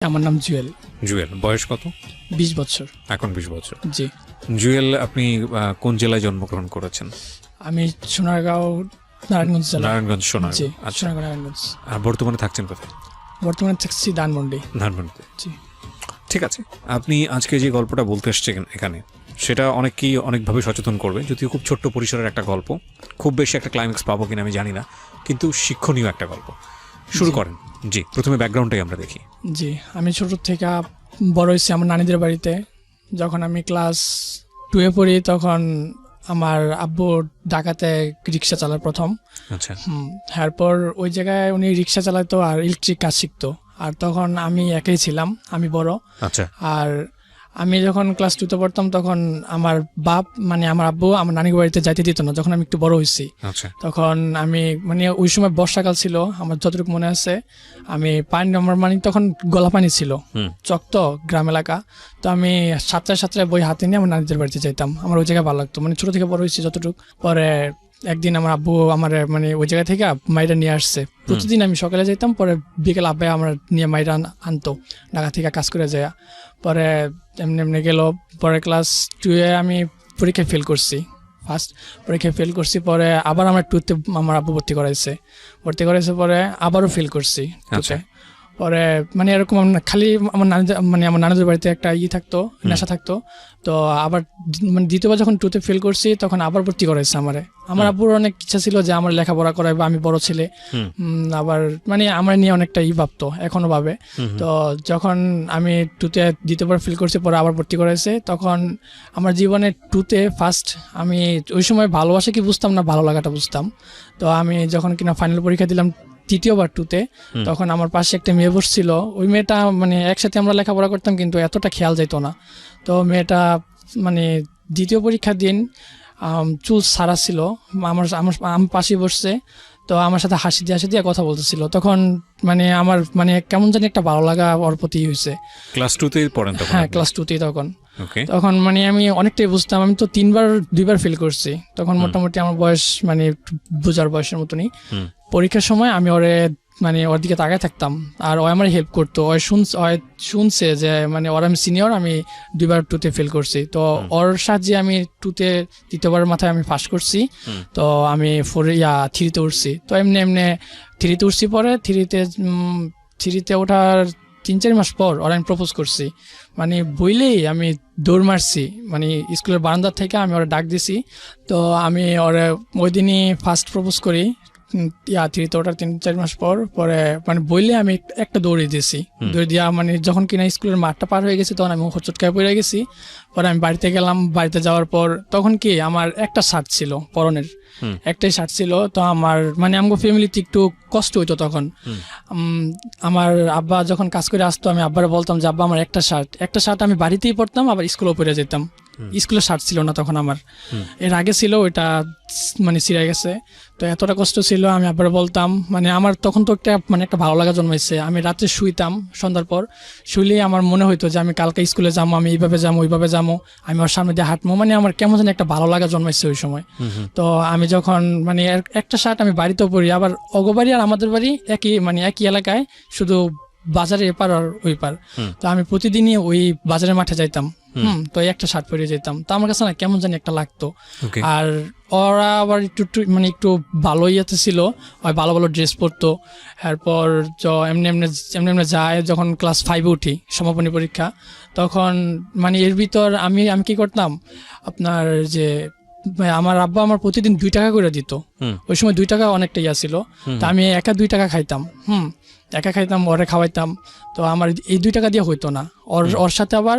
আমার নাম জুয়েল। জুয়েল, বয়স কত? 20 বছর। এখন 20 বছর। জি। জুয়েল, আপনি কোন জেলায় জন্মগ্রহণ করেছেন? আমি সোনারগাঁও, নারায়ণগঞ্জ জেলা। নারায়ণগঞ্জ, জি, সোনারগাঁও। আচ্ছা, সোনারগাঁও, নারায়ণগঞ্জ। আর বর্তমানে থাকছেন কোথায়? বর্তমানে থাকছি ধানমন্ডি। ধানমন্ডিতে। জি। ঠিক আছে, আপনি আজকে যে গল্পটা বলতে এসেছেন এখানে, সেটা অনেককেই অনেকভাবে সচেতন করবে। যদিও খুব ছোট্ট পরিসরের একটা গল্প, খুব বেশি একটা ক্লাইম্যাক্স পাবো কিনা আমি জানি না, কিন্তু শিক্ষণীয় একটা গল্প। শুরু করেন। জি, প্রথমে ব্যাকগ্রাউন্ডটাই আমরা দেখি। জি, আমি ছোট থেকে বড় হয়েছি আমার নানিদের বাড়িতে। যখন আমি ক্লাস 2-এ পড়ি তখন আমার আব্বু ঢাকাতে রিক্সা চালায় প্রথম। আচ্ছা। তারপর ওই জায়গায় উনি রিক্সা চালাতো আর ইলেকট্রিক কাজ শিখতো। আর তখন আমি একাই ছিলাম, আমি বড়। আচ্ছা। আর আমি যখন ক্লাস 2-তে পড়তাম তখন আমার বাপ মানে আমার আব্বু আমার নানির বাড়িতে যাইতে দিত না। যখন আমি একটু বড় হয়েছি আচ্ছা। তখন আমি মানে ওই সময় বর্ষাকাল ছিল, আমার যতটুকু মনে আছে। আমি পানি, আমার মানে তখন গলা পানি ছিল, চক গ্রাম এলাকা। তো আমি সাতটায় বই হাতে নিয়ে আমার নানিদের বাড়িতে যাইতাম। আমার ওই জায়গায় ভালো লাগতো, মানে ছোট থেকে বড় হয়েছি যতটুকু। পরে একদিন আমার আব্বু আমার মানে ওই জায়গা থেকে মাইরা নিয়ে আসছে। প্রতিদিন আমি সকালে যেতাম, পরে বিকেল আব্বাই আমার নিয়ে মাইরা আনতো ঢাকা থেকে কাজ করে যায়। পরে এমনি এমনি গেল। পরে ক্লাস 2-এ আমি পরীক্ষায় ফেল করছি, ফার্স্ট পরীক্ষায় ফেল করছি। পরে আবার আমার 2-তে আমার আব্বু ভর্তি করাইছে, পরে আবারও ফেল করছি 2-তে। পরে মানে এরকম খালি আমার নানাদের বাড়িতে একটা থাকতো, নেশা থাকতো। তো আবার মানে দ্বিতীয়বার যখন 2-তে ফেল করছি তখন আবার ভর্তি করাইছে আমারে। আমার আব্বুর অনেক ইচ্ছা ছিল যে আমার লেখাপড়া করাইবে, আমি বড় ছেলে। আবার মানে আমার নিয়ে অনেকটা ভাবতো, এখনো ভাবে। তো যখন আমি 2-তে দ্বিতীয়বার ফেল করছি, পরে আবার ভর্তি করাইছে। তখন আমার জীবনে 2-তে ফার্স্ট আমি ওই সময় ভালোবাসা কি বুঝতাম না, ভালো লাগাটা বুঝতাম। তো আমি যখন কিনা ফাইনাল পরীক্ষা দিলাম তৃতীয়বার 2-তে, তখন আমার পাশে একটা মেয়ে বসছিল। ওই মেয়েটা মানে একসাথে আমরা লেখাপড়া করতাম কিন্তু এতটা খেয়াল যাইতো না। তো মেয়েটা মানে দ্বিতীয় পরীক্ষার দিন চুল সারা ছিল, আমার পাশে বসছে। তো আমার সাথে হাসি দিয়ে কথা বলতেছিল। তখন মানে আমার মানে কেমন জানি একটা ভালো লাগা ওর প্রতি হয়েছে। ক্লাস 2-তেই পড়েন তখন? হ্যাঁ, ক্লাস 2-তেই তখন মানে আমি অনেকটাই বুঝতাম। আমি তো 2বার ফেল করছি তখন। মোটামুটি আমার বয়স মানে বোঝার বয়সের মতনই। পরীক্ষার সময় আমি মানে ওর দিকে তাকায় থাকতাম আর ও আমার হেল্প করতো। শুনছে যে মানে ওর আমি সিনিয়র, আমি 2বার 2-তে ফেল করছি। তো ওর সাহায্যে আমি 2-তে তৃতীয়বারের মাথায় আমি পাস করছি। তো আমি 3-তে উঠছি। তো এমনি 3-তে উঠছি। পরে 3-তে ওঠার 3-4 মাস পর ওর আমি প্রপোজ করছি। মানে বইলেই আমি দৌড় মারছি, মানে স্কুলের বারান্দা থেকে আমি ওরা ডাক দিছি। তো আমি ওরা ওই দিনই ফার্স্ট প্রপোজ করি 3-তে ওঠার 3-4 মাস পরে মানে বইলে আমি একটা দৌড়ে দিয়েছি। দৌড়ে দিয়া মানে যখন কিনা স্কুলের মাঠটা পার হয়ে গেছি তখন আমি হোঁচটকায় পড়ে গেছি। পরে আমি বাড়িতে গেলাম। বাড়িতে যাওয়ার পর তখন কি আমার একটা শার্ট ছিল পরনের, একটাই শার্ট ছিল। তো আমার মানে আমার ফ্যামিলিতে একটু কষ্ট হইতো তখন। আমার আব্বা যখন কাজ করে আসতো আমি আব্বারে বলতাম যে আব্বা আমার একটা শার্ট আমি বাড়িতেই পরতাম, আবার স্কুলেও পরে যেতাম। স্কুলের শার্ট ছিল না তখন আমার, এর আগে ছিল, ওইটা মানে ছিঁড়ে গেছে। তো এতটা কষ্ট ছিল, আমি আবার বলতাম মানে আমার তখন তো একটা ভালো লাগা জন্মাইছে। আমি রাত্রে শুইতাম, সন্ধ্যার পর শুইলেই আমার মনে হইতো যে আমি কালকে স্কুলে যাবো, আমি এইভাবে যাবো ওইভাবে যাবো, আমি ওর সামনে দিয়ে হাঁটবো। মানে আমার কেমন যেন একটা ভালো লাগা জন্মাইছে ওই সময়। তো আমি যখন মানে একটা শার্ট আমি বাড়িতেও পরি, আবার অগবাড়ি আর আমাদের বাড়ি একই এলাকায়, শুধু বাজারে এপার আর ওই পার। তো আমি প্রতিদিনই ওই বাজারের মাঠে যাইতাম। তো একটা শার্ট পরে যেতাম। তো আমার কাছে না কেমন জানি একটা লাগতো। আর ওরা আবার একটু ভালো ইয়েতে ছিল, ভালো ভালো ড্রেস পরতো। এরপর এমনি এমনি যায়। যখন ক্লাস 5-এ উঠি, সমাপনী পরীক্ষা, তখন মানে এর ভিতর আমি কি করতাম, আপনার যে আমার আব্বা আমার প্রতিদিন 2 টাকা করে দিত। ওই সময় 2 টাকা অনেকটা ছিল। তা আমি একা 2 টাকা খাইতাম। ওরে খাওয়াইতাম। তো আমার এই 2 টাকা দিয়ে হইতো না। ওর সাথে আবার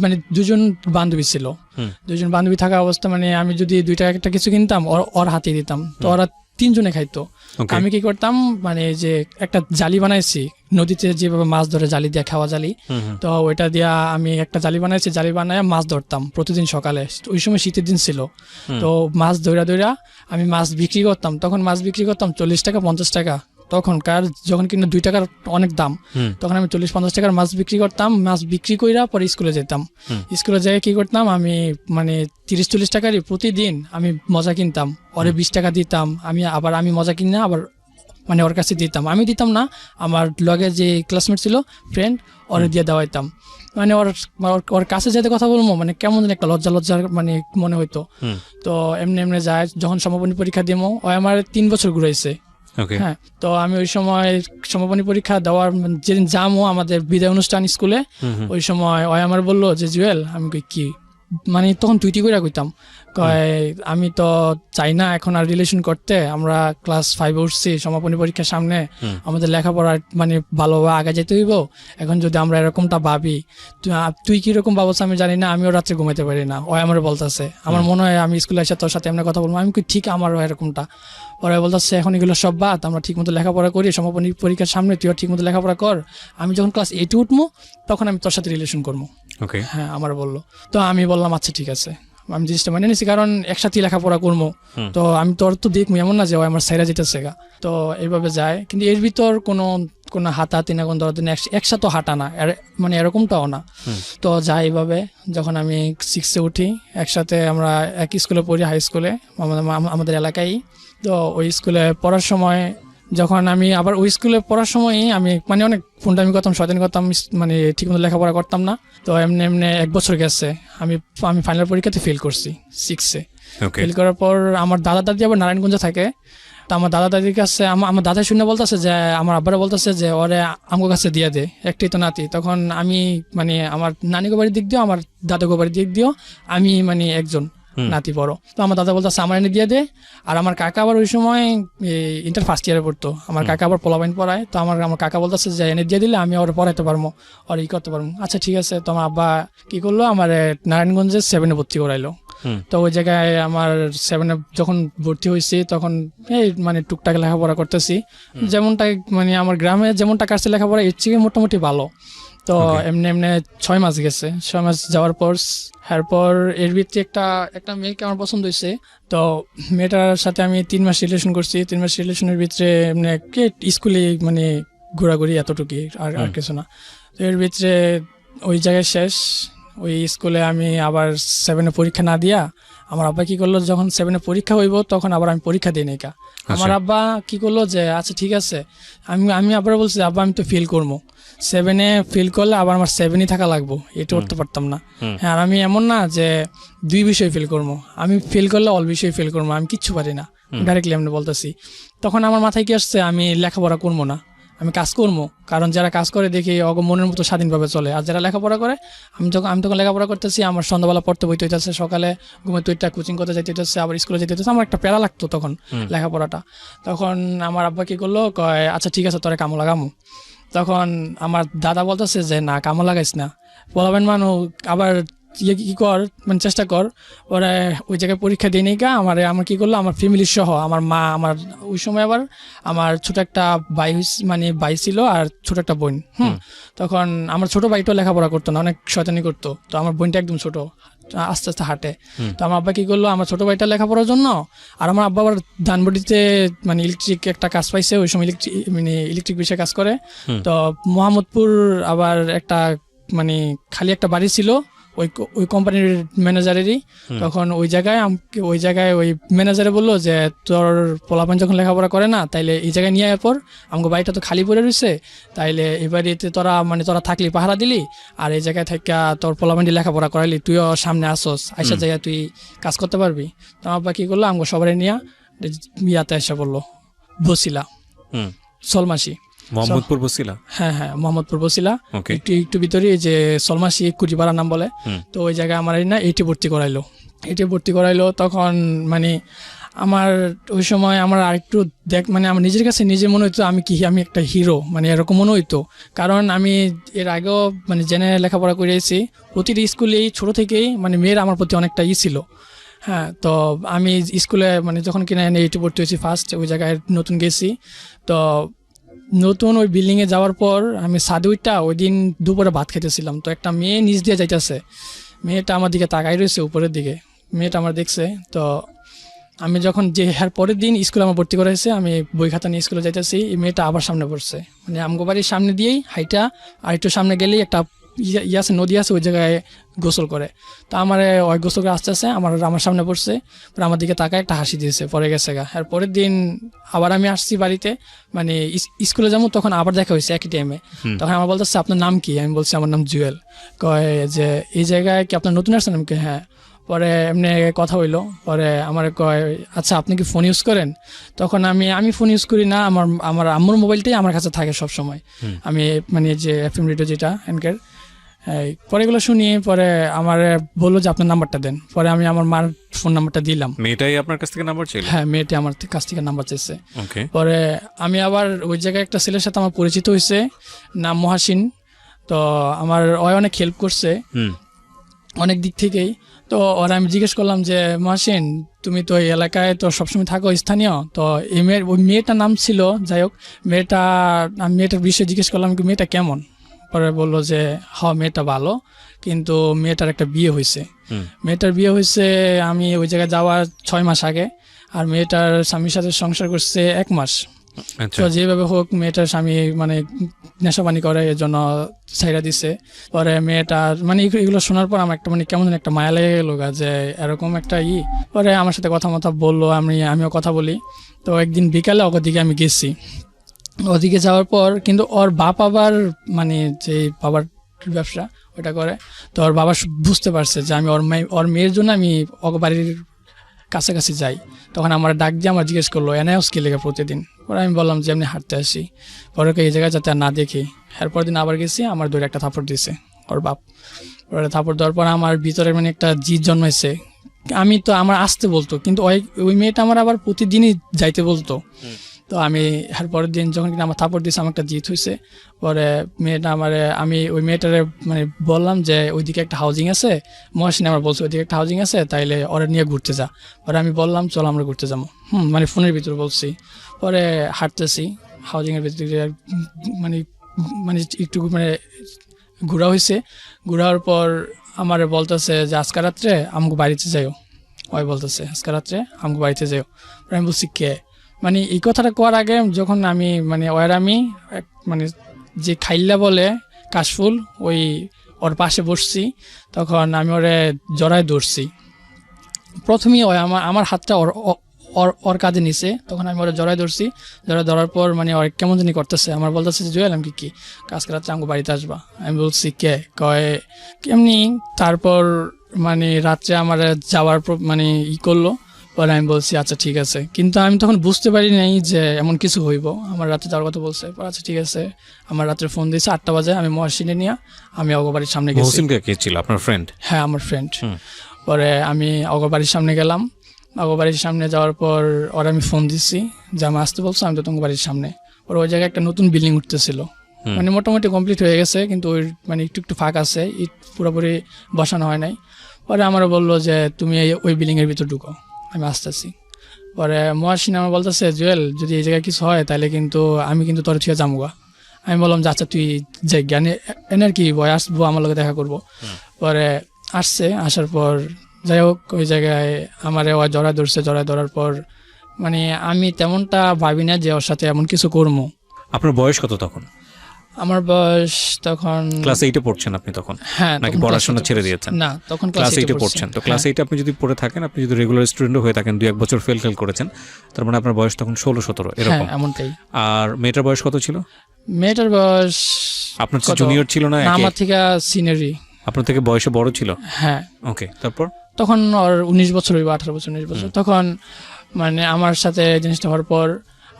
মানে 2জন বান্ধবী ছিল। 2জন বান্ধবী থাকা অবস্থা মানে আমি যদি 2 টাকা একটা কিছু কিনতাম ওর হাতে দিতাম। তো ওরা 3জনে খাইতো। আমি কি করতাম, মানে যে একটা জালি বানাইছি নদীতে, যেভাবে মাছ ধরে জালি দিয়ে খাওয়া জালি, তো ওইটা দিয়া আমি একটা জালি বানায় মাছ ধরতাম প্রতিদিন সকালে। ওই সময় শীতের দিন ছিল। তো মাছ ধরা আমি মাছ বিক্রি করতাম। তখন মাছ বিক্রি করতাম 40 টাকা 50 টাকা। তখনকার যখন কিনা 2 টাকার অনেক দাম, তখন আমি 40-50 টাকার মাছ বিক্রি করতাম। মাছ বিক্রি কইরা পরে স্কুলে যেতাম। স্কুলে যেয়ে কি করতাম, আমি মানে 30-40 টাকারই প্রতিদিন আমি মজা কিনতাম। ওরে 20 টাকা দিতাম। আমি মজা কিনা আবার মানে ওর কাছে দিতাম, আমি দিতাম না, আমার লগে যে ক্লাসমেট ছিল ফ্রেন্ড ওরে দিয়ে দেওয়াইতাম। মানে ওর কাছে যেতে কথা বলবো মানে কেমন যেন একটা লজ্জা মানে মনে হইতো। তো এমনি এমনি যায়, যখন সমাপনী পরীক্ষা দিমো ও আমার 3 বছর ঘুরাইছে। হ্যাঁ, তো আমি ওই সময় সমাপনী পরীক্ষা দেওয়ার যেদিন যামো আমাদের বিদায় অনুষ্ঠান স্কুলে, ওই সময় ওই আমার বললো যে জুয়েল, আমি কই কি, মানে তখন তুই করে কইতাম, কয় আমি তো চাই না এখন আর রিলেশন করতে, আমরা ক্লাস 5 উঠছি, সমাপনী পরীক্ষার সামনে, আমাদের লেখাপড়া মানে ভালোভাবে আগে যেতে হইব, এখন যদি আমরা এরকমটা ভাবি, তুই কিরকম ভাবছ আমি জানি না, আমিও রাত্রে ঘুমাইতে পারি না। ও আমার বলতেছে, আমার মনে হয় আমি স্কুলে এসে তোর সাথে এমনি কথা বলবো, আমি কি ঠিক আমারও এরকমটা। ওরা বলতেছে এখন এগুলো সব বাদ, আমরা ঠিক মতো লেখাপড়া করি, সমাপনী পরীক্ষার সামনে তুইও ঠিক মতো লেখাপড়া কর, আমি যখন ক্লাস 8 উঠবো তখন আমি তোর সাথে রিলেশন করবো। হ্যাঁ, আমার বললো। তো আমি বললাম আচ্ছা ঠিক আছে, আমি জিনিসটা মানে নিছি, কারণ একসাথে লেখাপড়া করবো, তো আমি তোর তো দেখবো, এমন না যে ও আমার সাইরা যেতেছে গা। তো এইভাবে যায়, কিন্তু এর ভিতর কোনো হাতাহাতি না, কোনো দরদিন একসাথে হাঁটা না, মানে এরকমটাও না। তো যাই এইভাবে, যখন আমি 6-এ উঠি, একসাথে আমরা এক স্কুলে পড়ি, হাই স্কুলে আমাদের এলাকায়। তো ওই স্কুলে পড়ার সময়, যখন আমি আবার ওই স্কুলে পড়ার সময়ই আমি মানে অনেক ফোনটামি করতাম, শয়তানি করতাম, মানে ঠিকমতো লেখাপড়া করতাম না। তো এমনি 1 বছর গেছে, আমি ফাইনাল পরীক্ষাতে ফেল করছি 6-এ। ফেল করার পর আমার দাদা দাদি আবার নারায়ণগঞ্জে থাকে। তো আমার দাদা দাদির কাছে আমার দাদা শুনে বলতেছে যে, আমার আব্বারা বলতেছে যে ওরে আমার কাছে দিয়ে দে, একটাই তো নাতি। তখন আমি মানে আমার নানিগো বাড়ির দিক দিও, আমার দাদাগো বাড়ির দিক দিও, আমি মানে একজন নাতি বড়। তো আমার দাদা বলতেছে আমার এনে দিয়ে দে। আর আমার কাকা আবার ওই সময় ইন্টার ফার্স্ট ইয়ারে পড়তো, আমার কাকা আবার পোলাবাইন পড়ায়। তো আমার কাকা বলতেছে যে এনে দিয়ে দিলে আমি ওরা পড়াইতে পারবো, ওর করতে পারবো। আচ্ছা ঠিক আছে। তো আমার আব্বা কি করলো, আমার নারায়ণগঞ্জে 7-এ ভর্তি করাইলো। তো ওই জায়গায় আমার 7-এ যখন ভর্তি হয়েছি, তখন এই মানে টুকটাক লেখাপড়া করতেছি, যেমনটা মানে আমার গ্রামে যেমনটা কাটছে লেখাপড়া, এর থেকে মোটামুটি ভালো। তো এমনি 6 মাস গেছে। 6 মাস যাওয়ার পর এরপর এর ভিতরে একটা মেয়েকে আমার পছন্দ হয়েছে। তো মেয়েটার সাথে আমি 3 মাস রিলেশন করছি। 3 মাস রিলেশনের ভিতরে এমনি স্কুলে মানে ঘোরাঘুরি, এতটুকুই, আর কিছু না। তো এর ভিতরে ওই জায়গায় শেষ। ওই স্কুলে আমি আবার 7-এ পরীক্ষা না দিয়া, আমার আব্বা কি করলো, যখন 7-এ পরীক্ষা হইব তখন আবার আমি পরীক্ষা দিই নাই। আমার আব্বা কি করলো যে আচ্ছা ঠিক আছে, আমি আবার বলছি আব্বা আমি তো ফেল করবো, 7-এ ফেল করলে আবার আমার 7-ই থাকা লাগবো, এটা করতে পারতাম না। হ্যাঁ, আর আমি এমন না যে 2 বিষয় ফেল করবো, আমি ফেল করলে অল বিষয় ফেল করবো, আমি কিচ্ছু পারি না, ডাইরেক্টলি আমি বলতেছি। তখন আমার মাথায় কি আসছে, আমি লেখাপড়া করবো না, আমি কাজ করবো। কারণ যারা কাজ করে দেখি মনের মতো স্বাধীনভাবে চলে, আর যারা লেখাপড়া করে, আমি তখন লেখাপড়া করতেছি, আমার সন্ধ্যাবেলা পড়তে বইতে হইতেছে, সকালে ঘুমাইতে হইতে, কোচিং করতে যাইতে হইতেছে, আবার স্কুলে যেতে হইতেছে, আমার একটা প্যারা লাগতো তখন লেখাপড়াটা। তখন আমার আব্বা কি করলো, কয় আচ্ছা ঠিক আছে তোরে কামো লাগামো। তখন আমার দাদা বলতেছে যে না, কামো লাগাইস না, বলাবেন মানুষ আবার কি কর, মানে চেষ্টা কর। ওরা ওই জায়গায় পরীক্ষা দিয়ে নেই গা। আমার কি করলো, আমার ফ্যামিলির সহ আমার মা, আমার ওই সময় আবার আমার ছোট একটা ভাই ছিল, আর ছোট একটা বোন। তখন আমার ছোট ভাইটাও লেখাপড়া করতো না, অনেক শয়তানি করতো। তো আমার বোনটা একদম ছোট, আস্তে আস্তে হাঁটে। তো আমার আব্বা কি করলো, আমার ছোট ভাইটা লেখাপড়ার জন্য, আর আমার আব্বা আবার ধানবাড়িতে মানে ইলেকট্রিক একটা কাজ পাইছে, ওই সময় ইলেকট্রিক বিষয়ে কাজ করে। তো মোহাম্মদপুর আবার একটা মানে খালি একটা বাড়ি ছিল ওই কোম্পানির ম্যানেজারেরই। তখন ওই জায়গায় ওই ম্যানেজারে বললো যে তোর পোলাপান যখন লেখাপড়া করে না, তাইলে এই জায়গায় নিয়ে আসার পর আমাকে বাড়িটা তো খালি পড়ে রয়েছে, তাইলে এই বাড়িতে তোরা থাকলি, পাহারা দিলি, আর এই জায়গায় থেকে তোর পোলাপানটি লেখাপড়া করাইলি, তুইও সামনে আসস, আইসা জায়গায় তুই কাজ করতে পারবি। তো আমার বাবা কি করলো, আমাকে সবাই নিয়ে ইয়াতে এসে বললো বসিলা, সলমাসি, মোহাম্মদপুর বসিলা। হ্যাঁ, মোহাম্মদপুর বসিলা, একটু ভিতরে যে সলমাসি কুটিপাড়া নাম বলে। তো ওই জায়গায় আমার না এইটি ভর্তি করাইলো। তখন মানে আমার ওই সময় আমার আরেকটু মানে আমার নিজের কাছে নিজে মনে হইতো আমি একটা হিরো, মানে এরকম মনে হইতো। কারণ আমি এর আগেও মানে জেনে লেখাপড়া করেছি, প্রতিটি স্কুলেই ছোট থেকেই মানে মেয়ের আমার প্রতি অনেকটা ছিল। হ্যাঁ, তো আমি স্কুলে মানে যখন কিনা এইটি ভর্তি হয়েছি ফার্স্ট, ওই জায়গায় নতুন গেছি। তো নতুন ওই বিল্ডিংয়ে যাওয়ার পর আমি সাদুইটা ওই দিন দুপুরে ভাত খেতেছিলাম। তো একটা মেয়ে নিচ দিয়ে যাইতেছে, মেয়েটা আমার দিকে তাকাই রয়েছে উপরের দিকে, মেয়েটা আমার দেখছে। তো আমি যখন পরের দিন স্কুলে আমার ভর্তি করা হয়েছে, আমি বই খাতা নিয়ে স্কুলে যাইতেছি, এই মেয়েটা আবার সামনে পড়ছে, মানে আমগো বাড়ির সামনে দিয়েই হাইটা আর একটু সামনে গেলেই একটা আছে নদী আছে ওই জায়গায় গোসল করে। তো আমার ওই গোসল করে আস্তে আস্তে আমার সামনে পড়ছে, পরে আমার দিকে তাকায় একটা হাসি দিয়েছে, পরে গেছে গা। আর পরের দিন আবার আমি আসছি বাড়িতে, মানে স্কুলে যাবো, তখন আবার দেখা হয়েছে একই টাইমে। তখন আমার বলতেছে আপনার নাম কি? আমি বলছি আমার নাম জুয়েল। কয় যে এই জায়গায় কি আপনার নতুন আসছেন? আমি হ্যাঁ। পরে এমনি কথা হইলো, পরে আমার কয় আচ্ছা আপনি কি ফোন ইউজ করেন? তখন আমি ফোন ইউজ করি না, আমার আম্মুর মোবাইলটাই আমার কাছে থাকে সব সময়। আমি মানে যে এফএম রেডিও যেটা এনকের, পরে এগুলো শুনি, পরে আমার বললো যে আপনার নাম্বারটা দেন। পরে আমি আমার মার ফোন নাম্বারটা দিলাম। মেয়েটাই আপনার কাছ থেকে নাম্বার চাইল? হ্যাঁ, মেয়েটি আমার কাছ থেকে নাম্বার চাইছে। পরে আমি আবার ওই জায়গায় একটা ছেলের সাথে আমার পরিচিত হয়েছে, নাম মহাসিন। তো আমার অনেক হেল্প করছে অনেক দিক থেকেই। তো ওরা আমি জিজ্ঞেস করলাম যে মহাসিন তুমি তো এই এলাকায় তো সবসময় থাকো স্থানীয়, তো এই ওই মেয়েটার নাম ছিল, যাই হোক আমি মেয়েটার বিষয়ে জিজ্ঞেস করলাম কি মেয়েটা কেমন? পরে বললো যে হ্যাঁ মেয়েটা ভালো, কিন্তু মেয়েটার একটা বিয়ে হয়েছে। মেয়েটার বিয়ে হয়েছে আমি ওই জায়গায় যাওয়ার 6 মাস আগে, আর মেয়েটার স্বামীর সাথে সংসার করছে 1 মাস। তো যেভাবে হোক মেয়েটার স্বামী মানে নেশাপানি করে, এর জন্য ছাইরা দিছে। পরে মেয়েটার মানে এগুলো শোনার পর আমার একটা মানে কেমন একটা মায়া লেগে গেল যে এরকম একটা পরে আমার সাথে কথা বললো, আমিও কথা বলি। তো একদিন বিকালে ওদিকে আমি গেছি। ওদিকে যাওয়ার পর কিন্তু ওর বাপ আবার মানে যে বাবার ব্যবসা ওটা করে, তো ওর বাবা বুঝতে পারছে যে আমি ওর মেয়ের জন্য আমি ওর বাড়ির কাছাকাছি যাই। তখন আমার ডাক দিয়ে আমার জিজ্ঞেস করলো এনায়স কি লেগে প্রতিদিন? পরে আমি বললাম যে এমনি হাঁটতে আসি। পরে এই জায়গায় যাতে আর না দেখি। এরপর দিন আবার গেছি, আমার দৌড়ে একটা থাপড় দিয়েছে ওর বাপ। পরে থাপড় দেওয়ার পর আমার ভিতরে মানে একটা জিদ জন্মাইছে। আমি তো আমার আসতে বলতো, কিন্তু ওই মেয়েটা আমার আবার প্রতিদিনই যাইতে বলতো। তো আমি পরের দিন যখন কিনা আমার থাপড় দিয়েছে, আমার একটা জিত হয়েছে। পরে মেয়েটা আমি ওই মেয়েটারে মানে বললাম যে ওইদিকে একটা হাউজিং আছে, মহাসিন আমার বলছে ওইদিকে একটা হাউজিং আছে, তাইলে ওরা নিয়ে ঘুরতে যা। পরে আমি বললাম চলো আমরা ঘুরতে যাবো। মানে ফোনের ভিতরে বলছি। পরে হাঁটতেছি হাউজিংয়ের ভিতরে, মানে মানে একটু মানে ঘোরা হয়েছে। ঘোরার পর আমার বলতেছে যে আজকে রাত্রে আমাকে বাড়িতে যাইও। ওই বলতেছে আজকে রাত্রে আমাকে বাড়িতে যাইও। আমি বলছি কে? মানে এই কথাটা করার আগে যখন আমি মানে আমি মানে যে খাইল্লা বলে কাশফুল ওর পাশে বসছি, তখন আমি ওরে জড়ায় ধরছি। প্রথমেই আমার হাতটা ওর কাঁধে নিছে, তখন আমি ওরা জড়ায় ধরার পর মানে ওর কেমন জানি করতেছে। আমার বলতেছে যে জুয়েল আমি কি আজকে রাত্রে আমাকে বাড়িতে আসবা? আমি বলছি কে? কয় কেমনি। তারপর মানে রাত্রে আমার যাওয়ার মানে করলো। পরে আমি বলছি আচ্ছা ঠিক আছে, কিন্তু আমি তখন বুঝতে পারি নাই যে এমন কিছু হইব। আমার রাত্রে যাওয়ার কথা বলছে। আচ্ছা ঠিক আছে, আমার রাত্রে ফোন দিয়েছে 8টা বাজে। আমি মহাসিনে নিয়ে আমি অগবাড়ির সামনে গেছি। কে ছিল আপনার ফ্রেন্ড? হ্যাঁ আমার ফ্রেন্ড। পরে আমি অগবাড়ির সামনে গেলাম। অগবাড়ির সামনে যাওয়ার পর ওরা আমি ফোন দিচ্ছি যে আমি আসতে বলছো, আমি তো তোমার বাড়ির সামনে। ওরা ওই জায়গায় একটা নতুন বিল্ডিং উঠতেছিল, মানে মোটামুটি কমপ্লিট হয়ে গেছে, কিন্তু ওই মানে একটু ফাঁক আছে, ইট পুরোপুরি বসানো হয় নাই। পরে আমারও বললো যে তুমি ওই বিল্ডিংয়ের ভিতর ঢুকো, আমি আসতেছি। পরে মহাসিন আমার বলতেছে জুয়েল যদি এই জায়গায় কিছু হয় তাহলে কিন্তু আমি কিন্তু তোর থেকে যামুগা। আমি বললাম যে আচ্ছা তুই যাই জ্ঞানে এনার কি বয় আসবো, আমার লোকে দেখা করবো। পরে আসছে, আসার পর যাই হোক ওই জায়গায় আমার জড়ায় ধরার পর মানে আমি তেমনটা ভাবি না যে ওর সাথে এমন কিছু করবো। আপনার বয়স কত তখন? আমার বয়স তখন ক্লাস 8-এ পড়ছেন আপনি তখন? হ্যাঁ। নাকি পড়াশোনা ছেড়ে দিয়েছেন? না, তখন ক্লাস 8-এ পড়ছেন। তো ক্লাস 8-এ আপনি যদি পড়ে থাকেন, আপনি যদি রেগুলার স্টুডেন্টও হয়ে থাকেন, 2-1 বছর ফেল করেছেন, তার মানে আপনার বয়স তখন 16-17 এরকম? এমনটাই। আর মেয়েটার বয়স কত ছিল? মেয়েটার বয়স আপনার জুনিয়র ছিল না? আমার থেকে সিনিয়রই। আপনার থেকে বয়সে বড় ছিল? হ্যাঁ। ওকে, তারপর? তখন ওর 19 বছর হইব, 18 বছর 19 বছর। তখন মানে আমার সাথে জিনিসটা হওয়ার পর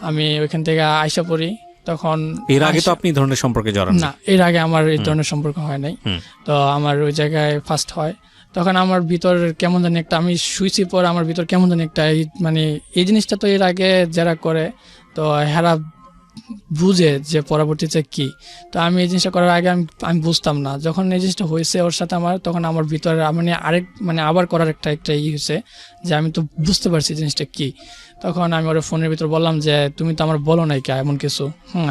আমি ওইখান থেকে আইসা পড়ি। তখন এর আগে তো আপনি এই ধরনের সম্পর্কে জড়ান না? এর আগে আমার এই ধরনের সম্পর্ক হয় নাই। তো আমার ওই জায়গায় ফার্স্ট হয়। তখন আমার ভিতর কেমন জানি একটা, আমি শুইছি পর আমার ভিতর কেমন জানি একটা মানে এই জিনিসটা তো এর আগে যারা করে তো হেরা বুঝে যে পরবর্তীতে কি। তো আমি এই জিনিসটা করার আগে আমি বুঝতাম না। যখন এই জিনিসটা হয়েছে ওর সাথে আমার, তখন আমার ভিতরে মানে মানে আবার করার একটা হয়েছে যে আমি তো বুঝতে পারছি জিনিসটা কি। তখন আমি ওর ফোনের ভিতর বললাম যে তুমি তো আমার বলো নাই কে এমন কিছু।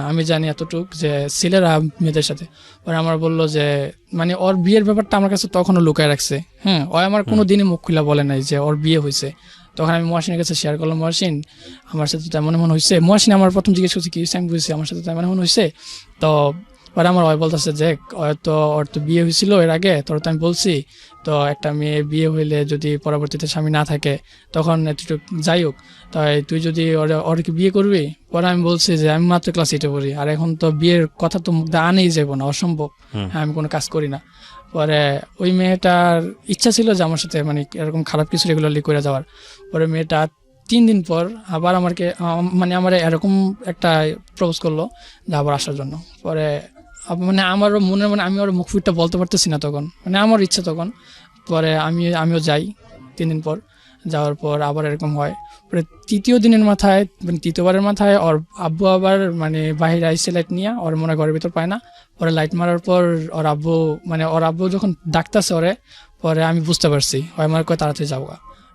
আমি জানি এতটুক যে ছেলেরা মেয়েদের সাথে। পরে আমার বললো যে মানে ওর বিয়ের ব্যাপারটা আমার কাছে তখনও লুকায় রাখছে। ও আমার কোনো দিনই মুখ খুলে বলে নাই যে ওর বিয়ে হয়েছে। তখন আমি মহাসিনের কাছে শেয়ার করলাম, মহাসিন আমার সাথে তেমন মনে হয়েছে। মহাসিন আমার প্রথম জিজ্ঞেস করছে কি হয়েছে, আমি বুঝেছি আমার সাথে তেমন মনে হয়েছে। তো পরে আমার ওই বলতেছে যে হয়তো ওর তো বিয়ে হয়েছিল এর আগে, তোর তো আমি বলছি তো একটা মেয়ে বিয়ে হইলে যদি পরবর্তীতে স্বামী না থাকে তখন এতটুকু যাই হোক, তাই তুই যদি ওর কি বিয়ে করবি? পরে আমি বলছি যে আমি মাত্র ক্লাস 8-এ পড়ি, আর এখন তো বিয়ের কথা তো মুখ দিয়ে আনেই যাবো না, অসম্ভব, আমি কোনো কাজ করি না। পরে ওই মেয়েটার ইচ্ছা ছিল যে আমার সাথে মানে এরকম খারাপ কিছু রেগুলারলি করে যাওয়ার। পরে মেয়েটা 3 দিন পর আবার মানে আমার এরকম একটা প্রপোজ করলো যে আবার আসার জন্য। পরে মানে আমারও মনের মানে আমি ওর মুখ ফুটটা বলতে পারতেছি না তখন, মানে আমার ইচ্ছা তখন। পরে আমিও যাই 3 দিন পর। যাওয়ার পর আবার এরকম হয়। পরে তৃতীয়বারের মাথায় ওর আব্বু আবার মানে বাইরে আইসে লাইট নিয়ে, ওর মনে ঘরের ভিতর পায় না। পরে লাইট মারার পর ওর আব্বু যখন ডাকতেছে ওরে, পরে আমি বুঝতে পারছি ওই আমার কয় তাড়াতাড়ি যাবো।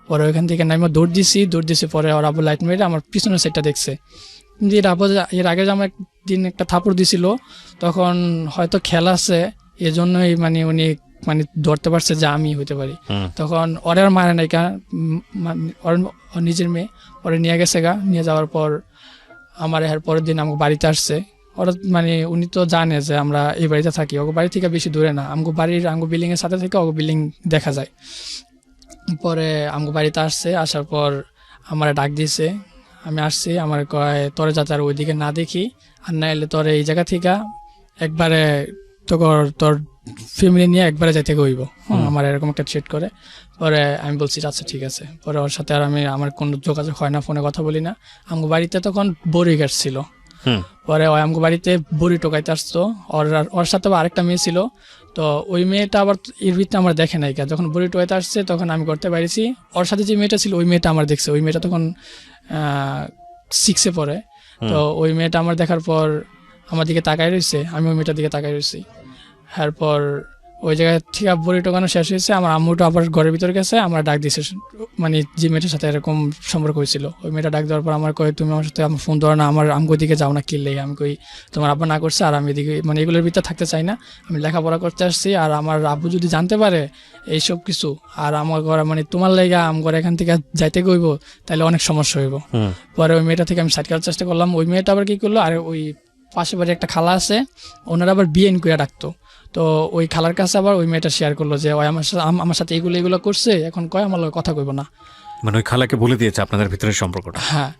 পরে ওইখান থেকে আমি দৌড় দিছি। পরে ওর আব্বু লাইট মেরে আমার পিছনের সাইডটা দেখছে। কিন্তু এর আগে যে আমার একদিন একটা থাপড় দিছিল, তখন হয়তো খেলা আছে এজন্যই মানে উনি মানে ধরতে পারছে যে আমি হইতে পারি। তখন ওর আর মারে নাই, ওর নিজের মেয়ে ওরে নিয়ে গেছে নিয়ে যাওয়ার পর আমার এর পরের দিন আমাকে বাড়িতে আসছে। ওরা মানে উনি তো জানে যে আমরা এই বাড়িতে থাকি, ওকে বাড়ি থেকে বেশি দূরে না, আমাকে বিল্ডিং এর সাথে থেকে ওকে বিল্ডিং দেখা যায়। পরে আমাকে বাড়িতে আসছে, আসার পর আমার ডাক দিয়েছে, আমি আসছি। আমার কয় তোরে যাতে আর ওইদিকে না দেখি, আর না এলে তোর এই জায়গা থেকে একবারে তোর ফ্যামিলি নিয়ে একবারে যাইতে হইব। আমার এরকম একটা থ্রেট করে। পরে আমি বলছি আচ্ছা ঠিক আছে। পরে ওর সাথে আর আমার কোনো যোগাযোগ হয় না, ফোনে কথা বলি না। আমাকে বাড়িতে তখন বড়ি গাছ ছিল। পরে ওই আমাকে বাড়িতে বড়ি টোকাইতে আসতো। ওর সাথে আরেকটা মেয়ে ছিল। তো ওই মেয়েটা আবার এর ভিতরে আমার দেখে নাই, যখন বড়ি টোকাইতে আসছে তখন আমি করতে পারিছি। ওর সাথে যে মেয়েটা ছিল ওই মেয়েটা আমার দেখছে। ওই মেয়েটা তখন 6-এ পড়ে। তো ওই মেয়েটা আমার দেখার পর আমার দিকে তাকাই রয়েছে, আমি ওই মেয়েটার দিকে তাকাই রয়েছি। এরপর ওই জায়গায় ঠিক বড়ি টোকানো শেষ হয়েছে, আমার আম্মুটা আবার ঘরের ভিতরে গেছে, আমার ডাক দিয়েছে মানে যে মেয়েটার সাথে এরকম সম্পর্ক হয়েছিল। ওই মেয়েটা ডাক দেওয়ার পর আমার কয় তুমি আমার সাথে আমার ফোন ধরো না, আমার আমগো দিকে যাও না কিনলেই। আমি কই তোমার আব্বা না করছে, আর আমি এদিকে মানে এগুলোর ভিতরে থাকতে চাই না, আমি লেখাপড়া করতে আসছি। আর আমার আব্বু যদি জানতে পারে এইসব কিছু, আর আমার ঘরে মানে তোমার লেগা আমার এখান থেকে যাইতে গইব, তাহলে অনেক সমস্যা হইব। পরে ওই মেয়েটা থেকে আমি সাইড করার চেষ্টা করলাম। ওই মেয়েটা আবার কি করলো, আর ওই পাশে বাড়ি একটা খালা আছে, ওনারা আবার বিএন করে ডাকতো। তো ওই খালার কাছে আবার ওই মেয়েটা শেয়ার করলো যে ওই আমার সাথে এগুলো করছে, এখন কয় আমার লগে কথা কইব না। মানে ওই খালাকে বলে দিয়েছে আপনাদের ভিতরের সম্পর্কটা। হ্যাঁ,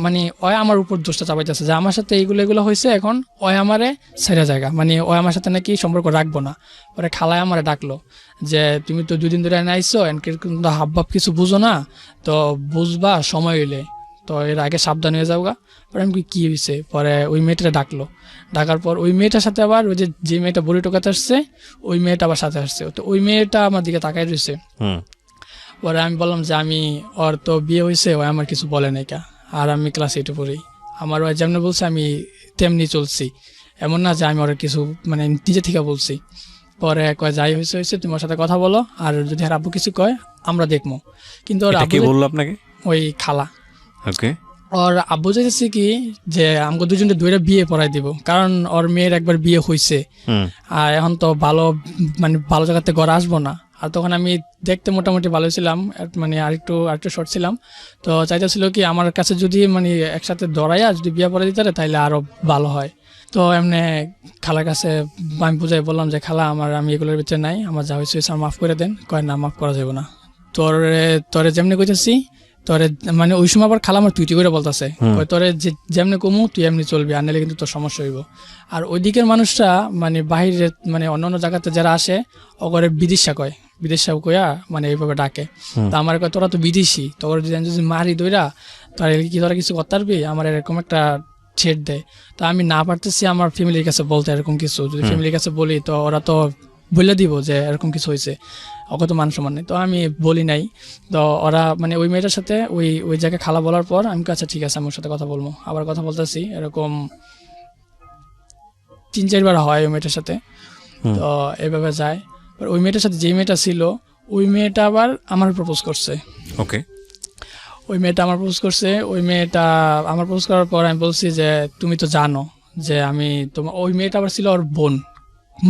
মানে ওই আমার উপর দোষটা চাপাইতেছে যে আমার সাথে এগুলো হয়েছে, এখন ওই আমারে ছেড়ে জায়গা, মানে ওই আমার সাথে নাকি সম্পর্ক রাখবো না। পরে খালায় আমারে ডাকলো যে তুমি তো 2 দিন ধরে আইসো, কিন্তু হাবভাব কিছু বুঝো না, তো বুঝবা সময় হইলে, তো এর আগে সাবধান হয়ে যাওগা। পরে আমি কি হয়েছে, পরে ওই মেয়েটা ডাকলো। ডাকার পর ওই মেয়েটার সাথে আবার ওই যে মেয়েটা বড়ি টোকাতে আসছে, ওই মেয়েটা আবার সাথে আসছে। তো ওই মেয়েটা আমার দিকে তাকাই রয়েছে। পরে আমি বললাম যে ওর তো বিয়ে হয়েছে, ওই আমার কিছু বলে নাই কা, আর আমি ক্লাস 8-এ পড়ি, আমার ওই যেমনি বলছে আমি তেমনি চলছি, এমন না যে আমি ওর কিছু মানে নিজে থেকে বলছি। পরে কয় যাই হয়েছে তুমি ওর সাথে কথা বলো, আর যদি আর আব্বু কিছু কয় আমরা দেখবো। কিন্তু ওর আব্বু বললো আপনাকে, ওই খালা, ওকে, ওর আব্বু চাইছে কি যে আমাকে দুজনকে দুইটা বিয়ে পড়াই দিব, কারণ ওর মেয়ের একবার বিয়ে হয়েছে, আর এখন তো ভালো জায়গাতে ঘর আসবো না। আর তখন আমি দেখতে মোটামুটি ভালো ছিলাম, মানে আরেকটু শর্ট ছিলাম। তো চাইতেছিল কি আমার কাছে যদি মানে একসাথে দৌড়াইয়া যদি বিয়ে পড়াই দিতে তাহলে আরো ভালো হয়। তো এমনি খালার কাছে আমি বুঝাই বললাম যে খালা আমি এগুলোর ভিতরে নাই, আমার যা হয়েছে স্যার মাফ করে দেন। কয় না, মাফ করা যাবে না, তোরে যেমনি কইতেছি তোরে, মানে ওই সময় আবার খালা আমার তুই করে বলতেছে, তোরে যেমনি কমু তুই এমনি চলবি, আর নাহলে কিন্তু তোর সমস্যা হইব। আর ওই দিকের মানুষরা মানে বাহিরে মানে অন্যান্য জায়গাতে যারা আসে ওগরে বিদেশা কইয়া মানে এইভাবে ডাকে। তো আমার কয় তোরা তো বিদেশি, তোর যদি মারি দইরা তোরা কিছু করতে পারবি, আমার এরকম একটা ছেড় দেয়। তো আমি না পারতেছি আমার ফ্যামিলির কাছে বলতে, এরকম কিছু যদি ফ্যামিলির কাছে বলি তো ওরা তো বলে দিব যে এরকম কিছু হয়েছে, ওকে তো মান সম্মান নেই। তো আমি বলি নাই। তো ওরা মানে ওই মেয়েটার সাথে ওই জায়গায় খালা বলার পর আমি আচ্ছা ঠিক আছে, আমার সাথে কথা বলবো। আবার কথা বলতেছি, এরকম 3-4 বার হয় ওই মেয়েটার সাথে। তো এইভাবে যায়। ওই মেয়েটার সাথে যে মেয়েটা ছিল ওই মেয়েটা আবার আমার প্রপোজ করছে। ওকে, ওই মেয়েটা আমার প্রপোজ করছে। ওই মেয়েটা আমার প্রপোজ করার পর আমি বলছি যে তুমি তো জানো যে আমি তোমার, ওই মেয়েটা আবার ছিল ওর বোন,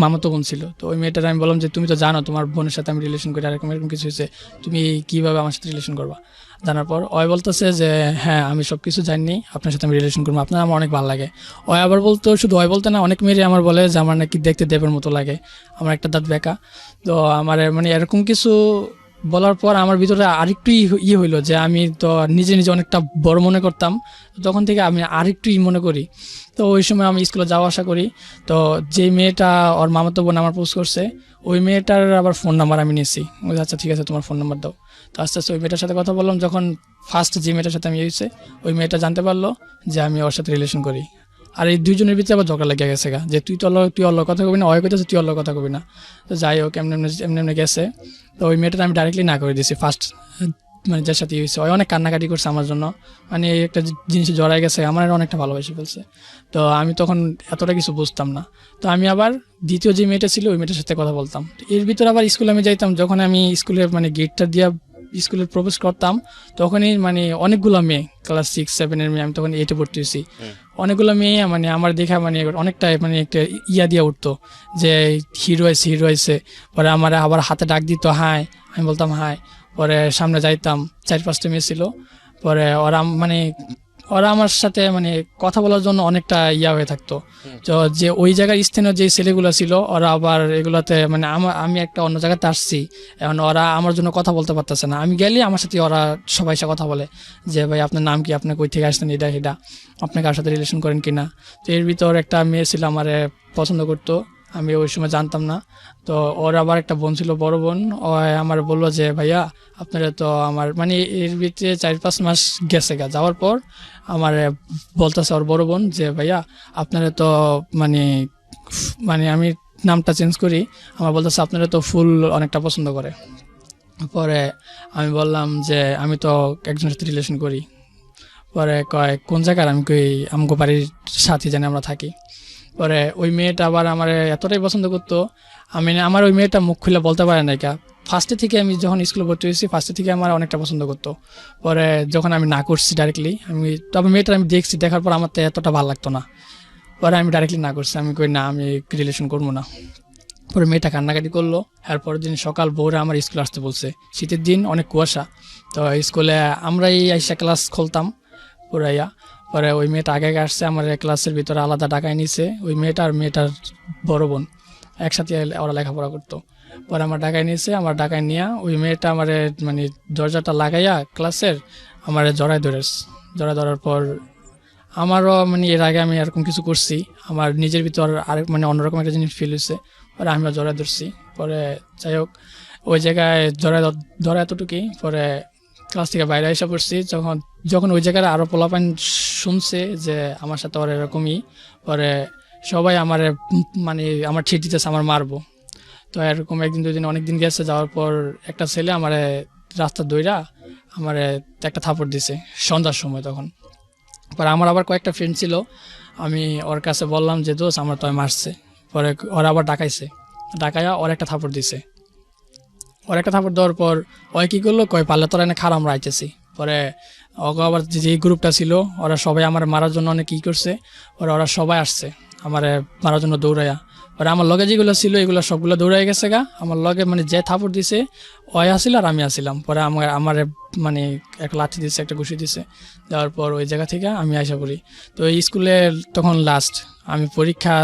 মামাতো বোন ছিল। তো ওই মেয়েটার আমি বললাম যে তুমি তো জানো তোমার বোনের সাথে আমি রিলেশন করি, এরকম এরকম কিছু হয়েছে, তুমি কীভাবে আমার সাথে রিলেশন করবা। জানার পর ওই বলতেছে যে হ্যাঁ আমি সব কিছু জানি, আপনার সাথে আমি রিলেশন করবো, আপনার আমার অনেক ভালো লাগে। ওই আবার বলতো, শুধু ওই বলতে না, অনেক মেয়েরই আমার বলে যে আমার নাকি দেখতে দেবের মতো লাগে, আমার একটা দাঁত বেঁকা। তো আমার মানে এরকম কিছু বলার পর আমার ভিতরে আরেকটু হইলো যে আমি তো নিজে নিজে অনেকটা বড় মনে করতাম, তো তখন থেকে আমি আরেকটু মনে করি। তো ওই সময় আমি স্কুলে যাওয়া আসা করি। তো যে মেয়েটা ওর মামাতো বোন আমার পোস্ট করছে, ওই মেয়েটার আবার ফোন নাম্বার আমি নিয়েছি। আচ্ছা ঠিক আছে, তোমার ফোন নাম্বার দাও। তো আস্তে আস্তে ওই মেয়েটার সাথে কথা বললাম। যখন ফার্স্ট যে মেয়েটার সাথে আমি হয়েছে, ওই মেয়েটা জানতে পারলো যে আমি ওর সাথে রিলেশন করি। আর এই দুইজনের ভিতরে আবার ঝগড়া লেগে গেছে গা, যে তুই অল্প কথা কবি না, ওই কইতেছে তুই অল্প কথা কবি না। তো যাই হোক, এমনি এমনি গেছে। তো ওই মেয়েটা আমি ডাইরেক্টলি না করে দিয়েছি ফার্স্ট, মানে যার সাথে হয়েছে। ওই অনেক কান্নাকাটি করছে আমার জন্য, মানে এই একটা জিনিস জড়াই গেছে, আমার অনেকটা ভালোবেসে ফেলছে। তো আমি তখন এতটা কিছু বুঝতাম না। তো আমি আবার দ্বিতীয় যে মেয়েটা ছিল, ওই মেয়েটার সাথে কথা বলতাম। এর ভিতরে আবার স্কুলে আমি যাইতাম, যখন আমি স্কুলে মানে গেটটা দিয়া স্কুলে প্রবেশ করতাম, তখনই মানে অনেকগুলো মেয়ে, ক্লাস 6-7 মেয়ে, আমি তখন 8-এ ভর্তি হয়েছি, অনেকগুলো মেয়ে মানে আমার দেখা মানে অনেকটা মানে একটা ইয়া দিয়া উঠতো যে হিরো হয়েছে। পরে আমার আবার হাতে ডাক দিত হাই, আমি বলতাম হাই। পরে সামনে যাইতাম, 4-5টা মেয়ে ছিল। পরে ওরা আমার সাথে মানে কথা বলার জন্য অনেকটা ইয়া হয়ে থাকতো। তো যে ওই জায়গার স্থানীয় যে ছেলেগুলো ছিল, ওরা আবার এগুলাতে মানে আমি একটা অন্য জায়গাতে আসছি, এখন ওরা আমার জন্য কথা বলতে পারতেছে না। আমি গেলে আমার সাথে ওরা সবাই সাথে কথা বলে যে ভাই আপনার নাম কি, আপনি কই থেকে আসছেন, এটা আপনি কার সাথে রিলেশন করেন কিনা। তো এর ভিতর একটা মেয়ে ছিল আমারে পছন্দ করতো, আমি ওই সময় জানতাম না। তো ওর আবার একটা বোন ছিল, বড় বোন। ও আমার বললো যে ভাইয়া আপনারা তো আমার মানে এর ভিতরে 4-5 মাস গেছে যাওয়ার পর আমার বলতেছে ওর বড় বোন যে ভাইয়া আপনারা তো মানে মানে আমি নামটা চেঞ্জ করি, আমার বলতেছে আপনারা তো ফুল অনেকটা পছন্দ করে। পরে আমি বললাম যে আমি তো একজনের সাথে রিলেশন করি। পরে কয় কোন জায়গার, আমি কই আমগো বাড়ির সাথে জানি আমরা থাকি। পরে ওই মেয়েটা আবার আমার এতটাই পছন্দ করতো, আমার ওই মেয়েটা মুখ খুলে বলতে পারে না কা। ফার্স্টে থেকে আমি যখন স্কুলে ভর্তি হয়েছি, ফার্স্টে থেকে আমার অনেকটা পছন্দ করতো। পরে যখন আমি না করছি ডাইরেক্টলি, তবে মেয়েটা আমি দেখছি, দেখার পর আমার তো এতটা ভালো লাগতো না। পরে আমি ডাইরেক্টলি না করছি, আমি কই না আমি রিলেশন করবো না। পরে মেয়েটা কান্নাকাটি করলো। এরপরের দিন সকাল ভোরে আমার স্কুলে আসতে বলছে, শীতের দিন, অনেক কুয়াশা। তো স্কুলে আমরাই আইসা ক্লাস খুলতাম পুরাইয়া। পরে ওই মেয়েটা আগে আসছে, আমার ক্লাসের ভিতরে আলাদা ডাকায় নিছে। ওই মেয়েটার বড় বোন একসাথে ওরা লেখাপড়া করতো। পরে আমার ডাকায় নিয়েছে, আমার ডাকায় নিয়ে ওই মেয়েটা আমার মানে দরজাটা লাগাইয়া ক্লাসের আমার জড়ায় ধরার পর আমারও মানে এর আগে আমি এরকম কিছু করছি, আমার নিজের ভিতর আরেক মানে অন্যরকম একটা জিনিস ফিল হয়েছে। পরে আমিও জড়ায় ধরছি। পরে যাই হোক, ওই জায়গায় ধরা এতটুকুই। পরে ক্লাস থেকে বাইরে এসে পড়ছি, যখন ওই জায়গায় আরও পোলাপান শুনছে যে আমার সাথে ওর এরকমই, পরে সবাই আমার মানে আমার ছিট দিতেছে আমার মারবো। তো এরকম একদিন দুদিন অনেকদিন গেছে, যাওয়ার পর একটা ছেলে আমার রাস্তা দইরা আমার একটা থাপড় দিছে সন্ধ্যার সময়। তখন পরে আমার আবার কয়েকটা ফ্রেন্ড ছিল, আমি ওর কাছে বললাম যে দোষ আমার তো মারছে। পরে ওরা আবার ডাকাইয়া ওর একটা থাপড় দিছে। ওর একটা থাপড় দেওয়ার পর ওই কী করলো, কয় পারলে তোরা এনে খারাপ আমরা আইতেছি। পরে ওকে আবার যে গ্রুপটা ছিল, ওরা সবাই আমার মারার জন্য অনেক কী করছে। ওরা সবাই আসছে আমার মারার জন্য দৌড়াইয়া। পরে আমার লগে যেগুলো ছিল এগুলো সবগুলো দৌড়াই গেছে আমার লগে মানে যে থাপড় দিছে ওই আসিল আর আমি আসিলাম। পরে আমার মানে একটা লাঠি দিছে, একটা ঘুষি দিছে। দেওয়ার পর ওই জায়গা থেকে আমি আসা পড়ি। তো এই স্কুলে তখন লাস্ট আমি পরীক্ষা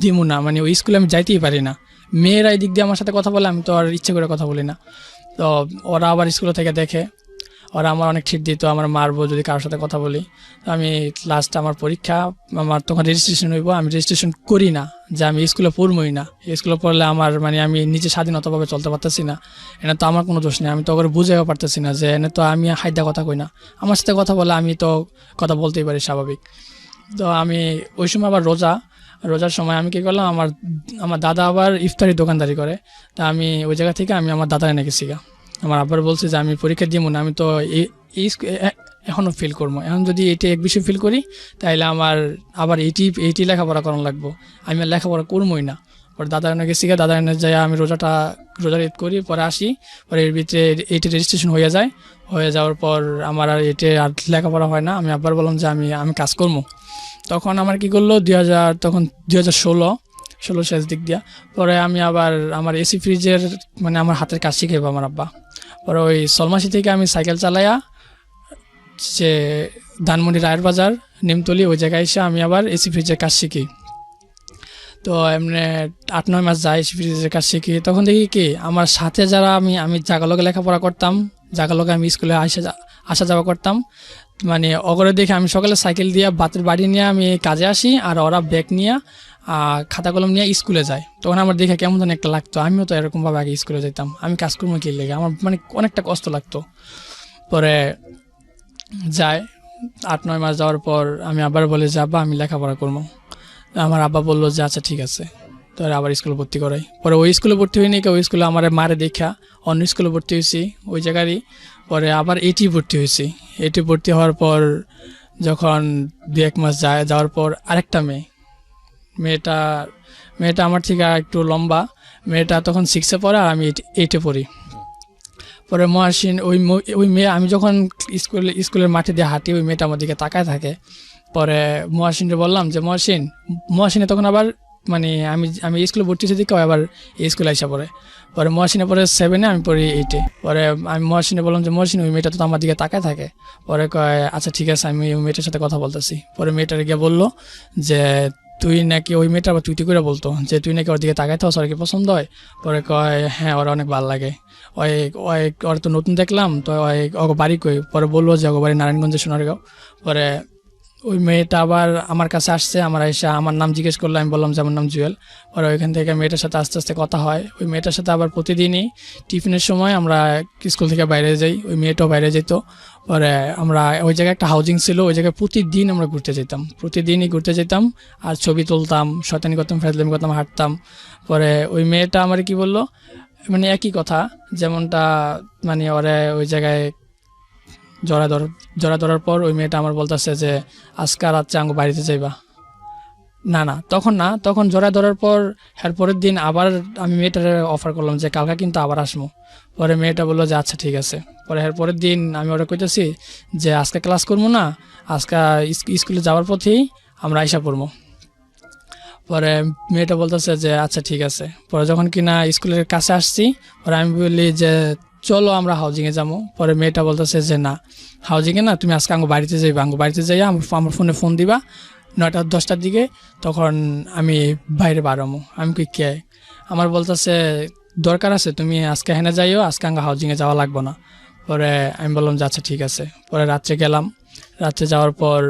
দিমু না, মানে ওই স্কুলে আমি যাইতেই পারি না। মেয়েরা এই দিক দিয়ে আমার সাথে কথা বলে, আমি তো আর ইচ্ছে করে কথা বলি না। তো ওরা আবার স্কুলে থেকে দেখে, ওরা আমার অনেক ছিট দিত, আমার মারবো যদি কারোর সাথে কথা বলি। তো আমি লাস্ট আমার পরীক্ষা, আমার তখন রেজিস্ট্রেশন হইব, আমি রেজিস্ট্রেশন করি না যে আমি স্কুলে পড়বই না। স্কুলে পড়লে আমার মানে আমি নিজে স্বাধীনতাভাবে চলতে পারতেছি না, এনে তো আমার কোনো দোষ নেই। আমি তো ওকে বুঝাইও পারতেছি না যে এনে তো আমি হাইদা কথা কই না, আমার সাথে কথা বলে আমি তো কথা বলতেই পারি স্বাভাবিক। তো আমি ওই সময় আবার রোজার সময় আমি কী করলাম, আমার দাদা আবার ইফতারি দোকানদারি করে। তা আমি ওই জায়গা থেকে আমি আমার দাদা এনে গেছি। আমার আব্বার বলছে যে আমি পরীক্ষা দিব না, আমি তো এখনও ফিল করবো। এখন যদি এটি এক বিষয় ফিল করি তাহলে আমার আবার এইটি লেখাপড়া করানো লাগবো, আমি আর লেখাপড়া করবোই না। পরে দাদা এনে গেছি, দাদা এনে যাই আমি রোজার ঈদ করি, পরে আসি। পরে এর ভিতরে এইটি রেজিস্ট্রেশন হয়ে যাওয়ার পর আমার আর এটি আর লেখাপড়া হয় না। আমি আব্বার বললাম যে আমি কাজ করবো। তখন আমার কি করলো, 2016 16 শেষ দিক দিয়া। পরে আমি আবার আমার এসি ফ্রিজের মানে আমার হাতের কাজ শিখাইবো আমার আব্বা। পরে ওই সলমাসি থেকে আমি সাইকেল চালাইয়া যে ধানমন্ডি রায়ের বাজার নিমতলি ওই জায়গায় এসে আমি আবার এসি ফ্রিজের কাজ শিখি। তো এমনি 8-9 মাস যাই এসি ফ্রিজের কাজ শিখি। তখন দেখি কি আমার সাথে যারা আমি জাগালগে লেখাপড়া করতাম, জাগালগে আমি স্কুলে আসা যাওয়া করতাম, মানে অগরে দেখে আমি সকালে সাইকেল দিয়ে বাতের বাড়ি নিয়ে আমি কাজে আসি, আর ওরা ব্যাগ নিয়ে খাতা কলম নিয়ে স্কুলে যায়। তখন আমার দেখে কেমন যেন একটা লাগতো, আমিও তো এরকমভাবে আগে স্কুলে যেতাম, আমি কাজ করবো কি লেগে, আমার মানে অনেকটা কষ্ট লাগতো। পরে যায় 8-9 মাস যাওয়ার পর আমি আবার বলে যে আব্বা আমি লেখাপড়া করবো। আমার আব্বা বললো যে আচ্ছা ঠিক আছে, তো আবার স্কুলে ভর্তি করাই। পরে ওই স্কুলে ভর্তি হয়নি, ওই স্কুলে আমার মারে দেখা অন্য স্কুলে ভর্তি হয়েছি ওই জায়গারই। পরে আবার এটি ভর্তি হয়েছি। এটি ভর্তি হওয়ার পর যখন 2-1 মাস যাওয়ার পর আরেকটা মেয়েটা আমার থেকে একটু লম্বা, মেয়েটা তখন 6-এ পড়ে আর আমি 8-এ পড়ি। পরে মহাসিন ওই মেয়ে, আমি যখন স্কুলের মাঠে দিয়ে হাঁটি ওই মেয়েটা আমার দিকে তাকায় থাকে। পরে মহাসিনকে বললাম যে মহাসিনে তখন আবার মানে আমি স্কুলে ভর্তি হয়েছি দিকে আবার এই স্কুলে আসা পড়ে। পরে মহাসিনে পরে 7-এ আমি পড়ি 8-এ। পরে আমি মহাসিনে বললাম যে মহাসিন ওই মেয়েটা তো আমার দিকে তাকায় থাকে। পরে কয় আচ্ছা ঠিক আছে, আমি ওই মেয়েটার সাথে কথা বলতেছি। পরে মেয়েটার গিয়ে বললো যে তুই নাকি, ওই মেয়েটা আবার তুই করে বলতো যে তুই নাকি ওর দিকে তাকাই থাকস, ওর কি পছন্দ হয়? পরে কয় হ্যাঁ ওরা অনেক ভালো লাগে, ওর তো নতুন দেখলাম তো ওর বাড়ি কই? পরে বললো যে ওর বাড়ি নারায়ণগঞ্জে সোনারগাঁও। পরে ওই মেয়েটা আবার আমার কাছে আসছে, এসে আমার নাম জিজ্ঞেস করলো, আমি বললাম যে আমার নাম জুয়েল। পরে ওইখান থেকে মেয়েটার সাথে আস্তে আস্তে কথা হয়। ওই মেয়েটার সাথে আবার প্রতিদিনই টিফিনের সময় আমরা স্কুল থেকে বাইরে যাই, ওই মেয়েটাও বাইরে যেত। পরে আমরা ওই জায়গায় একটা হাউজিং ছিল, ওই জায়গায় প্রতিদিন আমরা প্রতিদিনই ঘুরতে যেতাম আর ছবি তুলতাম, শয়তানি করতাম, ফেজলামি করতাম, হাঁটতাম। পরে ওই মেয়েটা আমার কি বললো, মানে একই কথা যেমনটা মানে ওরা ওই জায়গায় জড়া ধরার পর ওই মেয়েটা আমার বলতেছে যে আজকে রাত্রে আঙ্গু বাড়িতে যাইবা। তখন জড়া ধরার পর পরের দিন আবার আমি মেয়েটার অফার করলাম যে কালকে কিন্তু আবার আসবো। পরে মেয়েটা বললো যে আচ্ছা ঠিক আছে। পরে পরের দিন আমি ওরা কইতেছি যে আজকে ক্লাস করবো না, আজকে স্কুলে যাওয়ার পথেই আমরা আইসা পড়বো। পরে মেয়েটা বলতেছে যে আচ্ছা ঠিক আছে। পরে যখন কিনা স্কুলের কাছে আসছি, পরে আমি বলি যে চলো আমরা হাউজিংয়ে যাবো। পরে মেয়েটা বলতেছে যে না, হাউজিংয়ে না, তুমি আজকে বাড়িতে যাইবা, বাড়িতে যাইয়া আমার ফোনে ফোন দিবা 9-10টার দিকে, তখন আমি বাইরে বাড়ামো। আমি কি কে? আমার বলতেছে দরকার আছে, তুমি আজকে হেনে যাইও, আজকে হাউজিংয়ে যাওয়া লাগবো না। পরে আমি বললাম যে আচ্ছা ঠিক আছে। পরে রাত্রে গেলাম, রাত্রে যাওয়ার পর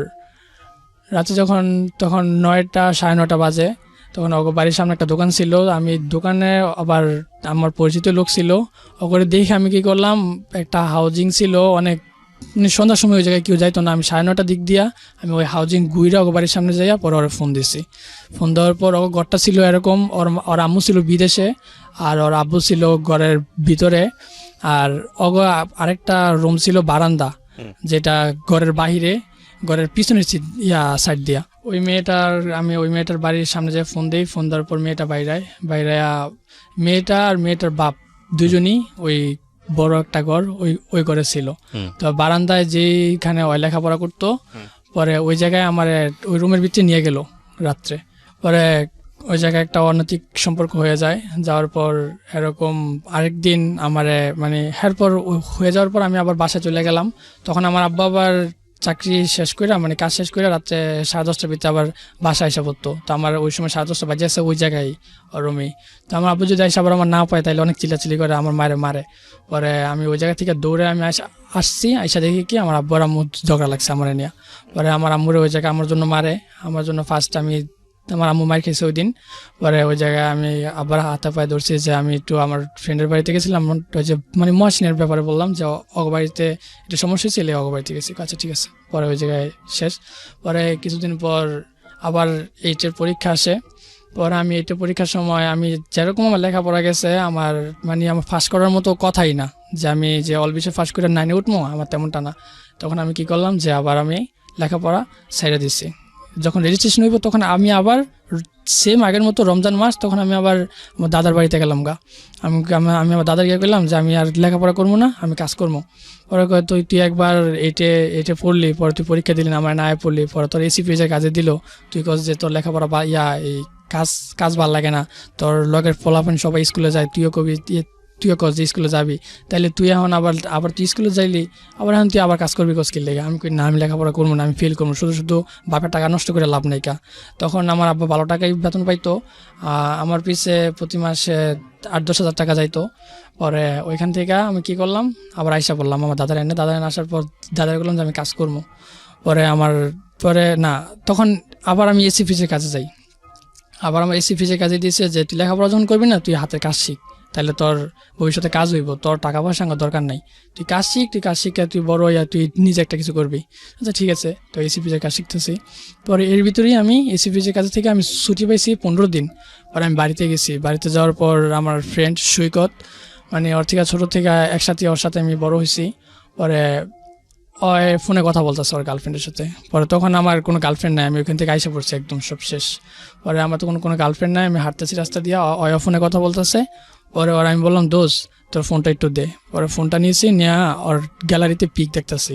তখন 9-9:30 বাজে। তখন বাড়ির সামনে একটা দোকান ছিল, আমি দোকানে আবার আমার পরিচিত লোক ছিল, ওকে দেখে আমি কি করলাম, একটা হাউজিং ছিল অনেক মানে সন্ধ্যার সময় ওই জায়গায় কেউ যাইতো না, আমি 9:30 দিক দিয়া আমি ওই হাউজিং ঘুরে ওকে বাড়ির সামনে যাইয়া পরে ওরা ফোন দিছি। ফোন দেওয়ার পর ওর ঘরটা ছিল এরকম, ওর আম্মু ছিল বিদেশে আর ওর আব্বু ছিল ঘরের ভিতরে, আর আরেকটা রুম ছিল বারান্দা, যেটা ঘরের বাহিরে, ঘরের পিছনের সাইড দিয়া। ওই মেয়েটার বাড়ির সামনে যাই ফোন দিই। ফোন দেওয়ার পর মেয়েটা বাইরে মেয়েটা আর মেয়েটার বাপ দুজনই ওই বড় একটা ঘর ওই ঘরে ছিল। তো বারান্দায় যেখানে ওই লেখাপড়া করতো, পরে ওই জায়গায় আমার ওই রুমের ভিতরে নিয়ে গেল রাত্রে। পরে ওই জায়গায় একটা অনৈতিক সম্পর্ক হয়ে যায়। যাওয়ার পর এরকম আরেকদিন আমার মানে এরপর হয়ে যাওয়ার পর আমি আবার বাসায় চলে গেলাম। তখন আমার আব্বা আবার চাকরি শেষ করে মানে কাজ শেষ করে রাত্রে 10:30টার ভিতরে আবার বাসা এসে পড়তো। তো আমার ওই সময় 10:30 বাজে আছে ওই জায়গায় রুমে। তো আমার আব্বু যদি এসে আবার আমার না পায় তাহলে অনেক চিল্লাচিল্লি করে, আমার মারে। পরে আমি ওই জায়গা থেকে দৌড়ে আমি আসছি, আইসা দেখি কি আমার আব্বুর আম্মু ঝগড়া লাগছে আমার নিয়ে। পরে আমার আম্মুরে ওই জায়গায় আমার জন্য মারে, আমার জন্য ফার্স্ট আমার আম্মু মার খেয়েছে ওই দিন। পরে ওই জায়গায় আমি আবার হাতে পায়ে ধরছি যে আমি একটু আমার ফ্রেন্ডের বাড়িতে গেছিলাম, ওই যে মানে মহাসিনের ব্যাপারে বললাম যে বাড়িতে একটু সমস্যা ছিল, বাড়িতে গেছি। আচ্ছা ঠিক আছে। পরে ওই জায়গায় শেষ। পরে কিছুদিন পর আবার 8-এর পরীক্ষা আসে। পরে আমি 8-এর পরীক্ষার সময় আমি যেরকম আমার লেখাপড়া গেছে, আমার ফার্স্ট করার মতো কথাই না যে আমি যে অল বিষয়ে ফার্স্ট করে 9-এ উঠবো, আমার তেমনটা না। তখন আমি কি করলাম যে আবার আমি লেখাপড়া ছেড়ে দিচ্ছি। যখন রেজিস্ট্রেশন হইব তখন আমি আবার সেম আগের মতো রমজান মাস, তখন আমি আবার আমার দাদার বাড়িতে গেলাম আমি আমার দাদার গিয়ে করলাম যে আমি আর লেখাপড়া করবো না, আমি কাজ করবো। পরে কয় তুই একবার এইটে পড়লি, পরে তুই পরীক্ষা দিলি না, আমার না পড়লি, পরে তোর এসি ফ্রিজের কাজে দিল, তুই কস যে তোর লেখাপড়া এই কাজ কাজ ভালো লাগে না, তোর লগের পোলাপান সবাই স্কুলে যায়, তুইও কবি তুইও কস যে স্কুলে যাবি, তাইলে তুই এখন আবার তুই স্কুলে যাইলি, আবার এখন তুই আবার কাজ করবি কস কি লেগে? আমি কই না, আমি লেখাপড়া করবো না, আমি ফেল করবো, শুধু শুধু বাপের টাকা নষ্ট করে লাভ নাই কা। তখন আমার আব্বা ভালো টাকাই বেতন পাইতো, আমার পিছে প্রতি মাসে 8-10 হাজার টাকা যাইতো। পরে ওইখান থেকে আমি কি করলাম, আবার আইসা বললাম আমার দাদার এনে আসার পর দাদার বললাম যে আমি কাজ করবো। পরে না, তখন আবার আমি এসি ফিজের কাজে যাই। আবার আমার এসি ফিজের কাজে দিয়েছে যে তুই লেখাপড়া যখন করবি না, তুই হাতের কাজ শিখ, তাহলে তোর ভবিষ্যতে কাজ হইব, তোর টাকা পয়সা দরকার নাই, তুই কাজ শিখে তুই বড় হইয়া তুই নিজে একটা কিছু করবি। আচ্ছা ঠিক আছে, তো এসি ফিজের কাজ শিখতেছি। পরে এর ভিতরেই আমি এসি ফিজের কাজ থেকে আমি ছুটি পাইছি 15 দিন। পরে আমি বাড়িতে গেছি, বাড়িতে যাওয়ার পর আমার ফ্রেন্ড সৈকত, মানে ওর থেকে ছোটো থেকে একসাথে ওর সাথে আমি বড় হয়েছি। পরে ওই ফোনে কথা বলতেছে ওর গার্লফ্রেন্ডের সাথে। পরে তখন আমার কোনো গার্লফ্রেন্ড নাই, আমি ওইখান থেকে আইসা পড়ছি একদম সব শেষ। পরে আমার তো কোনো গার্লফ্রেন্ড নাই, আমি হাঁটতেছি রাস্তা দিয়ে, ওই ফোনে কথা বলতেছে। পরে ওর আমি বললাম দোষ তোর ফোনটা একটু দে। পরে ফোনটা নিয়েছি, নিয়ে ওর গ্যালারিতে পিক দেখতেছি।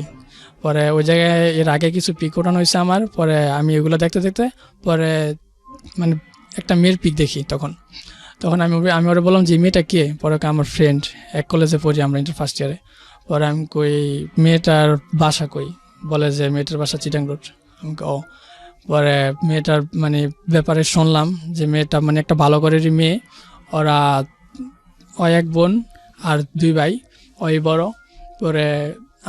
পরে ওই জায়গায় এর আগে কিছু পিক ওঠানো হয়েছে আমার। পরে আমি ওইগুলো দেখতে দেখতে পরে মানে একটা মেয়ের পিক দেখি। তখন আমি ওরা বললাম যে মেয়েটা কে? পরে আমার ফ্রেন্ড, এক কলেজে পড়ি আমরা, ইন্টার ফার্স্ট ইয়ারে। পরে আমি কই মেয়েটার বাসা কই? বলে যে মেয়েটার বাসা চিটাং রোড। আমি ও। পরে মেয়েটার মানে ব্যাপারে শুনলাম যে মেয়েটা মানে একটা ভালো ঘরেরই মেয়ে, ওরা এক বোন আর 2 ভাই, ওই বড়। পরে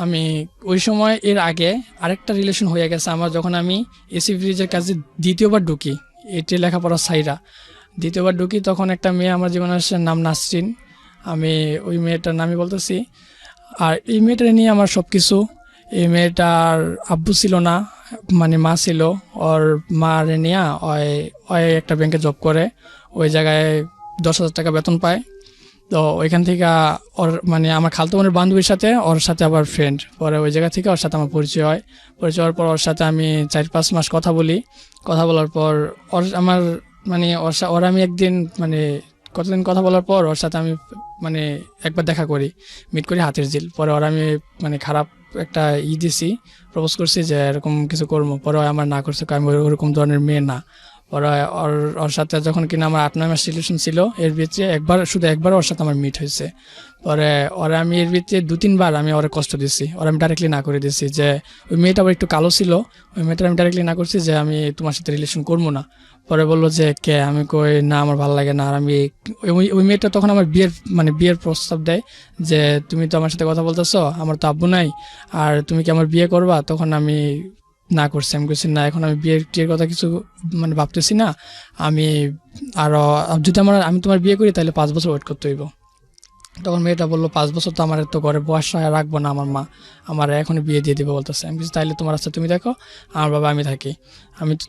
আমি ওই সময় এর আগে আরেকটা রিলেশন হয়ে গেছে আমার, যখন আমি এসি ফ্রিজের কাছে দ্বিতীয়বার ঢুকি, এটি লেখাপড়া সাইরা দ্বিতীয়বার ঢুকি, তখন একটা মেয়ে আমার জীবনে আসছে, নাম নাসরিন। আমি ওই মেয়েটার নামই বলতেছি। আর এই মেয়েটা নিয়ে আমার সব কিছু। এই মেয়েটার আব্বু ছিল না, মানে মা ছিল। ওর মার নিয়ে ওই একটা ব্যাংকে জব করে, ওই জায়গায় 10,000 টাকা বেতন পায়। তো ওইখান থেকে ওর মানে আমার খালতো বোনের বান্ধবীর সাথে ওর সাথে আবার ফ্রেন্ড। পরে ওই জায়গা থেকে ওর সাথে আমার পরিচয় হয়। পরিচয় হওয়ার পর ওর সাথে আমি 4-5 মাস কথা বলি। কথা বলার পর আমার মানে ওর আমি একদিন মানে কতদিন কথা বলার পর ওর সাথে আমি মানে একবার দেখা করি, মিট করি হাতের ঝিল। পরে ওর আমি মানে খারাপ একটা দিছি, প্রপোজ করছি যে এরকম কিছু করবো। পরে আমার না করছে, আমি ওরকম ধরনের মেয়ে না। পরে ওর সাথে যখন কিনা আমার 8-9 মাস রিলেশন ছিল, এর ভিতরে শুধু একবার ওর সাথে আমার মিট হয়েছে। পরে আমি এর ভিতরে 2-3 বার আমি ওরে কষ্ট দিছি, আমি ডাইরেক্টলি না করে দিছি। যে ওই মেয়েটা আবার একটু কালো ছিল, ওই মেয়েটা আমি ডাইরেক্টলি না করছি যে আমি তোমার সাথে রিলেশন করবো না। পরে বললো যে কে? আমি কই না, আমার ভালো লাগে না। আর আমি ওই মেয়েটা তখন আমার বিয়ের প্রস্তাব দেয় যে তুমি তো আমার সাথে কথা বলতেছো, আমার তো আব্বু নাই, আর তুমি কি আমার বিয়ে করবা? তখন আমি না করছি, আমি বলছি না, এখন আমি বিয়ের কথা কিছু মানে ভাবতেছি না। আমি আরও যদি আমি তোমার বিয়ে করি তাহলে 5 বছর ওয়েট করতে হইব। তখন মেয়েটা বললো 5 বছর তো আমার তো ঘরে বয়স রাখবো না, আমার মা আমার এখনই বিয়ে দিয়ে দেবে বলতেছে। আমি বলছি তাইলে তোমার রাস্তা তুমি দেখো, আমার বাবা আমি থাকি। আমি তো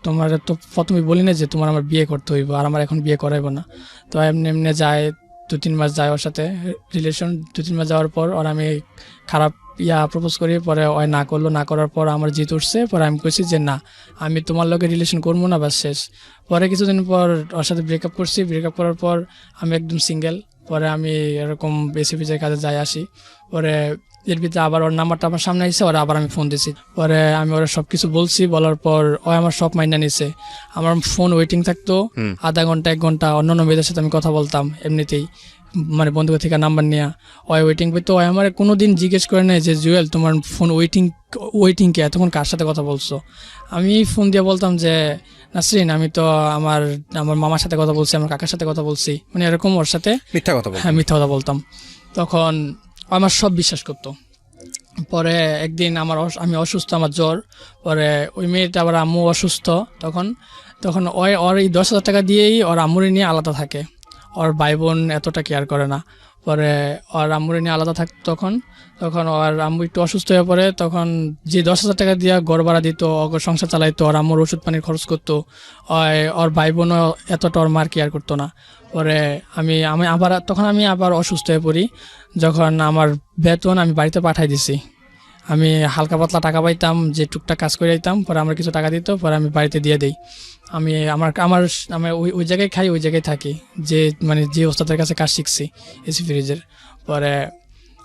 তোমার তো প্রথমে বলি না যে তোমার আমার বিয়ে করতে হইব, আর আমার এখন বিয়ে করাইবো না। তো এমনি যায়, 2-3 মাস যায় ওর সাথে রিলেশন। 2-3 মাস যাওয়ার পর আমি খারাপ প্রপোজ করি। পরে ওই না করলো, না করার পর আমার জিত উঠছে। পরে আমি কইছি যে না, আমি তোমার লগে রিলেশন করবো না, বাস শেষ। পরে কিছুদিন পর ওর সাথে ব্রেকআপ করছি। ব্রেকআপ করার পর আমি একদম সিঙ্গেল। পরে আমি এরকম বেসিফিজের কাজে যাই আসি। পরে এর ভিতরে আবার ওর নাম্বারটা আমার সামনে আসছে, ওরা আবার আমি ফোন দিছি। পরে আমি ওরা সব কিছু বলছি, বলার পর ও আমার সব মাইনা নিছে। আমার ফোন ওয়েটিং থাকতো আধা ঘন্টা 1 ঘন্টা, অন্যান্য মেয়েদের সাথে আমি কথা বলতাম এমনিতেই, মানে বন্ধুদের থেকে নাম্বার নেওয়া। ওয়েটিং পেতো। আমার কোনো দিন জিজ্ঞেস করে নেয় যে জুয়েল তোমার ফোন ওয়েটিং কে, এতক্ষণ কার সাথে কথা বলছো? আমি ফোন দিয়ে বলতাম যে নাসরিন, আমি তো আমার মামার সাথে কথা বলছি, আমার কাকার সাথে কথা বলছি, মানে এরকম ওর সাথে মিথ্যা কথা বলতাম। তখন আমার সব বিশ্বাস করতো। পরে একদিন আমি অসুস্থ, আমার জ্বর। পরে ওই মেয়েটা আবার আম্মু অসুস্থ। তখন ওর এই 10,000 টাকা দিয়েই ওর আম্মুরে নিয়ে আলাদা থাকে, ওর ভাই বোন এতটা কেয়ার করে না। পরে ওর আম্মুরে নিয়ে আলাদা থাকতো। তখন ওর আম্মু একটু অসুস্থ হয়ে পড়ে। তখন যে 10,000 টাকা দিয়ে ঘর ভাড়া দিত, ওর সংসার চালাইতো, ওর আম্মুর ওষুধ পানির খরচ করতো, ওর ভাই বোনও এতটা ওর মার কেয়ার করতো না। পরে আমি আবার অসুস্থ হয়ে পড়ি। যখন আমার বেতন আমি বাড়িতে পাঠাই দিছি, আমি হালকা পাতলা টাকা পাইতাম, যে টুকটাক কাজ করে দিতাম। পরে আমার কিছু টাকা দিত, পরে আমি বাড়িতে দিয়ে দিই। আমি ওই জায়গায় খাই, ওই জায়গায় থাকি, যে ওস্তাদের কাছে কাজ শিখছি এসি ফ্রিজের। পরে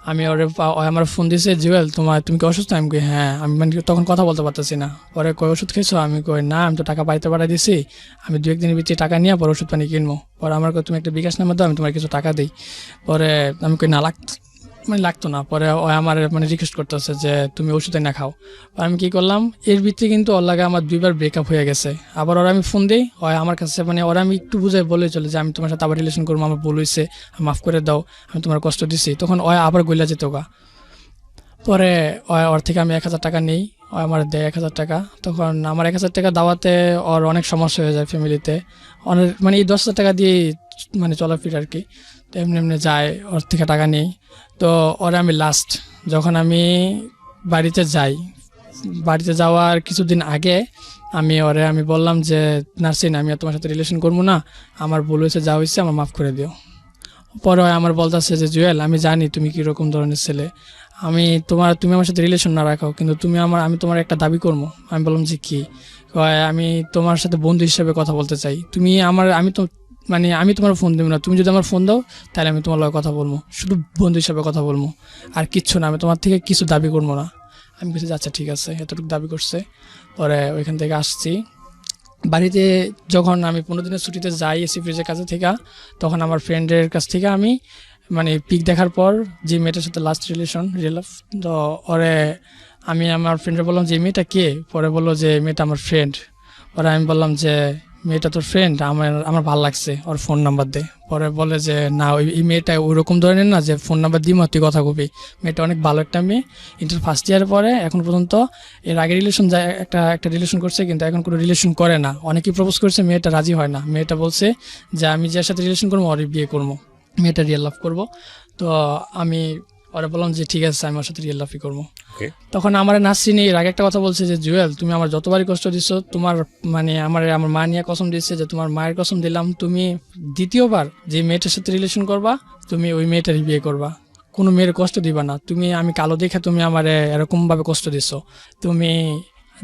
আমি ওরে ও আমার ফোন দিছে, জুয়েল তুমি কি অসুস্থ? আমি কই হ্যাঁ। আমি মানে তখন কথা বলতে পারতেছি না। পরে কই ওষুধ খেয়েছো? আমি কই না, আমি তো টাকা পাঠাই দিছি, আমি 2-1 দিনের ভিতরে টাকা নিয়ে পরে ওষুধ পানি কিনবো। পরে আমার কই তুমি একটা বিকাশ নাম্বার দাও, আমি তোমার কিছু টাকা দিই। পরে আমি কই না লাগতো না। পরে ও আমার মানে রিকোয়েস্ট করতেছে যে তুমি ওষুধ না খাও। পরে আমি কি করলাম, এর ভিতরে কিন্তু ওর লাগে আমার 2বার ব্রেকআপ হয়ে গেছে। আবার ওরা আমি ফোন দিই, ও আমার কাছে মানে ওরা আমি একটু বুঝাই বলে চলে যে আমি তোমার সাথে আবার রিলেশন করবো, আমার ভুল হয়েছে, মাফ করে দাও, আমি তোমার কষ্ট দিছি। তখন ও আবার গইলা যেত গা। পরে ওর থেকে আমি 1,000 টাকা নিই, ও আমার দেয় 1,000 টাকা। তখন আমার 1,000 টাকা দাওয়াতে ওর অনেক সমস্যা হয়ে যায় ফ্যামিলিতে, অনেক মানে এই 10,000 টাকা দিয়ে মানে চলাফেরা আর কি। তো এমনি এমনি যায়, ওর থেকে টাকা নিই। তো ওরা আমি লাস্ট যখন আমি বাড়িতে যাই, বাড়িতে যাওয়ার কিছুদিন আগে আমি বললাম যে নার্সিন, আমি আর তোমার সাথে রিলেশন করবো না, আমার ভুল হয়েছে, যা হয়েছে আমার মাফ করে দিও। পরে আমার বলতেছে যে জুয়েল, আমি জানি তুমি কীরকম ধরনের ছেলে, তুমি আমার সাথে রিলেশন না রাখো, কিন্তু আমি তোমার একটা দাবি করবো। আমি বললাম যে কি? কয় আমি তোমার সাথে বন্ধু হিসেবে কথা বলতে চাই। আমি তোমার ফোন দেবো না, তুমি যদি আমার ফোন দাও তাহলে আমি তোমার লগে কথা বলবো, শুধু বন্ধু হিসেবে কথা বলবো, আর কিচ্ছু না, আমি তোমার থেকে কিছু দাবি করবো না। আমি কিছু আচ্ছা ঠিক আছে, এতটুকু দাবি করছে। পরে ওইখান থেকে আসছি বাড়িতে। যখন আমি 15 দিনের ছুটিতে যাই এসি ফ্রিজের কাছে থেকে, তখন আমার ফ্রেন্ডের কাছ থেকে আমি মানে পিক দেখার পর যে মেয়েটার সাথে লাস্ট রিয়েল লাভ, তো ওরে আমি আমার ফ্রেন্ডে বললাম যে মেয়েটা কে? পরে বললো যে মেয়েটা আমার ফ্রেন্ড। পরে আমি বললাম যে মেয়েটা তোর ফ্রেন্ড, আমার ভালো লাগছে, ওর ফোন নাম্বার দে। পরে বলে যে না, এই মেয়েটা ওইরকম ধরনের না যে ফোন নাম্বার দিই তুই কথা কবি। মেয়েটা অনেক ভালো একটা মেয়ে, ইন্টার ফার্স্ট ইয়ারের পরে এখন পর্যন্ত, এর আগে রিলেশন যায় একটা রিলেশন করছে, কিন্তু এখন কোনো রিলেশন করে না। অনেকেই প্রপোজ করছে, মেয়েটা রাজি হয় না। মেয়েটা বলছে যে আমি যার সাথে রিলেশন করবো ওরই বিয়ে করবো, মেয়েটা রিয়েল লাভ করবো। তো আমি ওরা বললাম যে ঠিক আছে, আমি ওর সাথে রিয়েল লাভই করবো। তখন আমার নাসরিন এর আগে একটা কথা বলছে যে জুয়েল, তুমি আমার যতবারই কষ্ট দিচ্ছ, তোমার মানে আমার মা নিয়ে কসম দিচ্ছে যে তোমার মায়ের কসম দিলাম, তুমি দ্বিতীয়বার যে মেয়েটার সাথে রিলেশন করবা তুমি ওই মেয়েটারই বিয়ে করবা, কোনো মেয়ের কষ্ট দিবা না। আমি কালো দেখে তুমি আমার এরকম ভাবে কষ্ট দিচ্ছ, তুমি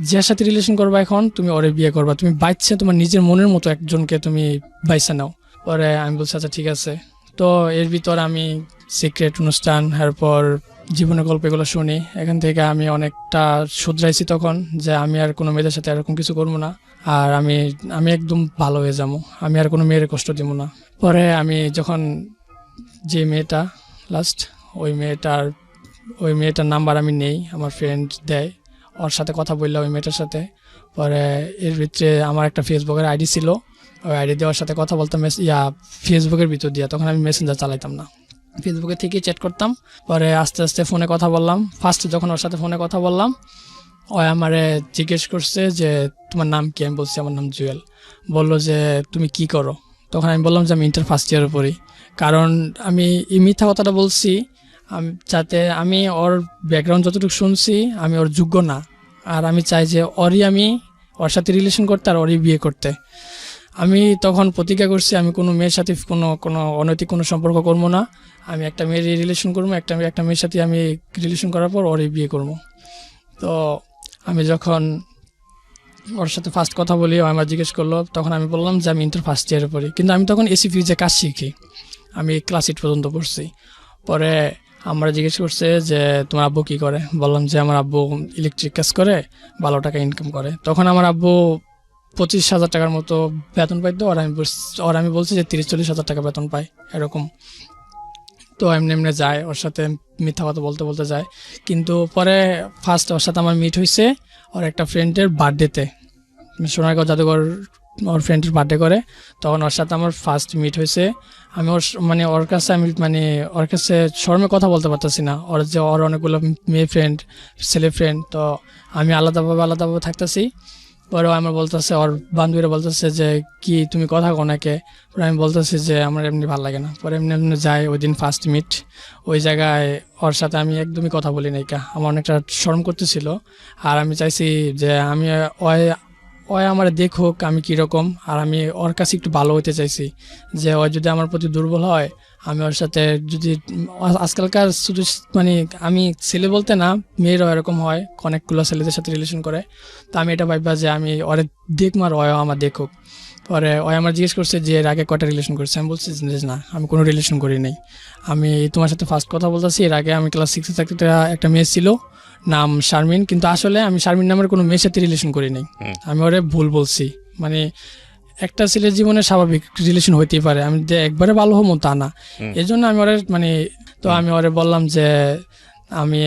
যার সাথে রিলেশন করবা এখন তুমি ওরে বিয়ে করবা, তুমি বাইচ্ছে তোমার নিজের মনের মতো একজনকে তুমি বাইছে নাও। পরে আমি বলছি আচ্ছা ঠিক আছে। তো এর ভিতর আমি সিক্রেট অনুষ্ঠান, এরপর জীবনের গল্প এগুলো শুনি, এখান থেকে আমি অনেকটা শুধরাইছি তখন, যে আমি আর কোনো মেয়েদের সাথে এরকম কিছু করবো না, আর আমি একদম ভালো হয়ে যাবো, আমি আর কোনো মেয়ের কষ্ট দিব না। পরে আমি যখন যে মেয়েটা লাস্ট, ওই মেয়েটার নাম্বার আমি নেই, আমার ফ্রেন্ড দেয়, ওর সাথে কথা বললাম ওই মেয়েটার সাথে। পরে এর ভিতরে আমার একটা ফেসবুকের আইডি ছিল, ওই আইডি দেওয়ার সাথে কথা বলতাম ফেসবুকের ভিতর দিয়ে। তখন আমি মেসেঞ্জার চালাইতাম না, ফেসবুকে থেকে চ্যাট করতাম। পরে আস্তে আস্তে ফোনে কথা বললাম। ফার্স্ট যখন ওর সাথে ফোনে কথা বললাম, ও আমারে জিজ্ঞেস করছে যে তোমার নাম কি? আমি বলছি আমার নাম জুয়েল। বললো যে তুমি কি করো? তখন আমি বললাম যে আমি ইন্টার ফার্স্ট ইয়ারে পড়ি। কারণ আমি এই মিথ্যা কথাটা বলছি যাতে আমি ওর ব্যাকগ্রাউন্ড যতটুকু শুনছি আমি ওর যোগ্য না, আর আমি চাই যে ওর সাথে রিলেশন করতে আর ওরই বিয়ে করতে। আমি তখন প্রতিজ্ঞা করছি আমি কোনো মেয়ের সাথে কোনো অনৈতিক কোনো সম্পর্ক করবো না, আমি একটা মেয়ের রিলেশন করবো, একটা মেয়ের সাথে আমি রিলেশন করার পর ওরই বিয়ে করবো। তো আমি যখন ওর সাথে ফার্স্ট কথা বলি, ও আমার জিজ্ঞেস করলো, তখন আমি বললাম যে আমি ইন্টার ফার্স্ট ইয়ারে পড়ি, কিন্তু আমি তখন এসি ফিউজে কাজ শিখি, আমি ক্লাস 8 পর্যন্ত পড়ছি। পরে আমরা জিজ্ঞেস করছে যে তোমার আব্বু কী করে? বললাম যে আমার আব্বু ইলেকট্রিক কাজ করে, ভালো টাকা ইনকাম করে। তখন আমার আব্বু 25,000 টাকার মতো বেতন পাইতো, আর আমি বলছি যে 30-40 হাজার টাকা বেতন পাই এরকম। তো এমনি যায়, ওর সাথে মিথ্যা কথা বলতে বলতে যায়। কিন্তু পরে ফার্স্ট ওর সাথে আমার মিট হয়েছে ওর একটা ফ্রেন্ডের বার্থডেতে, সোনারগাঁও জাদুঘর, ওর ফ্রেন্ডের বার্থডে করে, তখন ওর সাথে আমার ফার্স্ট মিট হয়েছে। আমি ওর কাছে শর্মে কথা বলতে পারতেছি না, ওর অনেকগুলো মেয়ে ফ্রেন্ড, ছেলে ফ্রেন্ড, তো আমি আলাদাভাবে থাকতেছি। পরে আমার বলতেছে, ওর বান্ধবীরা বলতেছে যে কি তুমি কথা কোনাকে? পরে আমি বলতেছি যে আমার এমনি ভালো লাগে না। পরে এমনি যাই, ওই দিন ফার্স্ট মিট, ওই জায়গায় ওর সাথে আমি একদমই কথা বলি নাই, আমার অনেকটা শরম করতেছিল। আর আমি চাইছি যে ওই আমার দেখুক আমি কীরকম, আর আমি ওর কাছে একটু ভালো হইতে চাইছি, যে ও যদি আমার প্রতি দুর্বল হয়, আমি ওর সাথে যদি আজকালকার শুধু মানে আমি ছেলে বলতে না, মেয়েরাও এরকম হয়, অনেকগুলো ছেলেদের সাথে রিলেশন করে। তো আমি এটা ভাববা যে আমি ওরে দেখবো আর ও আমার দেখুক। পরে ওই আমার জিজ্ঞেস করছে যে এর আগে কটা রিলেশন করছে, আমি বলছি যে না আমি কোনো রিলেশন করি নাই, আমি তোমার সাথে ফার্স্ট কথা বলতেছি। এর আগে আমি ক্লাস 6-এ থাকতে একটা মেয়ে ছিল নাম শারমিন, কিন্তু আসলে আমি শারমিন নামের কোনো মেয়ের সাথে রিলেশন করি নাই, আমি ওরে ভুল বলছি। মানে একটা ছেলের জীবনে স্বাভাবিক রিলেশন হইতেই পারে, আমি যে একবারে ভালো হবো তা না, এই জন্য আমি ওরে মানে তো আমি ওরে বললাম যে আমি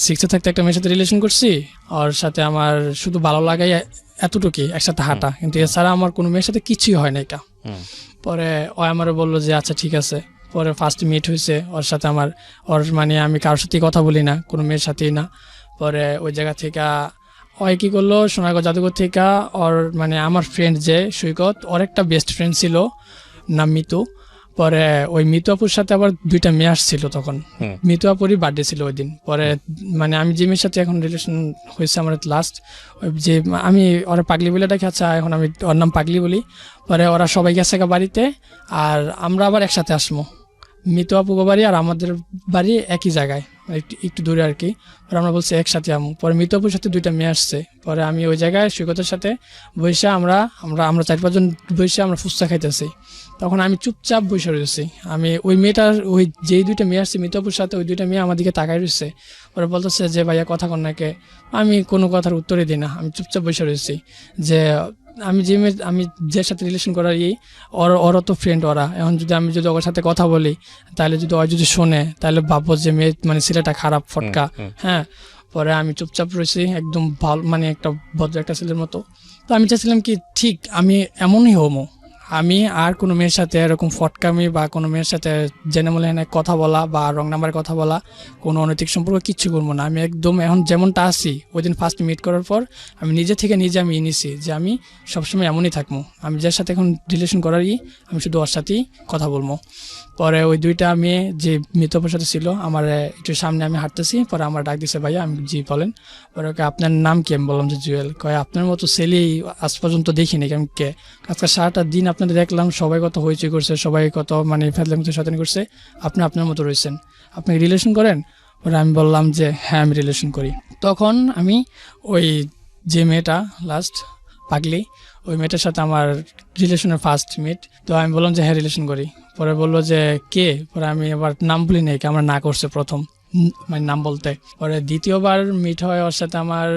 6-এ থাকতে একটা মেয়ের সাথে রিলেশন করছি, ওর সাথে আমার শুধু ভালো লাগাই এতটুকুই, একসাথে হাঁটা, কিন্তু এছাড়া আমার কোনো মেয়ের সাথে কিছুই হয় না এটা। পরে ও আমারে বললো যে আচ্ছা ঠিক আছে। পরে ফার্স্ট মিট হয়েছে ওর সাথে আমার, ওর মানে আমি কারোর সাথেই কথা বলি না, কোনো মেয়ের সাথেই না। পরে ওই জায়গা থেকে ওই কী করলো, সোনারগাঁও জাদুঘর থেকে ওর মানে আমার ফ্রেন্ড যে সৈকত, ওর একটা বেস্ট ফ্রেন্ড ছিল নাম মিতু। পরে ওই মিতু আপুর সাথে আবার 2টা মেয়ে আসছিল তখন, মিতু আপুরই বার্থডে ছিল ওই দিন। পরে মানে আমি যে মেয়ের সাথে এখন রিলেশন হয়েছে আমার লাস্ট, যে আমি ওরা পাগলি বলে ডাকি, আচ্ছা এখন আমি ওর নাম পাগলি বলি। পরে ওরা সবাই গেছে বাড়িতে, আর আমরা আবার একসাথে আসবো, মিতু আপু বাড়ি আর আমাদের বাড়ি একই জায়গায়, একটু দূরে আর কি। পরে আমরা বলছি একসাথে আমু। পরে মিতু আপুর সাথে 2টা মেয়ে আসছে। পরে আমি ওই জায়গায় সৈকতের সাথে বসে আমরা 4-5 জন বসে আমরা ফুচকা খাইতেছি। তখন আমি চুপচাপ বসে রয়েছি। আমি ওই মেয়েটার ওই যেই 2টা মেয়ে আসছে মিতু আপুর সাথে, ওই 2টা মেয়ে আমার দিকে তাকাই রয়েছে। ওরা বলতেছে যে ভাইয়া কথা কন নাকে, আমি কোনো কথার উত্তরই দিই না, আমি চুপচাপ বসে রয়েছি। যে আমি যে সাথে রিলেশন করার ওরা তো ফ্রেন্ড, ওরা এখন আমি যদি ওর সাথে কথা বলি, তাহলে যদি ওরা যদি শোনে তাহলে ভাববো যে মেয়ে মানে ছেলেটা খারাপ ফটকা। হ্যাঁ, পরে আমি চুপচাপ রয়েছি একদম ভালো, মানে একটা ভদ্র একটা ছেলের মতো। তো আমি চাইছিলাম কি ঠিক আমি এমনই হবো, আমি আর কোনো মেয়ের সাথে এরকম ফটকামি বা কোনো মেয়ের সাথে জেনে মনে হয় কথা বলা বা রং নাম্বারে কথা বলা, কোনো অনৈতিক সম্পর্ক কিচ্ছু করবো না। আমি একদম এখন যেমনটা আছি, ওই দিন ফার্স্ট মিট করার পর আমি নিজে থেকে নিজে আমি নিছি যে আমি সবসময় এমনই থাকবো, আমি যার সাথে এখন রিলেশন করারই আমি শুধু ওর সাথেই কথা বলবো। পরে ওই 2টা মেয়ে যে মিতপুর সাথে ছিল আমার একটু সামনে, আমি হাঁটতেছি, পরে আমার ডাক দিছে ভাইয়া, আমি জি বলেন। পরে ওকে আপনার নাম কি, আমি বললাম যে জুয়েল। কয় আপনার মতো ছেলেই আজ পর্যন্ত দেখিনি, আমি কে আজকে সারাটা দিন আপনাদের দেখলাম, সবাই কত হইচই করছে, সবাই কত মানে ফেদলাম মতো শয়তানি করছে, আপনি আপনার মতো রয়েছেন, আপনি রিলেশন করেন? পরে আমি বললাম যে হ্যাঁ আমি রিলেশন করি। তখন আমি ওই যে মেয়েটা লাস্ট পাগলি, ওই মেয়েটার সাথে আমার রিলেশনের ফার্স্ট মিট। তো আমি বললাম যে হ্যাঁ রিলেশন করি। পরে বললো যে কে, পরে আমি আবার নাম বলি নাই, আমার না করছে প্রথম মানে নাম বলতে। পরে দ্বিতীয়বার মিট হয় ওর সাথে আমার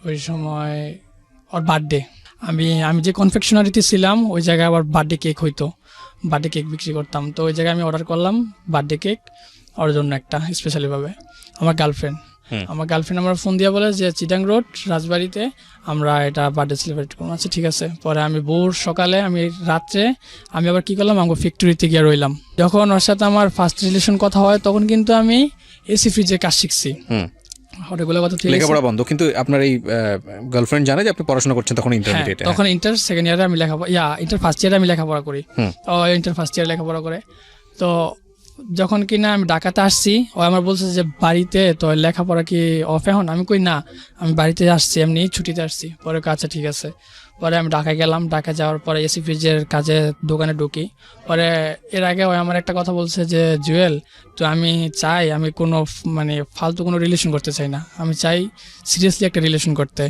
ওই সময় ওর বার্থডে, আমি যে কনফেকশনারিতে ছিলাম ওই জায়গায় আবার বার্থডে কেক হইতো, বার্থডে কেক বিক্রি করতাম। তো ওই জায়গায় আমি অর্ডার করলাম বার্থডে কেক ওর জন্য একটা স্পেশালিভাবে। আমার গার্লফ্রেন্ড আমার ফোন দিয়ে বলে যে চিটাং রোড রাজবাড়িতে আমরা এটা বার্থডে সেলিব্রেট করবো। আচ্ছা ঠিক আছে। পরে আমি ভোর সকালে আমি রাত্রে আমি আবার কী করলাম, আমার ফ্যাক্টরিতে গিয়ে রইলাম। যখন ওর সাথে আমার ফার্স্ট রিলেশন কথা হয় তখন কিন্তু আমি এসি ফ্রিজে কাজ শিখছি। ওগুলো কথা ঠিক লেখাপড়া বন্ধ, কিন্তু আপনার এই গার্লফ্রেন্ড জানে যে আপনি পড়াশোনা করছেন তখন ইন্টারমিডিয়েটে? তখন ইন্টার সেকেন্ড ইয়ারে আমি লেখাপড়া, ইন্টার ফার্স্ট ইয়ারে আমি লেখাপড়া করি। ইন্টার ফার্স্ট ইয়ারে লেখাপড়া করে তো যখন কিনা আমি ঢাকাতে আসছি, ও আমার বলছে যে বাড়িতে তো লেখাপড়া কি অফ এখন? আমি কই না, আমি বাড়িতে আসছি, এমনি ছুটিতে আসছি। পরে আচ্ছা ঠিক আছে। পরে আমি ঢাকায় গেলাম, ঢাকা যাওয়ার পরে এসি ফ্রিজের কাজে দোকানে ঢুকি। পরে এর আগে ও আমার একটা কথা বলছে যে জুয়েল, তো আমি চাই আমি কোনো মানে ফালতু কোনো রিলেশন করতে চাই না, আমি চাই সিরিয়াসলি একটা রিলেশন করতে।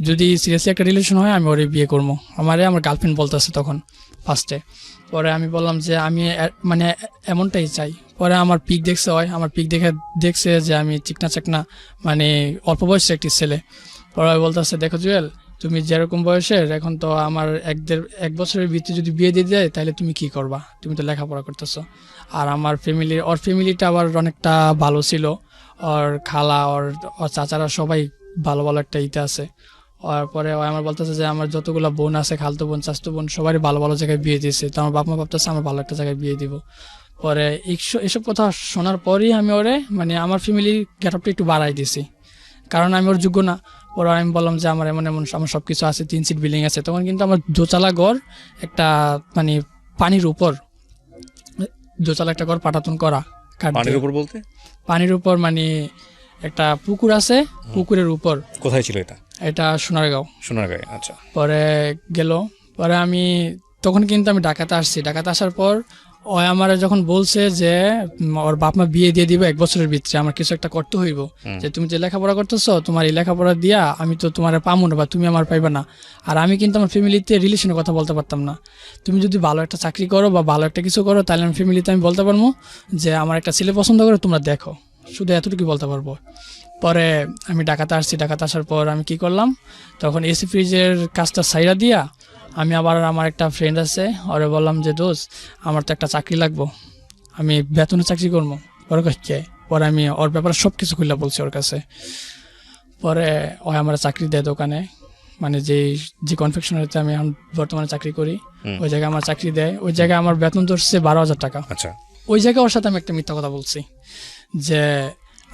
যদি সিরিয়াসলি একটা রিলেশন হয় আমি ওরে বিয়ে করবো। আমার গার্লফ্রেন্ড বলতেছে তখন ফার্স্টে। পরে আমি বললাম যে আমি মানে এমনটাই চাই। পরে আমার পিক দেখছে হয়, আমার পিক দেখছে যে আমি চিকনা চাকনা মানে অল্প বয়সের একটি ছেলে। পরে বলতেছে দেখো জুয়েল, তুমি যেরকম বয়সের, এখন তো আমার 1 বছরের ভিতরে যদি বিয়ে দিয়ে দেয় তাহলে তুমি কি করবা? তুমি তো লেখাপড়া করতেছো। আর আমার ওর ফ্যামিলিটা আবার অনেকটা ভালো ছিল, ওর খালা ওর চাচারা সবাই ভালো ভালো একটা ইতে আছে। আর পরে আমার বলতেছে যে আমার যতগুলো বোন আছে, খালতো বোন চাচতো বোন সবারই ভালো ভালো জায়গায় বিয়ে দিয়েছে, তো আমার বাপ মা ভাবতেছে আমার ভালো একটা জায়গায় বিয়ে দিব। পরে এসব কথা শোনার পরই আমি ওরে মানে আমার ফ্যামিলির গেটআপটা একটু বাড়াই দিয়েছি, কারণ আমি ওর যোগ্য না। পরে আমি বললাম যে আমার এমন আমার সব কিছু আছে, 3 সিট বিল্ডিং আছে। তখন কিন্তু আমার দোতলা ঘর একটা মানে পানির উপর, দোতলা একটা ঘর পাটাতন করা। পানির উপর বলতে? পানির উপর মানে একটা পুকুর আছে, পুকুরের উপর। কোথায় ছিল এটা? এটা সোনারগাঁও। আচ্ছা। পরে আমি তখন কিন্তু আমি ঢাকাতে আসছি। ঢাকাতে আসার পর ও আমার যখন বলছে যে ওর বাপ মা বিয়ে দিয়ে দিব 1 বছরের ভিতরে, আমার কিছু একটা করতে হইব, যে তুমি যে লেখাপড়া করতেছো তোমার এই লেখাপড়া দিয়া আমি তো তোমার পাবো না বা তুমি আমার পাইবা না, আর আমি কিন্তু আমার ফ্যামিলিতে রিলেশনের কথা বলতে পারতাম না। তুমি যদি ভালো একটা চাকরি করো বা ভালো একটা কিছু করো তাহলে আমি ফ্যামিলিতে আমি বলতে পারবো যে আমার একটা ছেলে পছন্দ করে তোমরা দেখো, শুধু এতটুকু বলতে পারবো। পরে আমি ঢাকাতে আসছি, ঢাকাতে আসার পর আমি কি করলাম, তখন এসি ফ্রিজের কাজটা সাইডা দিয়া আমি আবার আমার একটা ফ্রেন্ড আছে ওরে বললাম যে দোস্ত আমার তো একটা চাকরি লাগবো, আমি বেতনে চাকরি করবো। ওর কাছে পরে আমি ওর ব্যাপারে সব কিছু খুলে বলছি ওর কাছে। পরে ও আমার চাকরি দেয় দোকানে, মানে যে কনফেকশনারিতে আমি এখন বর্তমানে চাকরি করি ওই জায়গায় আমার চাকরি দেয়। ওই জায়গায় আমার বেতন ধরছে 12,000 টাকা। আচ্ছা, ওই জায়গায় ওর সাথে আমি একটা মিথ্যা কথা বলছি যে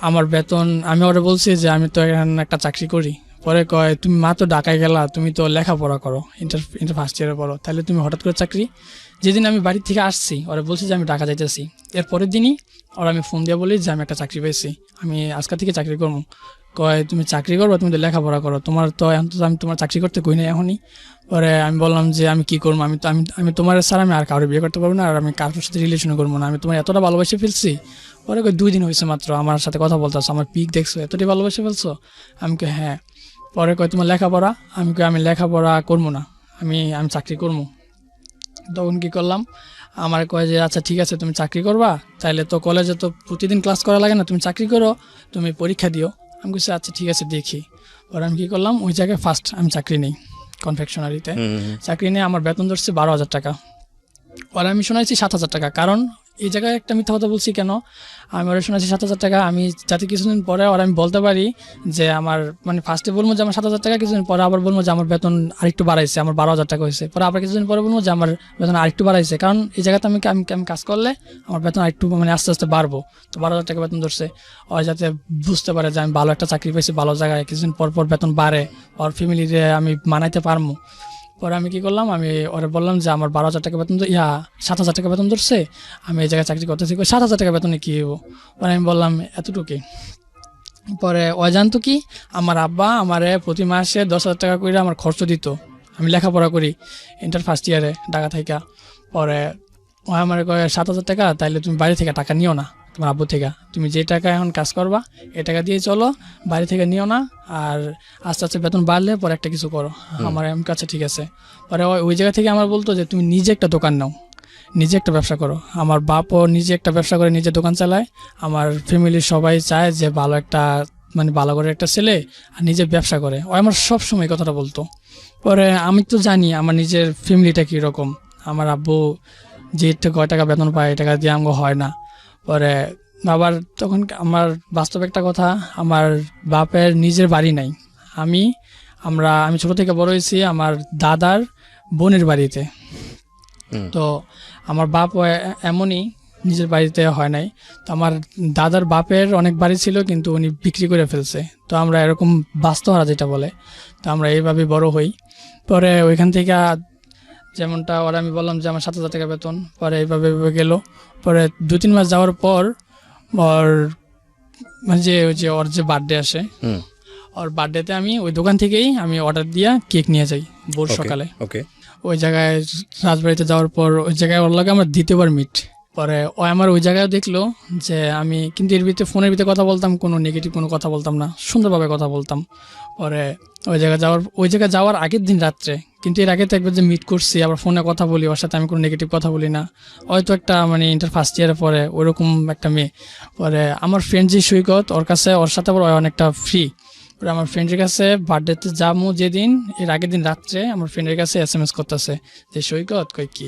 আমার বেতন, আমি ওরা বলছি যে আমি তো এখানে একটা চাকরি করি। পরে কয় তুমি মা তো ঢাকায় গেলা, তুমি তো লেখাপড়া করো, ইন্টার ফার্স্ট ইয়ারে পড়ো, তাহলে তুমি হঠাৎ করে চাকরি। যেদিন আমি বাড়ি থেকে আসছি ওরা বলছি যে আমি ঢাকা যাইতেছি, এর পরের দিনই ওরা আমি ফোন দিয়ে বলি যে আমি একটা চাকরি পেয়েছি, আমি আজকে থেকে চাকরি করবো। কয় তুমি চাকরি করবো, তুমি তো লেখাপড়া করো, তোমার তো এখন তো আমি তোমার চাকরি করতে কই না এখনই। পরে আমি বললাম যে আমি কি করবো, আমি তো আমি তোমার ছাড়া আমি আর কারো বিয়ে করতে পারবো না, আর আমি কারোর সাথে রিলেশনও করবো না, আমি তোমার এতটা ভালোবেসে ফেলছি। পরে 2 দিন হয়েছে মাত্র আমার সাথে কথা বলতেছো, আমার পিক দেখছো, এতটাই ভালোবেসে ফেলছো। আমি কে হ্যাঁ। পরে কয় তোমার লেখাপড়া, আমি কই আমি লেখাপড়া করবো না, আমি চাকরি করবো। তখন কি করলাম, আমার কয় যে আচ্ছা ঠিক আছে তুমি চাকরি করবা, তাইলে তো কলেজে তো প্রতিদিন ক্লাস করা লাগে না, তুমি চাকরি করো, তুমি পরীক্ষা দিও। আমি বলছি আচ্ছা ঠিক আছে দেখি। পরে আমি কী করলাম, ওই জায়গায় ফার্স্ট আমি চাকরি নিই কনফেকশনারিতে। চাকরি নিয়ে আমার বেতন ধরছে 12,000 টাকা। পরে আমি শোনাইছি 7,000 টাকা, কারণ এই জায়গায় একটা মিথ্যা কথা বলছি কেন, আমি ওরা শোনাচ্ছি 7,000 টাকা, আমি যাতে কিছুদিন পরে ওরা আমি বলতে পারি যে আমার মানে ফার্স্টে বলবো যে আমার 7,000 টাকা, কিছুদিন পরে আবার বলবো যে আমার বেতন আরেকটু বাড়াইছে, আমার 12,000 টাকা হয়েছে। পরে আবার কিছুদিন পরে বলবো যে আমার বেতন আরেকটু বাড়াইছে, কারণ এই জায়গাতে আমি কাজ করলে আমার বেতন আরেকটু মানে আস্তে আস্তে বাড়বো। তো 12,000 টাকা বেতন ধরছে, ওরা যাতে বুঝতে পারে যে আমি ভালো একটা চাকরি পেয়েছি ভালো জায়গায়, কিছুদিন পর পর বেতন বাড়ে, ওর ফ্যামিলিতে আমি মানাইতে পারবো। পরে আমি কি করলাম, আমি ওরা বললাম যে আমার 12,000 টাকা বেতন 7,000 টাকা বেতন ধরছে, আমি এই জায়গায় চাকরি করতেছি, 7,000 টাকা বেতনে কী হবো। পরে আমি বললাম এতটুকুই। পরে ও জানতো কি, আমার আব্বা আমারে প্রতি মাসে 10,000 টাকা করে আমার খরচ দিত, আমি লেখাপড়া করি ইন্টার ফার্স্ট ইয়ারে ঢাকা থেকে। পরে ও আমার কয় 7,000 টাকা, তাইলে তুমি বাড়ি থেকে টাকা নিও না, তোমার আব্বু থেকে তুমি যে টাকা এখন কাজ করবা এই টাকা দিয়ে চলো, বাড়ি থেকে নিও না, আর আস্তে আস্তে বেতন বাড়লে পরে একটা কিছু করো। আমার এমন কাছে ঠিক আছে। পরে ওই জায়গা থেকে আমার বলতো যে তুমি নিজে একটা দোকান নাও, নিজে একটা ব্যবসা করো। আমার বাপও নিজে একটা ব্যবসা করে নিজে দোকান চালায়, আমার ফ্যামিলির সবাই চায় যে ভালো একটা মানে ভালো করে একটা ছেলে আর নিজে ব্যবসা করে, ও আমার সব সময় কথাটা বলতো। পরে আমি তো জানি আমার নিজের ফ্যামিলিটা কীরকম, আমার আব্বু যে কয় টাকা বেতন পায় এই টাকা দিয়ে আমাকে হয় না। পরে আবার তখন আমার বাস্তব একটা কথা, আমার বাপের নিজের বাড়ি নাই, আমি ছোট থেকে বড় হয়েছি আমার দাদার বোনের বাড়িতে। তো আমার বাপ এমনই নিজের বাড়িতে হয় নাই, তো আমার দাদার বাপের অনেক বাড়ি ছিল কিন্তু উনি বিক্রি করে ফেলছে, তো আমরা এরকম বাস্তবহারা যেটা বলে, তো আমরা এইভাবে বড় হই। পরে ওইখান থেকে যেমনটা ওরা আমি বললাম যে আমার 7,000 টাকা বেতন, পরে এইভাবে গেল। পরে 2-3 মাস যাওয়ার পর ওর মানে যে ওর যে বার্থডে আসে, ওর বার্থডেতে আমি ওই দোকান থেকেই আমি অর্ডার দিয়ে কেক নিয়ে যাই ভোর সকালে। ওই জায়গায় রাজবাড়িতে যাওয়ার পর ওই জায়গায় ওর লাগে আমার দ্বিতীয়বার মিট। পরে ও আমার ওই জায়গায় দেখলো যে আমি কিন্তু এর ভিতরে ফোনের ভিতরে কথা বলতাম, কোনো নেগেটিভ কোনো কথা বলতাম না, সুন্দরভাবে কথা বলতাম। পরে ওই জায়গায় যাওয়ার আগের দিন রাত্রে, কিন্তু এর আগে তো একবার যে মিট করছি আবার ফোনে কথা বলি, ওর সাথে আমি কোনো নেগেটিভ কথা বলি না, হয়তো একটা মানে ইন্টার ফার্স্ট ইয়ারে পরে ওইরকম একটা মেয়ে। পরে আমার ফ্রেন্ড যে সৈকত, ওর সাথে আবার অনেকটা ফ্রি। পরে আমার ফ্রেন্ডের কাছে বার্থডেতে যাবো যেদিন, এর আগের দিন রাত্রে আমার ফ্রেন্ডের কাছে SMS করতেছে যে সৈকত কই কি,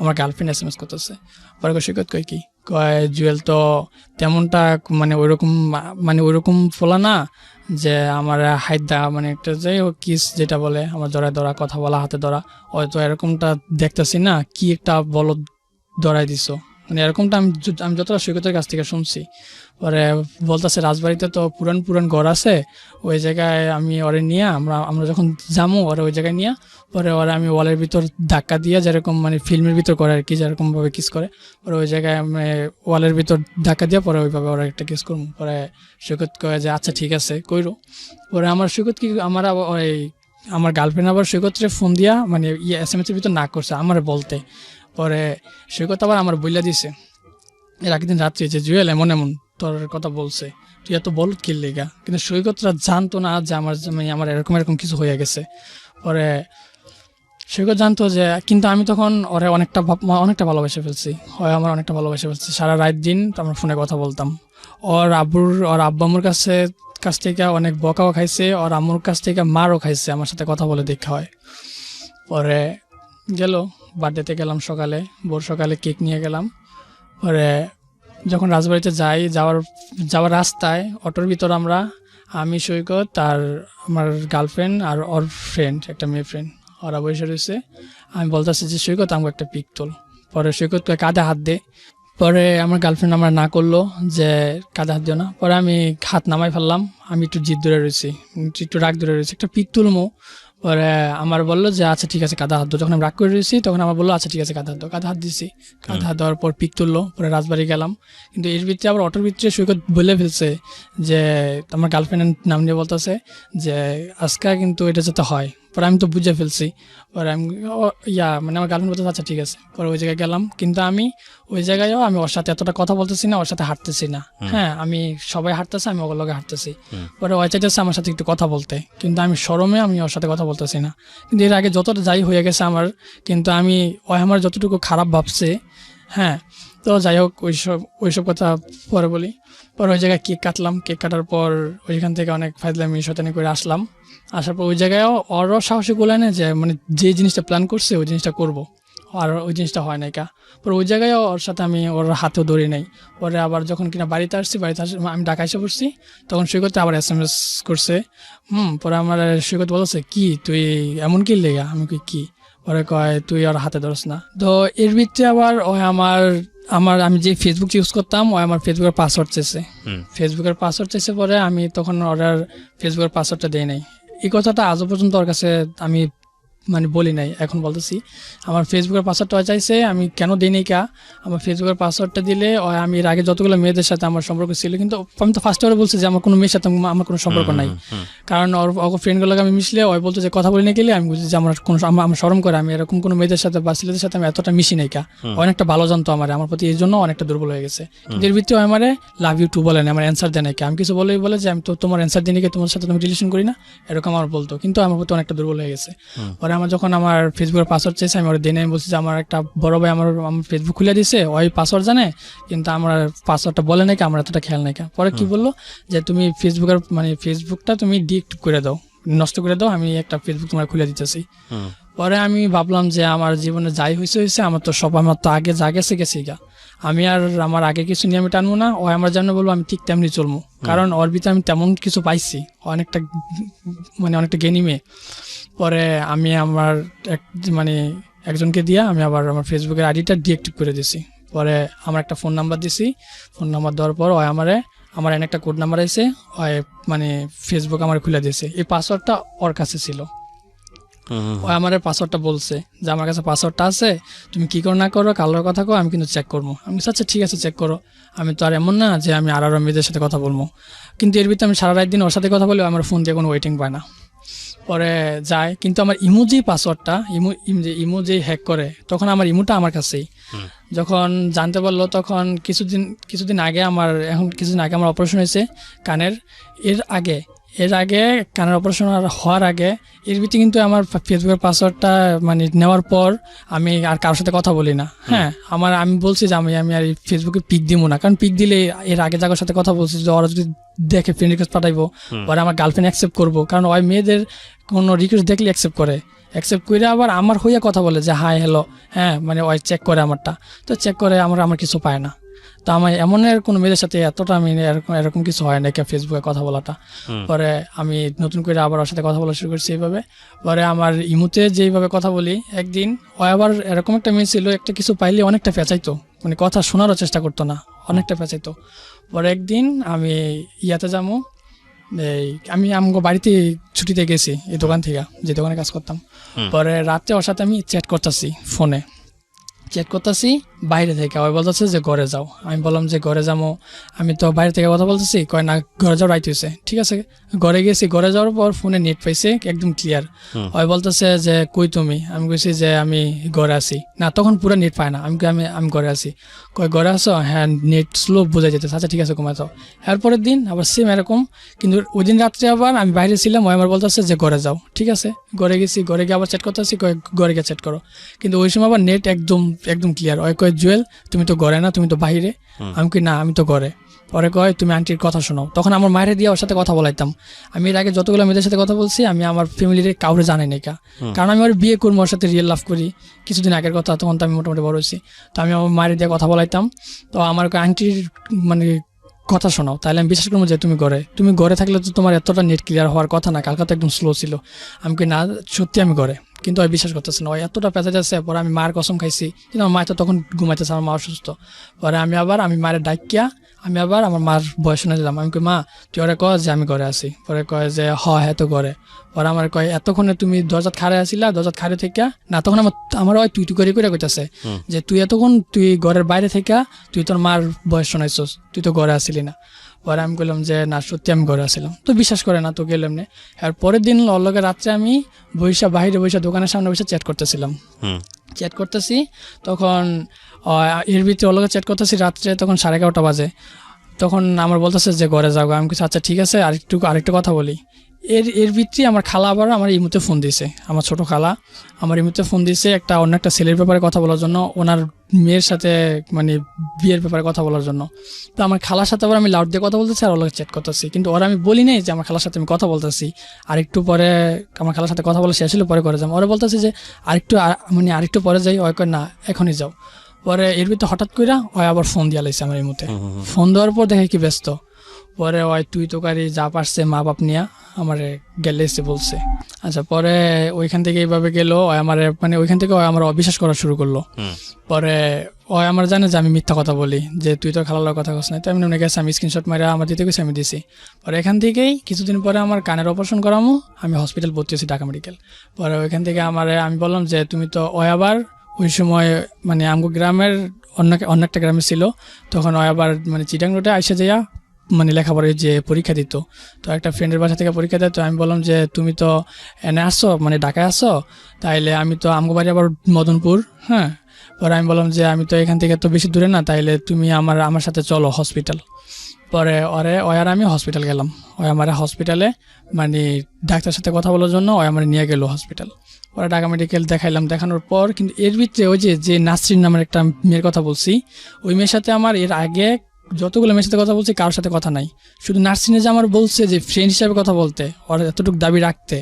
আমার গার্লফ্রেন্ড SMS করতেছে। পরে সৈকত কই কি, কয় জুয়েল তো তেমনটা মানে ওইরকম ফোলা না, যে আমার হাইট দেওয়া মানে একটা যাই হোক কিস যেটা বলে আমার জড়ায় ধরা, কথা বলা হাতে ধরা, হয়তো এরকমটা দেখতেছি না, কি একটা বলো ধরাই দিছো, মানে এরকমটা আমি যতটা সৈকতের কাছ থেকে শুনছি। পরে বলতেছে রাজবাড়িতে তো পুরান ঘর আছে, ওই জায়গায় আমি ওরে নিয়ে আমরা যখন যাবো ওরা ওই জায়গায় নিয়ে, পরে ওরা আমি ওয়ালের ভিতর ধাক্কা দিয়ে যেরকম মানে ফিল্মের ভিতর করে আর কি, যেরকমভাবে কিস করে, পরে ওই জায়গায় আমি ওয়ালের ভিতর ধাক্কা দিয়ে পরে ওইভাবে ওরা একটা কিস করবো। পরে সৈকত কয়ে যে আচ্ছা ঠিক আছে কইরো। পরে আমার সৈকত কি আমার গার্লফ্রেন্ড আবার সৈকতরে ফোন দিয়া মানে SMS এর ভিতর না করছে আমার বলতে। পরে সৈকত আবার আমার বইলা দিছে এর আগের দিন রাত্রে যে জুয়েল এমন এমন তোর কথা বলছে, তুই এত বলত কি লেগা, কিন্তু সৈকতরা জানতো না যে আমার এরকম এরকম কিছু হয়ে গেছে। পরে সৈকত জানতো যে, কিন্তু আমি তখন ওরে অনেকটা ভালোবেসে ফেলছি, হয় আমার অনেকটা ভালোবেসে ফেলছি। সারা রাত দিন আমরা ফোনে কথা বলতাম। ওর আব্বা আম্মুর কাছ থেকে অনেক বকাও খাইছে, ওর আম্মুর কাছ থেকে মারও খাইছে আমার সাথে কথা বলে দেখা হয়। পরে গেল বার্থডেতে গেলাম সকালে, ভোর সকালে কেক নিয়ে গেলাম। পরে যখন রাজবাড়িতে যাওয়ার রাস্তায় অটোর ভিতর আমি সৈকত আর আমার গার্লফ্রেন্ড আর ওর ফ্রেন্ড, একটা মেয়ে ফ্রেন্ড, ওরা বসে রয়েছে। আমি বলতেছি যে সৈকত আমাকে একটা পিক তোল। পরে সৈকত কাঁধে হাত দে। পরে আমার গার্লফ্রেন্ড আমার না করলো যে কাঁধে হাত দিও না। পরে আমি হাত নামাই ফেললাম, আমি একটু জিদ ধরে রয়েছি, একটু রাগ ধরে রয়েছি, একটা পিক তুলমো। পরে আমার বললো যে আচ্ছা ঠিক আছে কাঁধে হাত দো। যখন আমি রাগ করে রয়েছি তখন আমার বললো আচ্ছা ঠিক আছে কাঁধে হাত দো। কাঁধে হাত দিছি, কাঁধে হাত দেওয়ার পর পিক তুললো। পরে রাজবাড়ি গেলাম, কিন্তু এর ভিতরে আবার অটোর ভিতরে সৈকত বলে ফেলছে যে আমার গার্লফ্রেন্ডের নাম নিয়ে বলতেছে যে আজকে কিন্তু এটা যাতে হয়। পরে আমি তো বুঝে ফেলছি। পরে আমি আমার গার্লফ্রেন্ড বলতে আচ্ছা ঠিক আছে। পরে ওই জায়গায় গেলাম, কিন্তু আমি ওই জায়গায়ও আমি ওর সাথে এতটা কথা বলতেছি না, ওর সাথে হাঁটতেছি না। হ্যাঁ, আমি সবাই হাঁটতেছে, আমি ওর লগে হাঁটতেছি। পরে ওই চাইতেছে আমার সাথে একটু কথা বলতে, কিন্তু আমি শরমে আমি ওর সাথে কথা বলতেছি না। কিন্তু এর আগে যতটা যাই হয়ে গেছে আমার, কিন্তু ওই আমার যতটুকু খারাপ ভাবছে। হ্যাঁ, তো যাই হোক ওইসব কথা পরে বলি। পরে ওই জায়গায় কেক কাটলাম, কেক কাটার পর ওইখান থেকে অনেক ফাইজলামি শয়তানি করে আসলাম। আসার পর ওই জায়গায়ও ওরও সাহসী বলে না যে যে জিনিসটা প্ল্যান করছে ওই জিনিসটা করবো, আর ওই জিনিসটা হয় নাই কা। পরে ওই জায়গায় ওর সাথে আমি ওর হাতেও ধরি নাই। পরে আবার যখন কিনা বাড়িতে আসছি আমি ঢাকা এসে পড়ছি, তখন সৈকত আবার SMS করছে। পরে আমার সৈকত বলছে কি তুই এমন কি লেগা, আমি কি। পরে কয় তুই ওর হাতে ধরস না। তো এর ভিতরে আবার ওই আমি যে ফেসবুক ইউজ করতাম, ওই আমার ফেসবুকের পাসওয়ার্ড চাইছে। পরে আমি তখন ওর ফেসবুকের পাসওয়ার্ডটা দেই নাই। এই কথাটা আজও পর্যন্ত ওর কাছে আমি বলি নাই, এখন বলতেছি। আমার ফেসবুকের পাসওয়ার্ডটা চাইছে, আমি কেন দিই নাই কা। আমার ফেসবুকের পাসওয়ার্ডটা দিলে আমি এর আগে যতগুলো মেয়েদের সাথে আমার সম্পর্ক ছিল, কিন্তু আমি তো ফার্স্ট বলছি যে আমার কোনো মেয়ের সাথে আমার কোনো সম্পর্ক নাই। কারণ ওর ফ্রেন্ডগুলোকে আমি মিশলে ওই বলতো যে কথা বলি না গেলে আমি বুঝি যে আমার শরম করে, আমি এরকম কোনো মেয়েদের সাথে বা ছেলেদের সাথে আমি এতটা মিশি নাই কা। অনেকটা ভালো জানতো আমার প্রতি, এই জন্য অনেকটা দুর্বল হয়ে গেছে। কিন্তু এর ভিতরে আমার লাভ ইউ টু বলে না, আমার অ্যান্সার দেয় নাই কা। আমি কিছু বলে যে আমি তো তোমার অ্যান্সার দিই নাকি, তোমার সাথে তুমি রিলেশন করি না, এরকম আমার বলতো। কিন্তু আমার প্রতি অনেকটা দুর্বল হয়ে গেছে। পরে আমার যখন আমার ফেসবুকের পাসওয়ার্ড চাইছে, আমি ওর দিনে বলছি যে আমার একটা বড় ভাই আমার ফেসবুক খুলে দিছে, ওই পাসওয়ার্ড জানে, কিন্তু আমার পাসওয়ার্ডটা বলে নাকি, আমার এতটা খেয়াল নাই কা। পরে কি বললো যে তুমি ফেসবুকটা তুমি ডিএক্টিভ করে দাও, নষ্ট করে দাও, আমি একটা ফেসবুক তোমার খুলে দিতেছি। পরে আমি ভাবলাম যে আমার জীবনে যাই হয়েছে আমার তো আগে যা গেছে গা, আমি আর আমার আগে কিছু নিয়ে আমি টানবো না। ও আমার জন্য বলবো আমি ঠিক তেমনি চলবো, কারণ ওর ভিতরে আমি তেমন কিছু পাইছি, অনেকটা জ্ঞানী মেয়ে। পরে আমি আমার একজনকে দিয়ে আমি আবার আমার ফেসবুকের আইডিটা ডিএক্টিভ করে দিছি। পরে আমার একটা ফোন নাম্বার দিছি, ফোন নাম্বার দেওয়ার পর আমার একটা কোড নাম্বার আছে, ফেসবুক আমার খুলে দিয়েছে। এই পাসওয়ার্ডটা ওর কাছে ছিল। ও আমার পাসওয়ার্ডটা বলছে যে আমার কাছে পাসওয়ার্ডটা আছে, তুমি কি করো না করো কালোর কথা কো, আমি কিন্তু চেক করবো। আমি আচ্ছা ঠিক আছে চেক করো, আমি তো আর এমন না যে আমি আরো মেয়েদের সাথে কথা বলবো। কিন্তু এর ভিতরে আমি সারা রাত দিন ওর সাথে কথা বলি, আমার ফোন দিয়ে কোনো ওয়েটিং পায় না। পরে যায়, কিন্তু আমার ইমোজি পাসওয়ার্ডটা ইমোজি হ্যাক করে, তখন আমার ইমোটা আমার কাছেই। যখন জানতে পারলো তখন কিছুদিন আগে আমার অপারেশন হয়েছে কানের। এর আগে কানের অপারেশন হওয়ার আগে এর ভিতরে কিন্তু আমার ফেসবুকের পাসওয়ার্ডটা নেওয়ার পর আমি আর কারোর সাথে কথা বলি না। হ্যাঁ, আমি বলছি যে আমি আর ফেসবুকে পিক দিব না, কারণ পিক দিলে এর আগে যাদের সাথে কথা বলছি যে ওরা যদি দেখে ফ্রেন্ড রিকোয়েস্ট পাঠাইবো, ওরা আমার গার্লফ্রেন্ড অ্যাকসেপ্ট করবো, কারণ ওই মেয়েদের কোনো রিকোয়েস্ট দেখলে অ্যাকসেপ্ট করে আবার আমার হইয়া কথা বলে যে হাই হ্যালো। হ্যাঁ, ওই চেক করে আমারটা, তো চেক করে আমার কিছু পায় না। তো আমার এমনের কোনো মেয়েদের সাথে এতটা এরকম কিছু হয় না ফেসবুকে কথা বলাটা। পরে আমি নতুন করে আবার ওর সাথে কথা বলা শুরু করছি এইভাবে। পরে আমার ইমুতে যেইভাবে কথা বলি, একদিন ও আবার এরকম একটা মেয়ে ছিল, একটা কিছু পাইলে অনেকটা পেঁচাইতো, কথা শোনারও চেষ্টা করতো না, অনেকটা পেঁচাইতো। পরে একদিন আমি ইয়াতে যাবো, আমি আমগো বাড়িতে ছুটিতে গেছি এই দোকান থেকে, যে দোকানে কাজ করতাম। পরে রাত্রে ওর সাথে আমি চ্যাট করতেছি ফোনে। চেক করতেছি বাইরে থেকে, ওই বলতেছে যে ঘরে যাও। আমি বললাম যে ঘরে যাবো, আমি তো বাইরে থেকে কথা বলতেছি, কয় না ঘরে যাও রাইট হয়েছে, ঠিক আছে। ঘরে গেছি, ঘরে যাওয়ার পর ফোনে নেট পাইছে একদম ক্লিয়ার। ওই বলতেছে যে কই তুমি, আমি কইছি যে আমি ঘরে আছি। না তখন পুরো নেট পায় না, আমি আমি ঘরে আছি। কয় ঘরে আসো, হ্যাঁ নেট স্লো বোঝা যেতেছে, আচ্ছা ঠিক আছে ঘুমাই যাও। এরপরের দিন আবার সেম এরকম, কিন্তু ওই দিন রাত্রে আবার আমি বাইরে ছিলাম, ওই আমার বলতেছে যে ঘরে যাও, ঠিক আছে। ঘরে গেছি, ঘরে গিয়ে আবার চ্যাট করতেছি, ঘরে গিয়ে চ্যাট করো, কিন্তু ওই সময় আবার নেট একদম একদম ক্লিয়ার। ওই কয় জুয়েল তুমি তো ঘরে না, তুমি তো বাইরে। আমি কি না আমি তো ঘরে। পরে কয় তুমি আন্টির কথা শোনাও। তখন আমার মায়ের দিয়ে ওর সাথে কথা বলাইতাম। আমি এর আগে যতগুলো মেয়েদের সাথে কথা বলছি, আমি আমার ফ্যামিলির কাউরে জানাই নাই, কারণ আমি ওর বিয়ে করবো, ওর সাথে রিয়েল লাভ করি, কিছুদিন আগের কথা, তখন তো আমি মোটামুটি বড় হয়েছি। তো আমি আমার মায়ের দিয়ে কথা বলাইতাম। তো আমার আন্টির মানে কথা শোনাও, তাহলে আমি বিশ্বাস করবো যে তুমি ঘরে থাকলে তো তোমার এতটা নেট ক্লিয়ার হওয়ার কথা না, কালকে তো একদম স্লো ছিল। আমি কি না সত্যি আমি ঘরে, কিন্তু ওই বিশ্বাস করতেছে না, ওই এতটা পেঁচা যাচ্ছে। পরে আমি মায়ের কসম খাইছি, কিন্তু আমার মায়ের তো তখন ঘুমাইতেছে, আমার মা অসুস্থ। পরে আমি মায়ের ডাকিয়া আমি আবার আমার মার বয়স শুনে দিলাম। আমি কই মা তুই ওরা কয় যে আমি ঘরে আছি। পরে কয় যে হ্যাঁ তো ঘরে। পরে আমার কয় এতক্ষণে তুমি দরজাত খাড়ে আসিলা, দরজাত খাড়ে থেকে না, তখন আমার ওই তুই করে কইতাছে যে তুই এতক্ষণ তুই ঘরের বাইরে থেকে তুই তোর মার বয়স শোনাইছস, তুই তো ঘরে আসিলি না। পরে আমি বললাম যে না সত্যি আমি ঘরে আসছিলাম, তো বিশ্বাস করে না, তো গেলাম না। আর পরের দিন লগে রাত্রে আমি বাইরে বৈশা দোকানের সামনে বসে চ্যাট করতেছিলাম, চ্যাট করতেছি। তখন এর ভিতরে অলগে চ্যাট করতেছি রাত্রে, তখন 11:30 বাজে। তখন আমার বলতেছে যে ঘরে যাবো। আমি কিছু আচ্ছা ঠিক আছে, আরেকটু কথা বলি। এর ভিতরে আমার খালা আবার আমার ইমুতে ফোন দিয়েছে, আমার ছোট খালা আমার ইমুতে ফোন দিয়েছে অন্য একটা ছেলের ব্যাপারে কথা বলার জন্য, ওনার মেয়ের সাথে মানে বিয়ের ব্যাপারে কথা বলার জন্য। তো আমার খালার সাথে আবার আমি লাউড দিয়ে কথা বলতেছি আর ওর চ্যাট করতেছি, কিন্তু ওরা আমি বলি নাই যে আমার খালার সাথে আমি কথা বলতেছি। আরেকটু পরে আমার খালার সাথে কথা বলা শেষ হলে পরে করে যাবো। ওরা বলতেছে যে আরেকটু পরে যাই, ওই কয় না এখনই যাও। পরে এর ভিতরে হঠাৎ করে ওই আবার ফোন দিয়া লাইছে আমার এই মুহূর্তে। ফোন দেওয়ার পর দেখে কি ব্যস্ত। পরে ওই তুই তোকারি যা পারছে মা বাপ নিয়া আমার গেলে এসে বলছে। আচ্ছা পরে ওইখান থেকে এইভাবে গেল, আমার মানে ওইখান থেকে আমার অবিশ্বাস করা শুরু করলো। পরে ওই আমার জানে যে আমি মিথ্যা কথা বলি, যে তুই তো খালার কথা কস নাই। তো আমি মনে গেছে আমি স্ক্রিনশট মারা আমার দিতে গেছি, আমি দিছি। পরে এখান থেকেই কিছুদিন পরে আমার কানের অপারেশন করামো, আমি হসপিটাল ভর্তি হয়েছি ঢাকা মেডিকেল। পরে ওইখান থেকে আমি বললাম যে তুমি তো আবার ওই সময় মানে আমগো গ্রামের অন্য একটা গ্রামে ছিল, তখন আবার মানে চিটাং রোডে আইসা যাইয়া মানে লেখাপড়ার যে পরীক্ষা দিত। তো একটা ফ্রেন্ডের বাসা থেকে পরীক্ষা দেয়। তো আমি বললাম যে তুমি তো এনে আসছো, মানে ঢাকায় আসছো, তাইলে আমি তো আমগো বাড়ি আবার মদনপুর। হ্যাঁ, পরে আমি বললাম যে আমি তো এখান থেকে তো বেশি দূরে না, তাইলে তুমি আমার সাথে চলো হসপিটাল। পরে আর আমি হসপিটাল গেলাম। আমার হসপিটালে মানে ডাক্তার সাথে কথা বলার জন্য আমার নিয়ে গেল হসপিটাল। পরে ঢাকা মেডিকেল দেখাইলাম, দেখানোর পর কিন্তু এর ভিতরে ওই যে নাসরিন নামের একটা মেয়ের কথা বলছি, ওই মেয়ের সাথে আমার এর আগে যতগুলো মেয়ের সাথে কথা বলছি কারোর সাথে কথা নাই। শুধু নার্সিনে যে আমার বলছে যে ফ্রেন্ড হিসাবে কথা বলতে, ওর এতটুকু দাবি রাখতে,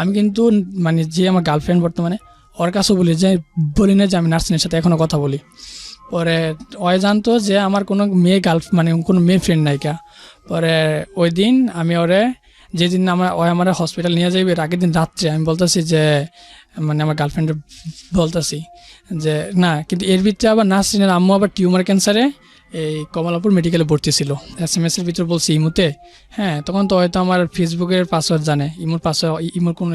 আমি কিন্তু মানে যে আমার গার্লফ্রেন্ড বর্তমানে ওর কাছেও বলি না যে আমি নার্সিনের সাথে এখনও কথা বলি। পরে ওই জানতো যে আমার কোনো মেয়ে মানে কোনো মেয়ে ফ্রেন্ড নাইকা। পরে ওই দিন আমি যেদিন আমার হসপিটাল নিয়ে যাইবে এর আগের দিন রাত্রে আমি বলতেছি যে মানে আমার গার্লফ্রেন্ডের বলতেছি যে না, কিন্তু এর ভিতরে আবার নার্সিনের আম্মু আবার টিউমার ক্যান্সারে এই কমলাপুর মেডিকেলে ভর্তি ছিল। SMS এর ভিতরে বলছি ইমুতে। হ্যাঁ, তখন তো হয়তো আমার ফেসবুকের পাসওয়ার্ড জানে, ইমুর কোনো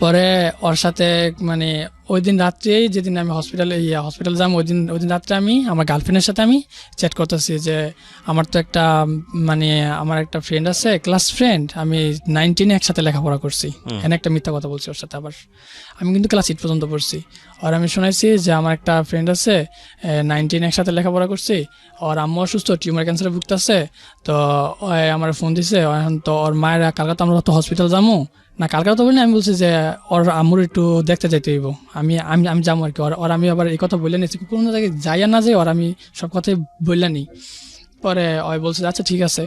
পরে ওর সাথে মানে ওই দিন রাত্রেই যেদিন আমি হসপিটাল যাম, ওই দিন রাত্রে আমি আমার গার্লফ্রেন্ডের সাথে আমি চ্যাট করতেছি যে আমার তো আমার একটা ফ্রেন্ড আছে, ক্লাস ফ্রেন্ড, আমি 9-10 একসাথে লেখাপড়া করছি। এখানে একটা মিথ্যা কথা বলছি ওর সাথে। আবার আমি কিন্তু ক্লাস 8 পর্যন্ত পড়ছি। আর আমি শোনাইছি যে আমার একটা ফ্রেন্ড আছে 9-10 একসাথে লেখাপড়া করছি, ওর আম্মু অসুস্থ, টিউমার ক্যান্সারে ভুগতেছে। তো আমার ফোন দিছে, এখন তো ওর মায়ের কালকে তো আমরা তো হসপিটাল যাবো না, কালকে তো বলি না, আমি বলছি যে ওর আম্মুর একটু দেখতে যাইতে হইব, আমি যাবো আর কি। ওর আমি আবার এই কথা বললে নিয়েছি, কোনো জায়গায় যাই আর না যাই ওর আমি সব কথাই বললে নিই। পরে ওই বলছে আচ্ছা ঠিক আছে।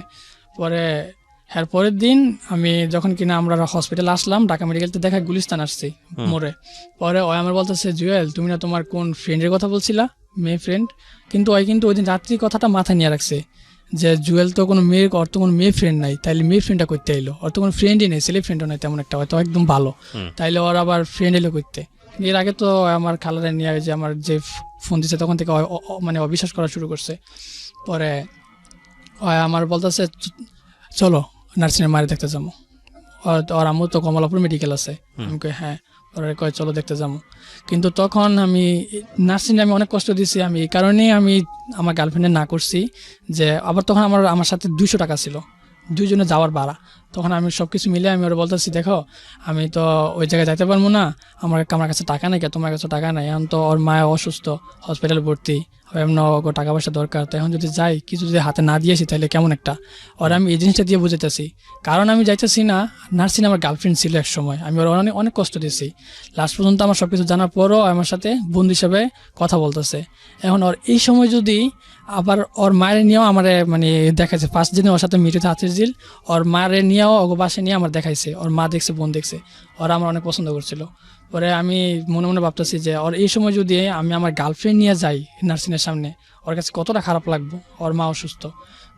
পরে পরের দিন আমি যখন কিনা আমরা হসপিটাল আসলাম, ঢাকা মেডিকেলতে দেখা গুলিস্তান আসছি মোড়ে। পরে আমার বলতেছে জুয়েল তুমি না তোমার কোন ফ্রেন্ডের কথা বলছিলা, মেয়ে ফ্রেন্ড, কিন্তু ওই দিন রাত্রি কথাটা মাথায় নিয়ে রাখছে যে জুয়েল তো কোনো মেয়ে ফ্রেন্ড নাই, তাইলে মেয়ে ফ্রেন্ডটা করতে এলো, ওর তো কোনো ফ্রেন্ডই নেই, ছেলে ফ্রেন্ডও নাই তেমন একটা, হয়তো একদম ভালো, তাইলে ওর আবার ফ্রেন্ড এলো করতে। এর আগে তো আমার খালারে নিয়ে যে আমার যে ফোন দিচ্ছে তখন থেকে মানে অবিশ্বাস করা শুরু করছে। পরে আমার বলতেছে চলো নার্সিংয়ের মায়ের দেখতে যাবো, ওর আম্মু তো কমলাপুর মেডিকেল আছে। আমি কই হ্যাঁ। ওরা কয় চলো দেখতে যাবো। কিন্তু তখন আমি নার্সিংয়ে আমি অনেক কষ্ট দিয়েছি, আমি এই কারণেই আমি আমার গার্লফ্রেন্ডে না করছি যে আবার তখন আমার সাথে 200 টাকা ছিল দুইজনে যাওয়ার ভাড়া। তখন আমি সব কিছু মিলে আমি ওরা বলতেছি দেখো আমি তো ওই জায়গায় যাইতে পারবো না, আমার কাছে টাকা নেই, তোমার কাছে টাকা নেই, এখন তো ওর মায়া অসুস্থ, হসপিটালে ভর্তি, এমন টাকা পয়সা দরকার, তো এখন যদি যাই কিছু যদি হাতে না দিয়েছি তাহলে কেমন একটা। ওরা আমি এই জিনিসটা দিয়ে বুঝাইতেছি, কারণ আমি যাইতেছি না। নার্সিং আমার গার্লফ্রেন্ড ছিল এক সময়, আমি ওরা অনেক অনেক কষ্ট দিয়েছি। লাস্ট পর্যন্ত আমার সব কিছু জানার পরও আমার সাথে বন্ধু হিসাবে কথা বলতেছে। এখন ওর এই সময় যদি আবার ওর মায়ের নিয়েও আমার মানে দেখাইছে, ফার্স্ট দিনে ওর সাথে মিটিতে হাতির ঝিল, ওর মায়ের নিয়েও ওর বাসে নিয়ে আমার দেখাইছে, ওর মা দেখছে, বোন দেখছে, ওরা আমার অনেক পছন্দ করছিল। পরে আমি মনে মনে ভাবতেছি যে ওর এই সময় যদি আমি আমার গার্লফ্রেন্ড নিয়ে যাই নার্সিংয়ের সামনে, ওর কাছে কতটা খারাপ লাগবো, ওর মা অসুস্থ।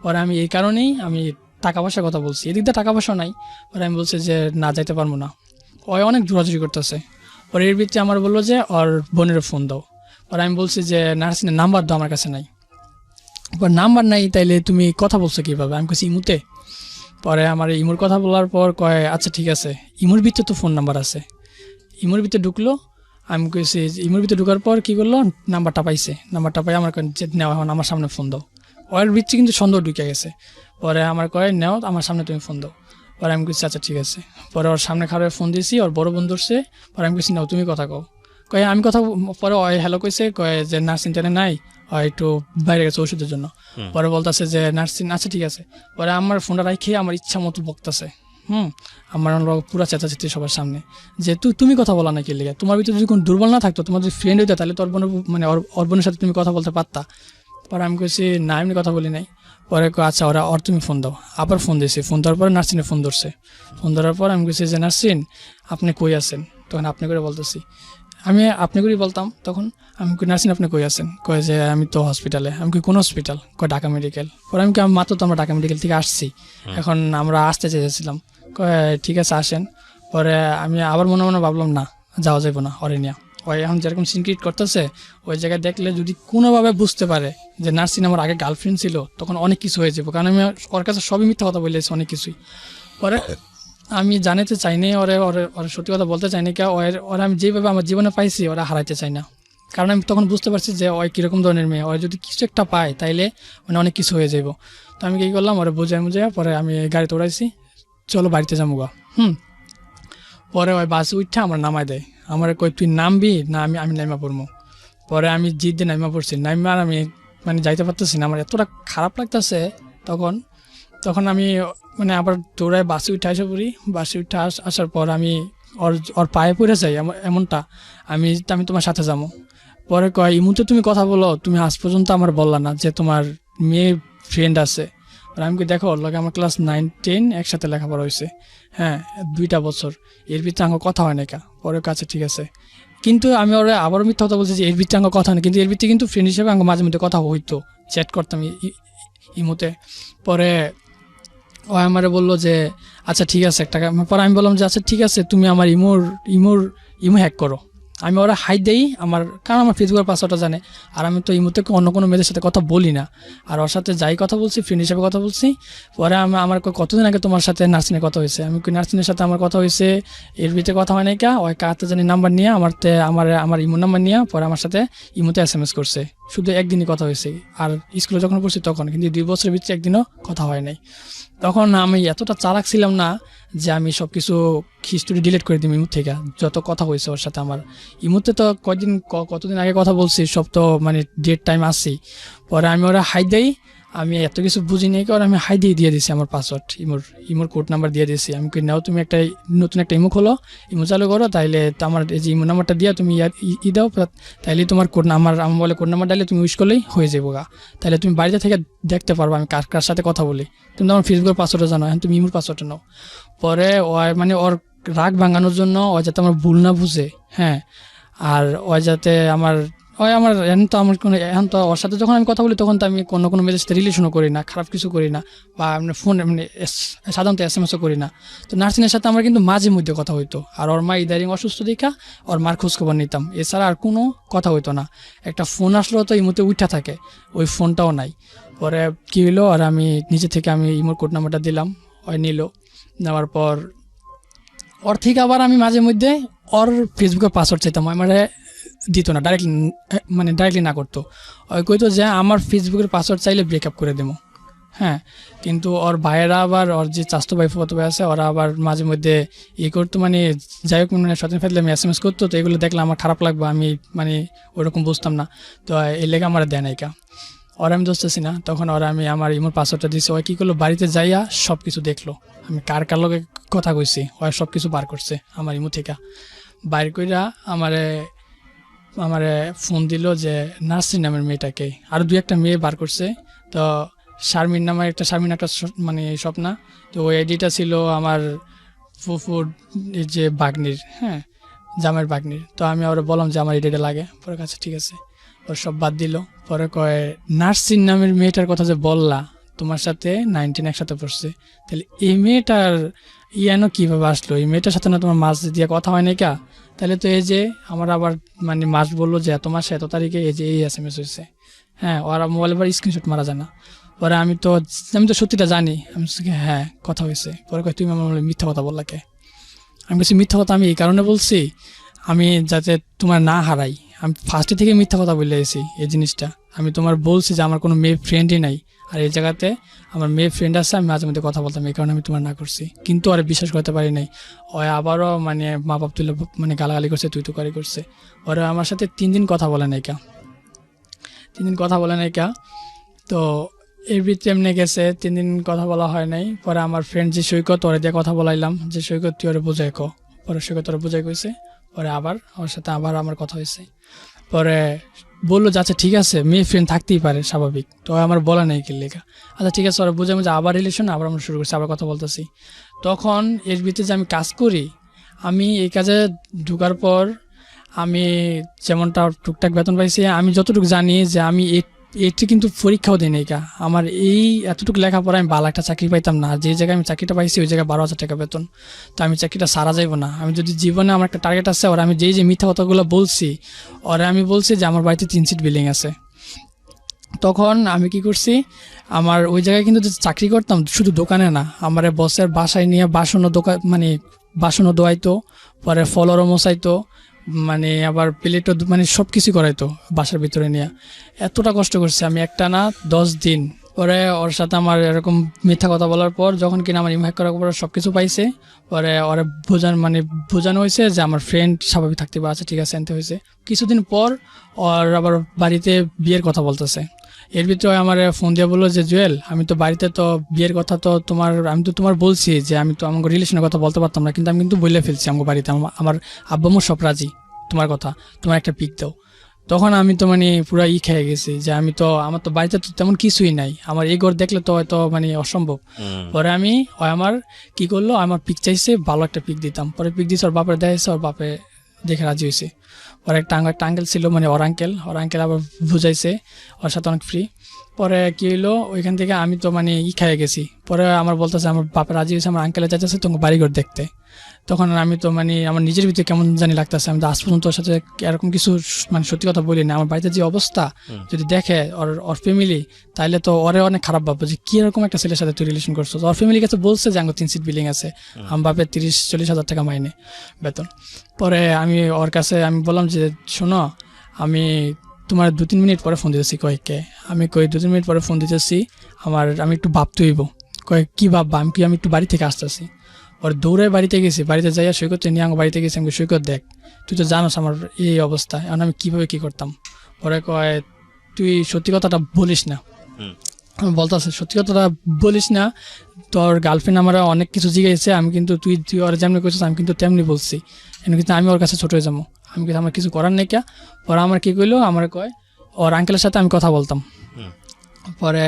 পরে আমি এই কারণেই আমি টাকা পয়সার কথা বলছি, এদিক দিয়ে টাকা পয়সা নাই। পরে আমি বলছি যে না যাইতে পারবো না, ওই অনেক জোরাজুরি করতেছে। পরে এর ভিত্তি আমার বললো যে ওর বোনের ফোন দাও। পরে আমি বলছি যে নার্সিংয়ের নাম্বার দাও, আমার কাছে নাই। পর নাম্বার নাই তাইলে তুমি কথা বলছো কীভাবে, আমি কাছে ইমুতে। পরে আমার ইমুর কথা বলার পর কয় আচ্ছা ঠিক আছে, ইমুর ভিতরে তো ফোন নাম্বার আছে। ইমুর ভিতরে ঢুকলো, আমি কইছি ইমুর ভিতরে ঢুকার পর কী করলো, নাম্বারটা পাইছে, নাম্বারটা পাই আমার যে নেওয়া এখন আমার সামনে ফোন দাও। ওর ভিতরে কিন্তু সন্দেহ ঢুকে গেছে। পরে আমার কয় নেও আমার সামনে তুমি ফোন দাও। পরে আমি কইছি আচ্ছা ঠিক আছে। পরে ওর সামনে খারাপ ফোন দিয়েছি, ওর বড় বোন ধরছে। পরে আমি কইছি নাও তুমি কথা কও। কয়ে আমি কথা, পরে ওই হ্যালো কইছে, কয়ে যে নার্সিং টেনে নাই, একটু বাইরে গেছে ওষুধের জন্য। পরে বলতেছে যে নার্সিং আচ্ছা ঠিক আছে। পরে আমার ফোনটা রাখে আমার ইচ্ছা মতো বকতেছে, আমার পুরা চেঁচাচেঁচি সবার সামনে যে তুমি কথা বলা না কি লেগে, তোমার ভিতরে যদি কোনো দুর্বল না থাকতো, তোমার যদি ফ্রেন্ড হইতো তাহলে তোর বোনের মানে ওর বোনের সাথে তুমি কথা বলতে পারতা। পরে আমি কইছি না এমনি কথা বলি নাই। পরে আচ্ছা ওর তুমি ফোন দাও। আবার ফোন দিয়েছি, ফোন দেওয়ার পরে নার্সিংয়ে ফোন ধরছে। ফোন ধরার পর আমি কইছি যে নার্সিং আপনি কই আছেন, তখন আপনি করে বলতেছি, আমি আপনি করেই বলতাম তখন। আমি নার্সিং আপনি কই আছেন, কয় যে আমি তো হসপিটালে। আমি কই কোন হসপিটাল, কয় ঢাকা মেডিকেল। পরে আমি মাত্র তো আমরা ঢাকা মেডিকেল থেকে আসছি, এখন আমরা আসতে চেয়েছিলাম। কয় ঠিক আছে আসেন। পরে আমি আবার মনে মনে ভাবলাম না যাওয়া যাবে না ওরে নিয়ে, ওই এখন যেরকম সিনক্রিট করতেছে ওই জায়গায় দেখলে যদি কোনোভাবে বুঝতে পারে যে নার্সিং আমার আগে গার্লফ্রেন্ড ছিল, তখন অনেক কিছু হয়ে যাবে, কারণ আমি ওর কাছে সবই মিথ্যা কথা বলেছি অনেক কিছুই। পরে আমি জানাতে চাইনি ওরে, ওরে সত্যি কথা বলতে চাইনি, কে ওরা আমি যেভাবে আমার জীবনে পাইছি ওরা হারাইতে চাই না। কারণ আমি তখন বুঝতে পারছি যে ওই কীরকম ধরনের মেয়ে, ওই যদি কিছু একটা পায় তাইলে মানে অনেক কিছু হয়ে যাইব। তো আমি কী করলাম, ওরা বুঝাই পরে আমি গাড়িতে উড়াইছি, চলো বাড়িতে যাবো গা। পরে ওই বাসে উঠে আমার নামাই দেয়, আমার কই তুই নামবি না, আমি নাইমা পড়বো। পরে আমি জিদ দিয়ে নাইমা পড়ছি, নাইমা আর আমি মানে যাইতে পারতেছি না, আমার এতটা খারাপ লাগতেছে। তখন আমি মানে আবার দৌড়ায় বাসে উঠে আসা পড়ি। বাসে উঠে আসার পর আমি ওর পায়ে পড়ে যাই, এমনটা আমি তোমার সাথে যাবো। পরে কয় ইমুতে তুমি কথা বলো, তুমি আজ পর্যন্ত আমার বললা না যে তোমার মেয়ে ফ্রেন্ড আছে। আমি কি দেখো ওর লগে আমার ক্লাস 9, 10 একসাথে লেখাপড়া হয়েছে, 2টা বছর, এর ভিতরে আমার কথা হয় না কা। পরে কাছে ঠিক আছে, কিন্তু আমি ওরা আবারও মিথ্যা কথা বলছি যে এর ভিতরে আমার কথা হয় না, কিন্তু এর ভিতরে কিন্তু ফ্রেন্ড হিসেবে আমার মাঝে মধ্যে কথা হইতো, চ্যাট করতাম ইমুতে। পরে ও আমারে বললো যে আচ্ছা ঠিক আছে একটা। পরে আমি বললাম যে আচ্ছা ঠিক আছে তুমি আমার ইমো হ্যাক করো। আমি ওরা হাই দেই কারণ আমার ফেসবুকের পাসওয়ার্ডটা জানে, আর আমি তো ইমোতে অন্য কোনো মেয়েদের সাথে কথা বলি না, আর ওর সাথে যাই কথা বলছি ফ্রেন্ড হিসেবে কথা বলছি। পরে আমার কতদিন আগে তোমার সাথে নার্সিংয়ের কথা হয়েছে, আমি নার্সিংয়ের সাথে আমার কথা হয়েছে, এর ভিতরে কথা হয় নাই কা। ওই কাতে জানি নাম্বার নিয়ে আমার ইমো নাম্বার নিয়ে পরে আমার সাথে ইমোতে SMS করছে, শুধু একদিনই কথা হয়েছে। আর স্কুলে যখন পড়ছি তখন, কিন্তু 2 বছরের ভিতরে একদিনও কথা হয় নাই। তখন আমি এতটা চালাক ছিলাম না যে আমি সব কিছু হিস্টোরি ডিলিট করে দিই ইমো থেকে, যত কথা হয়েছে ওর সাথে আমার। ইমোতে তো কতদিন আগে কথা বলছি, সব তো মানে ডেট টাইম আসছি। পরে আমি ওরা হাই দেই, আমি এত কিছু বুঝি নেই, কারণ আমি হাই দিয়ে দিয়েছি আমার পাসওয়ার্ড, ইমোর কোড নাম্বার দিয়ে দিয়েছি। আমি কি নাও তুমি একটা নতুন একটা ইমো খোলো, ইমো চালু করো, তাইলে তো আমার এই যে ইমো নাম্বারটা দিয়ে তুমি দাও, তাইলে তোমার কোড নাম্বার আমি বলে কোড নাম্বার ডালে তুমি উইশ করলেই হয়ে যাবো গা। তাহলে তুমি বাড়িতে থেকে দেখতে পারবো আমি কার সাথে কথা বলি। তুমি তো আমার ফেসবুকের পাসওয়ার্ডটা জানো, এখন তুমি ইমোর পাসওয়ার্ডটা নাও। পরে মানে ওর রাগ ভাঙানোর জন্য ও যাতে আমার ভুল না বুঝে, আর ও যাতে আমার এখন তো ওর সাথে যখন আমি কথা বলি তখন তো আমি কোনো মেয়েদের সাথে রিলেশনও করি না, খারাপ কিছু করি না, বা ফোন সাধারণত SMS করি না। তো নার্সিংয়ের সাথে আমার কিন্তু মাঝে মধ্যে কথা হইতো, আর ওর মা ইদারিং অসুস্থ দেখা ওর মার খোঁজখবর নিতাম, এছাড়া আর কোনো কথা হইতো না। একটা ফোন আসলেও তো ইমোতে উঠা থাকে, ওই ফোনটাও নাই। পরে কী হইলো, আর আমি নিজে থেকে আমি ইমোর কোড নাম্বারটা দিলাম, ওই নিল। নেওয়ার পর ওর থেকে আবার আমি মাঝে মধ্যে ওর ফেসবুকে পাসওয়ার্ড চাইতাম, মানে দিত না, ডাইরেক্টলি না করতো। ওই কইতো যে আমার ফেসবুকের পাসওয়ার্ড চাইলে ব্রেকআপ করে দেবো। হ্যাঁ, কিন্তু ওর ভাইয়েরা আবার, ওর যে চাচাতো ভাই ফুফাতো ভাই আছে, ওরা আবার মাঝে মধ্যে করতো, মানে যাই হোক, মানে সচেতন ফেললে আমি SMS করতো, তো এগুলো দেখলে আমার খারাপ লাগবে, আমি মানে ওরকম বুঝতাম না, তো এই লেগে আমার দেয় নাইকা। ওরা আমি দোষতেছি না, তখন ওরা আমি আমার ইমোর পাসওয়ার্ডটা দিয়েছি, ওই কী করলো, বাড়িতে যাইয়া সব কিছু দেখলো, আমি কার কার লগে কথা কইছি, ওই সব কিছু বার করছে আমার ইমো থেকে। বাইর কইরা আমারে ফোন দিল যে নার্সিন নামের মেয়েটাকে, আরও 2-1টা মেয়ে বার করছে। তো শারমিন একটা মানে স্বপ্না, তো ওই আইডিটা ছিল আমার ফুফুর যে বাগনির, হ্যাঁ জামের বাগনির। তো আমি ওরা বললাম যে আমার আইডিটা লাগে, পরে কাছে ঠিক আছে, ওর সব বাদ দিল। পরে কয় নার্সিন নামের মেয়েটার কথা যে বললা, তোমার সাথে 19 একসাথে পড়ছে, তাহলে এই মেয়েটার ইয়ানো কীভাবে আসলো, এই মেয়েটার সাথে না তোমার মাস দিয়ে কথা হয় নাই কা? তাহলে তো এই যে আমার আবার মানে মাস বললো যে এত মাসে এত তারিখে এই যে এই SMS হয়েছে। হ্যাঁ, ওরা মোবাইল পর স্ক্রিনশট মারা যায় না। পরে আমি তো সত্যিটা জানি, আমি হ্যাঁ কথা হয়েছে। পরে কয় তুমি আমার মিথ্যা কথা বললা কে? আমি বলছি মিথ্যা কথা আমি এই কারণে বলছি, আমি যাতে তোমার না হারাই, আমি ফার্স্টে থেকে মিথ্যা কথা বলে এসেছি। এই জিনিসটা আমি তোমার বলছি যে আমার কোনো মেয়ে ফ্রেন্ডই নাই, আর এই জায়গাতে আমার মেয়ে ফ্রেন্ড আছে, আমি মাঝে মধ্যে কথা বলতাম, এই কারণে আমি তোমার না করছি। কিন্তু আর বিশ্বাস করতে পারি নাই, ওই আবারও মানে মা বাপ তুলে মানে গালাগালি করছে, তুই তুকারি করছে। ওরা আমার সাথে 3 দিন কথা বলে নাই কা, 3 দিন কথা বলে নাই কা। তো এর ভিতরে এমনি গেছে, 3 দিন কথা বলা হয় নাই। পরে আমার ফ্রেন্ড যে সৈকত, ওরে দিয়ে কথা বলাইলাম যে সৈকত তুই ওরে বুঝাই কো। পরে সৈকত ওরে বুঝাই কইছে। পরে আবার ওর সাথে আবার আমার কথা হয়েছে। পরে বললো যে আচ্ছা ঠিক আছে, মেয়ে ফ্রেন্ড থাকতেই পারে, স্বাভাবিক। তো আমার বলা নেই কি লেখা, আচ্ছা ঠিক আছে, ওরা বুঝে আবার রিলেশন, আবার আমরা শুরু করছি, আবার কথা বলতেছি। তখন এর ভিতরে যে আমি কাজ করি, আমি এই কাজে ঢোকার পর আমি যেমনটা টুকটাক বেতন পাইছি, আমি যতটুকু জানি যে আমি এটি কিন্তু পরীক্ষাও দিই নাই কা। আমার এই এতটুকু লেখাপড়া আমি ভালো একটা চাকরি পাইতাম না, যে জায়গায় আমি চাকরিটা পাইছি ওই জায়গায় 12,000 টাকা বেতন। তো আমি চাকরিটা সারা যাইব না। আমি যদি জীবনে আমার একটা টার্গেট আছে, ওরা আমি যে মিথ্যা কথাগুলো বলছি, ওরা আমি বলছি যে আমার বাড়িতে 3 সিট বিল্ডিং আছে। তখন আমি কি করছি, আমার ওই জায়গায় কিন্তু চাকরি করতাম, শুধু দোকানে না, আমার বসের বাসায় নিয়ে বাসনও ধোয়াইতো, পরে ফলরও মশাইতো, মানে আবার প্লেটও মানে সব কিছু করাইতো বাসার ভিতরে নিয়ে। এতটা কষ্ট করছি আমি একটা না 10 দিন। পরে ওর সাথে আমার এরকম মিথ্যা কথা বলার পর যখন কিনা আমার ইমহ্যাক করার পর সব কিছু পাইছে, পরে ওরা বোঝানো হয়েছে যে আমার ফ্রেন্ড স্বাভাবিক থাকতে পারে, আচ্ছা ঠিক আছে আনতে হয়েছে। কিছুদিন পর ওর আবার বাড়িতে বিয়ের কথা বলতেছে। এর ভিতরে আমার ফোন দিয়ে বললো যে জুয়েল, আমি তো বাড়িতে তো বিয়ের কথা তো আমি তো তোমার বলছি যে আমি তো আমার রিলেশনের কথা বলতে পারতাম না, কিন্তু আমি কিন্তু বলে ফেলছি আমার বাড়িতে, আমার আব্বু আম্মু সব রাজি, তোমার কথা, তোমার একটা পিক দাও। তখন আমি তো মানে পুরো খেয়ে গেছি যে আমার তো বাড়িতে তো তেমন কিছুই নাই, আমার এই ঘর দেখলে তো হয়তো মানে অসম্ভব। পরে আমার কি করলো, আমার পিক চাইছে, ভালো একটা পিক দিতাম। পরে পিক দিয়েছে, ওর বাপের দেখাইছে, ওর বাপে দেখে রাজি হয়েছে। পরে একটা আঙ্কেল ছিল, মানে ওর আঙ্কেল আবার বুঝাইছে, ওর সাথে অনেক ফ্রি। পরে কি হইলো, ওইখান থেকে আমি তো মানে খেয়ে গেছি। পরে আমার বলতেছে আমার বাপের রাজি হয়েছে, আমার আঙ্কেলের চাইতেছে তোমার বাড়িঘর দেখতে। তখন আমি তো মানে আমার নিজের ভিতরে কেমন জানি লাগতেছে, আমি তো আজ পর্যন্ত ওর সাথে এরকম কিছু মানে সত্যি কথা বলি না। আমার বাড়িতে যে অবস্থা যদি দেখে ওর ফ্যামিলি, তাহলে তো ওরে অনেক খারাপ ভাববো যে কি এরকম একটা ছেলের সাথে তুই রিলেশন করছো। ওর ফ্যামিলি কাছে বলছে যে আমার 3 সিট বিল্ডিং আছে, আমার বাপের 30-40 হাজার টাকা মাইনে বেতন। পরে আমি ওর কাছে আমি বললাম যে শোনো, আমি তোমার 2-3 মিনিট পরে ফোন দিতেছি। কয়েককে আমি 2-3 মিনিট পরে ফোন দিতেছি, আমি একটু ভাবতে হইব। কি ভাববা? আমি একটু বাড়ি থেকে আসতেছি। ওর দৌড়ে বাড়িতে গেছি, বাড়িতে যাইয়া সৈকত নিয়ে আমার বাড়িতে গেছি। আমি সৈকত দেখ, তুই তো জানোস আমার এই অবস্থা, এখন আমি কীভাবে কী করতাম। পরে কয় তুই সত্যি কথাটা বলিস না। আমি বলতেছে সত্যি কথাটা বলিস না, তোর গার্লফ্রেন্ড আমার অনেক কিছু জিজ্ঞেসে, আমি কিন্তু তুই ওর যেমনি করছিস আমি কিন্তু তেমনি বলছি, কিন্তু আমি ওর কাছে ছোট হয়ে যাবো, আমি কিন্তু আমার কিছু করার নেই কা। পরে আমার কী করলো, আমার কয় ওর আঙ্কেলের সাথে আমি কথা বলতাম। পরে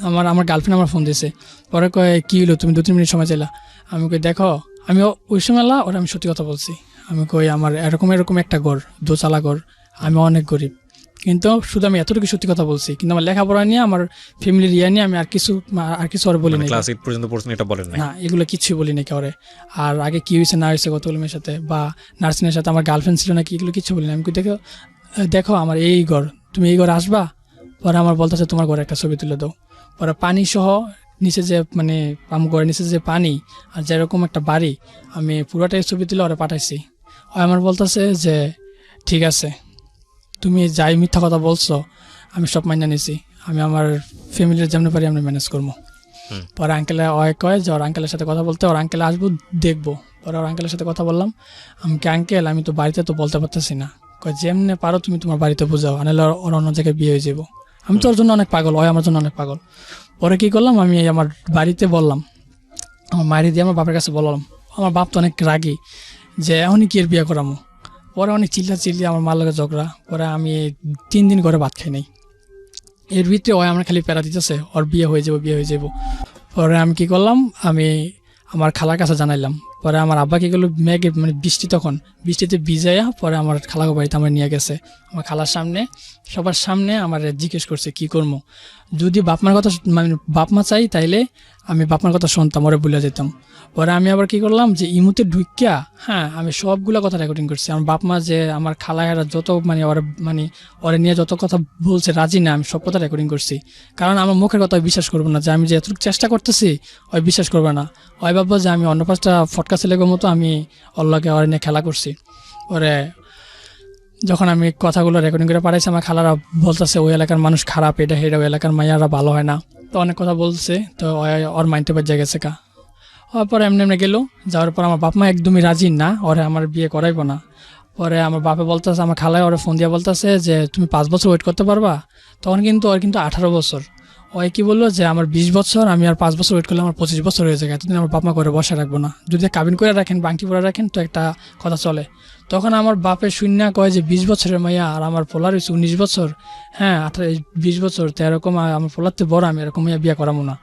আমার গার্লফ্রেন্ড আমার ফোন দিয়েছে। পরে কয় কী হলো, তুমি 2-3 মিনিট সময় চাইলা। আমি কই দেখো, আমি ওই সময় ওরা আমি সত্যি কথা বলছি। আমি কই আমার এরকম একটা ঘর, 2 চালা ঘর, আমি অনেক গরিব, কিন্তু শুধু আমি এতটুকু সত্যি কথা বলছি। কিন্তু আমার লেখাপড়া নিয়ে, আমার ফ্যামিলির নিয়ে আমি আর কিছু আর বলি না। ক্লাস 8 পর্যন্ত পড়ছেন, এটা বলেন না, এগুলো কিছুই বলি না কাউরে। আর আগে কি হয়েছে না হয়েছে কতগুলো মেয়ের সাথে বা নার্সিনের সাথে আমার গার্লফ্রেন্ড ছিল নাকি, এগুলো কিছু বলি না। আমি দেখো আমার এই ঘর, তুমি এই ঘর আসবা। পরে আমার বলতেছে তোমার ঘরে একটা ছবি তুলে দাও। পরে পানি সহ নিচে যে মানে আমার ঘরের নিচে যে পানি আর যেরকম একটা বাড়ি, আমি পুরোটাই ছবি তুলে ওরা পাঠাইছি। ও আমার বলতেছে যে ঠিক আছে, তুমি যাই মিথ্যা কথা বলছো আমি সব মাইনা নিছি, আমি আমার ফ্যামিলির যেমন পারি আমি ম্যানেজ করবো। পরে আঙ্কেলে কয় যে ওর আঙ্কেলের সাথে কথা বলতে, ওর আঙ্কেলে আসবো দেখবো। পরে ওর আঙ্কেলের সাথে কথা বললাম, আমি কি আঙ্কেল আমি তো বাড়িতে তো বলতে পারতেছি না। কয় যেমনে পারো তুমি তোমার বাড়িতে বোঝাও, আনালে ওর অন্য জায়গায় বিয়ে হয়ে যাবো। আমি তো ওর জন্য অনেক পাগল, ওই আমার জন্য অনেক পাগল। পরে কী করলাম, আমি আমার বাড়িতে বললাম, আমার মায়ের দিয়ে আমার বাপের কাছে বললাম। আমার বাপ তো অনেক রাগী যে এখনই কি এর বিয়ে করামো। পরে অনেক চিল্লি আমার মার লাগে ঝগড়া। পরে আমি 3 দিন করে ভাত খাই নাই। এর ভিতরে ওই আমার খালি প্যারা দিতেছে ওর বিয়ে হয়ে যাবো, বিয়ে হয়ে যাবো। পরে আমি কি করলাম, আমি আমার খালার কাছে জানাইলাম। পরে আমার আব্বা কী করলো, মেঘে মানে বৃষ্টি, তখন বৃষ্টিতে ভিজাইয়া পরে আমার খালাকে বাড়িতে আমার নিয়ে গেছে। আমার খালার সামনে সবার সামনে আমার জিজ্ঞেস করছে কি করবো। যদি বাপমার কথা মানে বাপমা চাই তাইলে আমি বাপমার কথা শুনতাম, ওরে বলে যেতাম। পরে আমি আবার কি করলাম যে ইমুতে ঢুকিয়া আমি সবগুলো কথা রেকর্ডিং করছি। আমার বাপমা যে আমার খালায়েরা যত ওরে নিয়ে যত কথা বলছে রাজি না, আমি সব কথা রেকর্ডিং করছি। কারণ আমার মুখের কথা বিশ্বাস করবো না, যে আমি যে এতটুকু চেষ্টা করতেছি ওই বিশ্বাস করবে না। ওই ভাববো যে আমি অন্য 5টা ফটকা ছেলেগোর মতো আমি অল্লাহকে ওরে নিয়ে খেলা করছি। ওরে যখন আমি কথাগুলো রেকর্ডিং করে পাঠাইছি, আমার খালারা বলতেছে ওই এলাকার মানুষ খারাপ, এটা হেটা, ওই এলাকার মাইয়ারা ভালো হয় না, তো অনেক কথা বলছে। তো ওর মাইন্ডে বাজে গেছে কা। হওয়ার পরে এমনি গেল, যাওয়ার পর আমার বাপ মা একদমই রাজি না, ওরে আমার বিয়ে করাইবো না। পরে আমার বাপে বলতেছে, আমার খালায় ওরে ফোন দিয়ে বলতেছে যে তুমি 5 বছর ওয়েট করতে পারবা। তখন কিন্তু ওর কিন্তু 18 বছর। ওই কি বললো যে আমার 20 বছর, আমি আর 5 বছর ওয়েট করলে আমার 25 বছর হয়ে যায়, এতদিন আমার বাপ মা করে বসে রাখবো না, যদি কাবিন করে রাখেন বাংটি পরে রাখেন তো একটা কথা চলে। তখন আমার বাপে শূন্য কয় যে 20 বছরের মাইয়া, আর আমার পোলার হয়েছে 19 বছর, 20 বছর, তো এরকম আমার পোলারতে বড়, আমি এরকম মাইয়া বিয়ে করাবো না।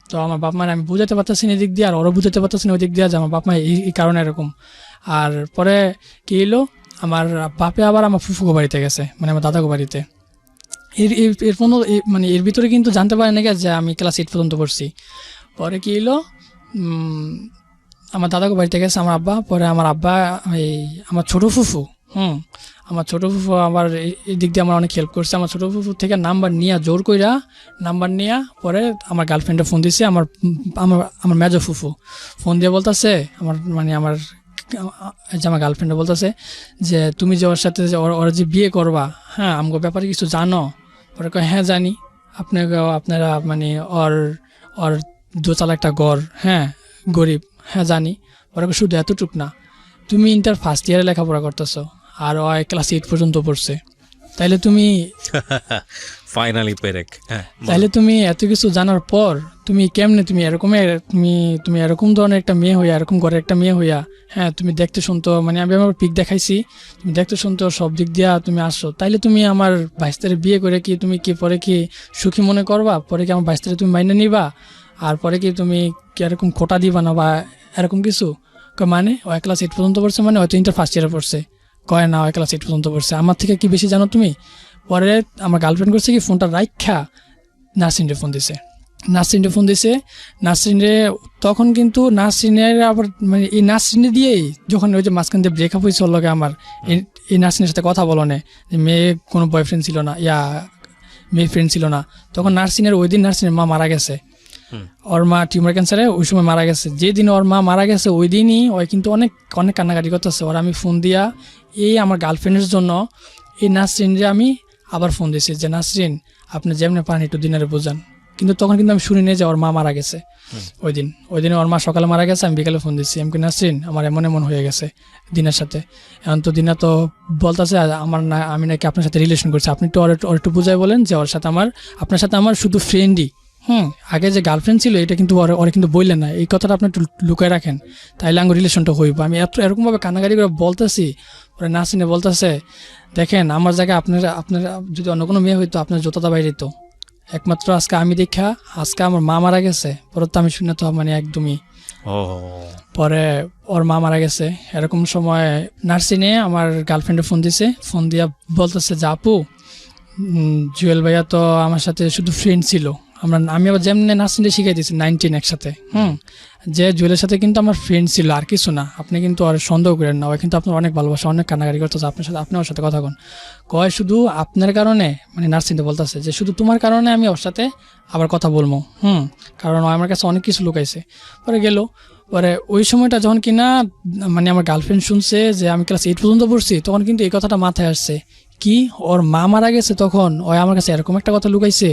তো আমার বাপ মায়ের আমি বুঝাতে পারতেছি না এদিক দিয়ে, আর ওরা বুঝাতে পারতেছি না ওই দিক দিয়ে, যে আমার বাপ মা এই কারণে এরকম। আর পরে কী এলো, আমার বাপে আবার আমার ফুফুকো বাড়িতে গেছে, মানে আমার দাদাকো বাড়িতে। এর পর্যন্ত মানে এর ভিতরে কিন্তু জানতে পারে না যে আমি ক্লাস 8 পর্যন্ত পড়ছি। পরে কী এলো, আমার দাদাকো বাড়িতে গেছে আমার আব্বা। পরে আমার আব্বা আমার ছোটো ফুফু আমার ছোটো ফুফু আমার এই দিক দিয়ে আমার অনেক হেল্প করছে। আমার ছোটো ফুফু থেকে নাম্বার নিয়ে, জোর কইরা নাম্বার নিয়ে পরে আমার গার্লফ্রেন্ডে ফোন দিছে। আমার আমার আমার মেজো ফুফু ফোন দিয়ে বলতেছে, আমার গার্লফ্রেন্ডে বলতেছে যে তুমি যে ওর সাথে ওরা যে বিয়ে করবা, আমগো ব্যাপারে কিছু জানো? পরে কয় হ্যাঁ জানি, আপনারা মানে ওর দোতলা একটা ঘর, গরিব, জানি। পরে শুধু এতটুক না, তুমি ইন্টার ফার্স্ট ইয়ারে লেখাপড়া করতেছো আর ও ক্লাস 8 পর্যন্ত পড়ছে, তাইলে তুমি ফাইনালি পেরেক, তাইলে তুমি এত কিছু জানার পর তুমি কেমনে তুমি এরকম ধরনের একটা মেয়ে হইয়া, এরকম ঘরের একটা মেয়ে হইয়া, তুমি দেখতে শুনতো, মানে আমি আমার পিক দেখাইছি, তুমি দেখতে শুনতো সব দিক দিয়া তুমি আসছো, তাইলে তুমি আমার 22 তারিখ বিয়ে করে কি তুমি কি পরে কি সুখী মনে করবা? পরে কি আমার 22 তারিখ তুমি মাইনে নিবা? আর পরে কি তুমি কি এরকম খোটা দিবা না বা এরকম কিছু? মানে ও ক্লাস 8 পর্যন্ত পড়ছে, মানে হয়তো ইন্টার ফার্স্ট ইয়ারে পড়ছে, কয় না ওই ক্লাস 8 পর্যন্ত পড়ছে, আমার থেকে কি বেশি জানো তুমি? পরে আমার গার্লফ্রেন্ড করছে কি, ফোনটা রাইখা নাসরিনরে ফোন দিছে। নাসরিনরে তখন কিন্তু নাসরিনের আবার মানে এই নাসরিনে দিয়েই যখন ওই যে মাঝখান দিয়ে ব্রেকআপ হয়েছে ওর লগে আমার, এই নাসরিনের সাথে কথা বলো না, যে মেয়ে কোনো বয়ফ্রেন্ড ছিল না, মেয়ে ফ্রেন্ড ছিল না। তখন ওই দিন নাসরিনের মা মারা গেছে, ওর মা টিউমার ক্যান্সারে ওই সময় মারা গেছে। যেদিন ওর মা মারা গেছে ওই দিনই ওই কিন্তু অনেক অনেক কান্নাকাটি করতেছে। ওর আমি ফোন দিয়া আমার গার্লফ্রেন্ডের জন্য এই নাসরিনরে আমি আবার ফোন দিয়েছি যে নাসরিন আপনি যেমনি পান একটু দিনের বোঝান। কিন্তু তখন কিন্তু আমি শুনি নাই যে ওর মা মারা গেছে। ওই দিনে ওর মা সকালে মারা গেছে, আমি বিকালে ফোন দিচ্ছি, আমি কি নাসরিন আমার এমন হয়ে গেছে দিনের সাথে। এখন তো দিনা তো বলতেছে আমি নাকি আপনার সাথে রিলেশন করছি, আপনি তো ওর একটু বুঝাই বলেন যে আপনার সাথে আমার শুধু ফ্রেন্ডই, আগে যে গার্লফ্রেন্ড ছিল এটা কিন্তু ওরা কিন্তু বললেন না, এই কথাটা আপনি একটু লুকায় রাখেন, তাইলে আমার রিলেশনটা হইব। আমি এরকমভাবে কান্নাকাটি করে বলতেছি, ওরা নাসরিনে বলতেছে দেখেন আমার জায়গায় আপনারা যদি অন্য কোনো মেয়ে হইতো আপনার জোতাটা বাইরে তো, একমাত্র আজকে আমি দেখা আজকে আমার মা মারা গেছে, পরে তো আমি শুনে তো মানে একদমই পরে ওর মা মারা গেছে। এরকম সময় নার্সিনে আমার গার্লফ্রেন্ডে ফোন দিছে, ফোন দিয়া বলতেছে যে আপু জুয়েল ভাইয়া তো আমার সাথে শুধু ফ্রেন্ড ছিল, আমি আবার যেমনি নার্সিংটা শিখাই দিয়েছি 19 একসাথে। যে জুয়েলের সাথে কিন্তু আমার ফ্রেন্ড ছিল, আর কিছু না। আপনি কিন্তু আর সন্দেহ করেন না, ও কিন্তু আপনার অনেক ভালোবাসা, অনেক কান্নাকাটি করতেছে আপনার সাথে, আপনি ওর সাথে কথা কন। কয় শুধু আপনার কারণে, মানে নার্সিংটা বলতেছে যে শুধু তোমার কারণে আমি ওর সাথে আবার কথা বলবো। কারণ ও আমার কাছে অনেক কিছু লুকাইছে। পরে গেল, পরে ওই সময়টা যখন কিনা মানে আমার গার্লফ্রেন্ড শুনছে যে আমি ক্লাস 8 পর্যন্ত পড়ছি, তখন কিন্তু এই কথাটা মাথায় আসছে কি ওর মা মারা গেছে, তখন ও আমার কাছে এরকম একটা কথা লুকাইছে।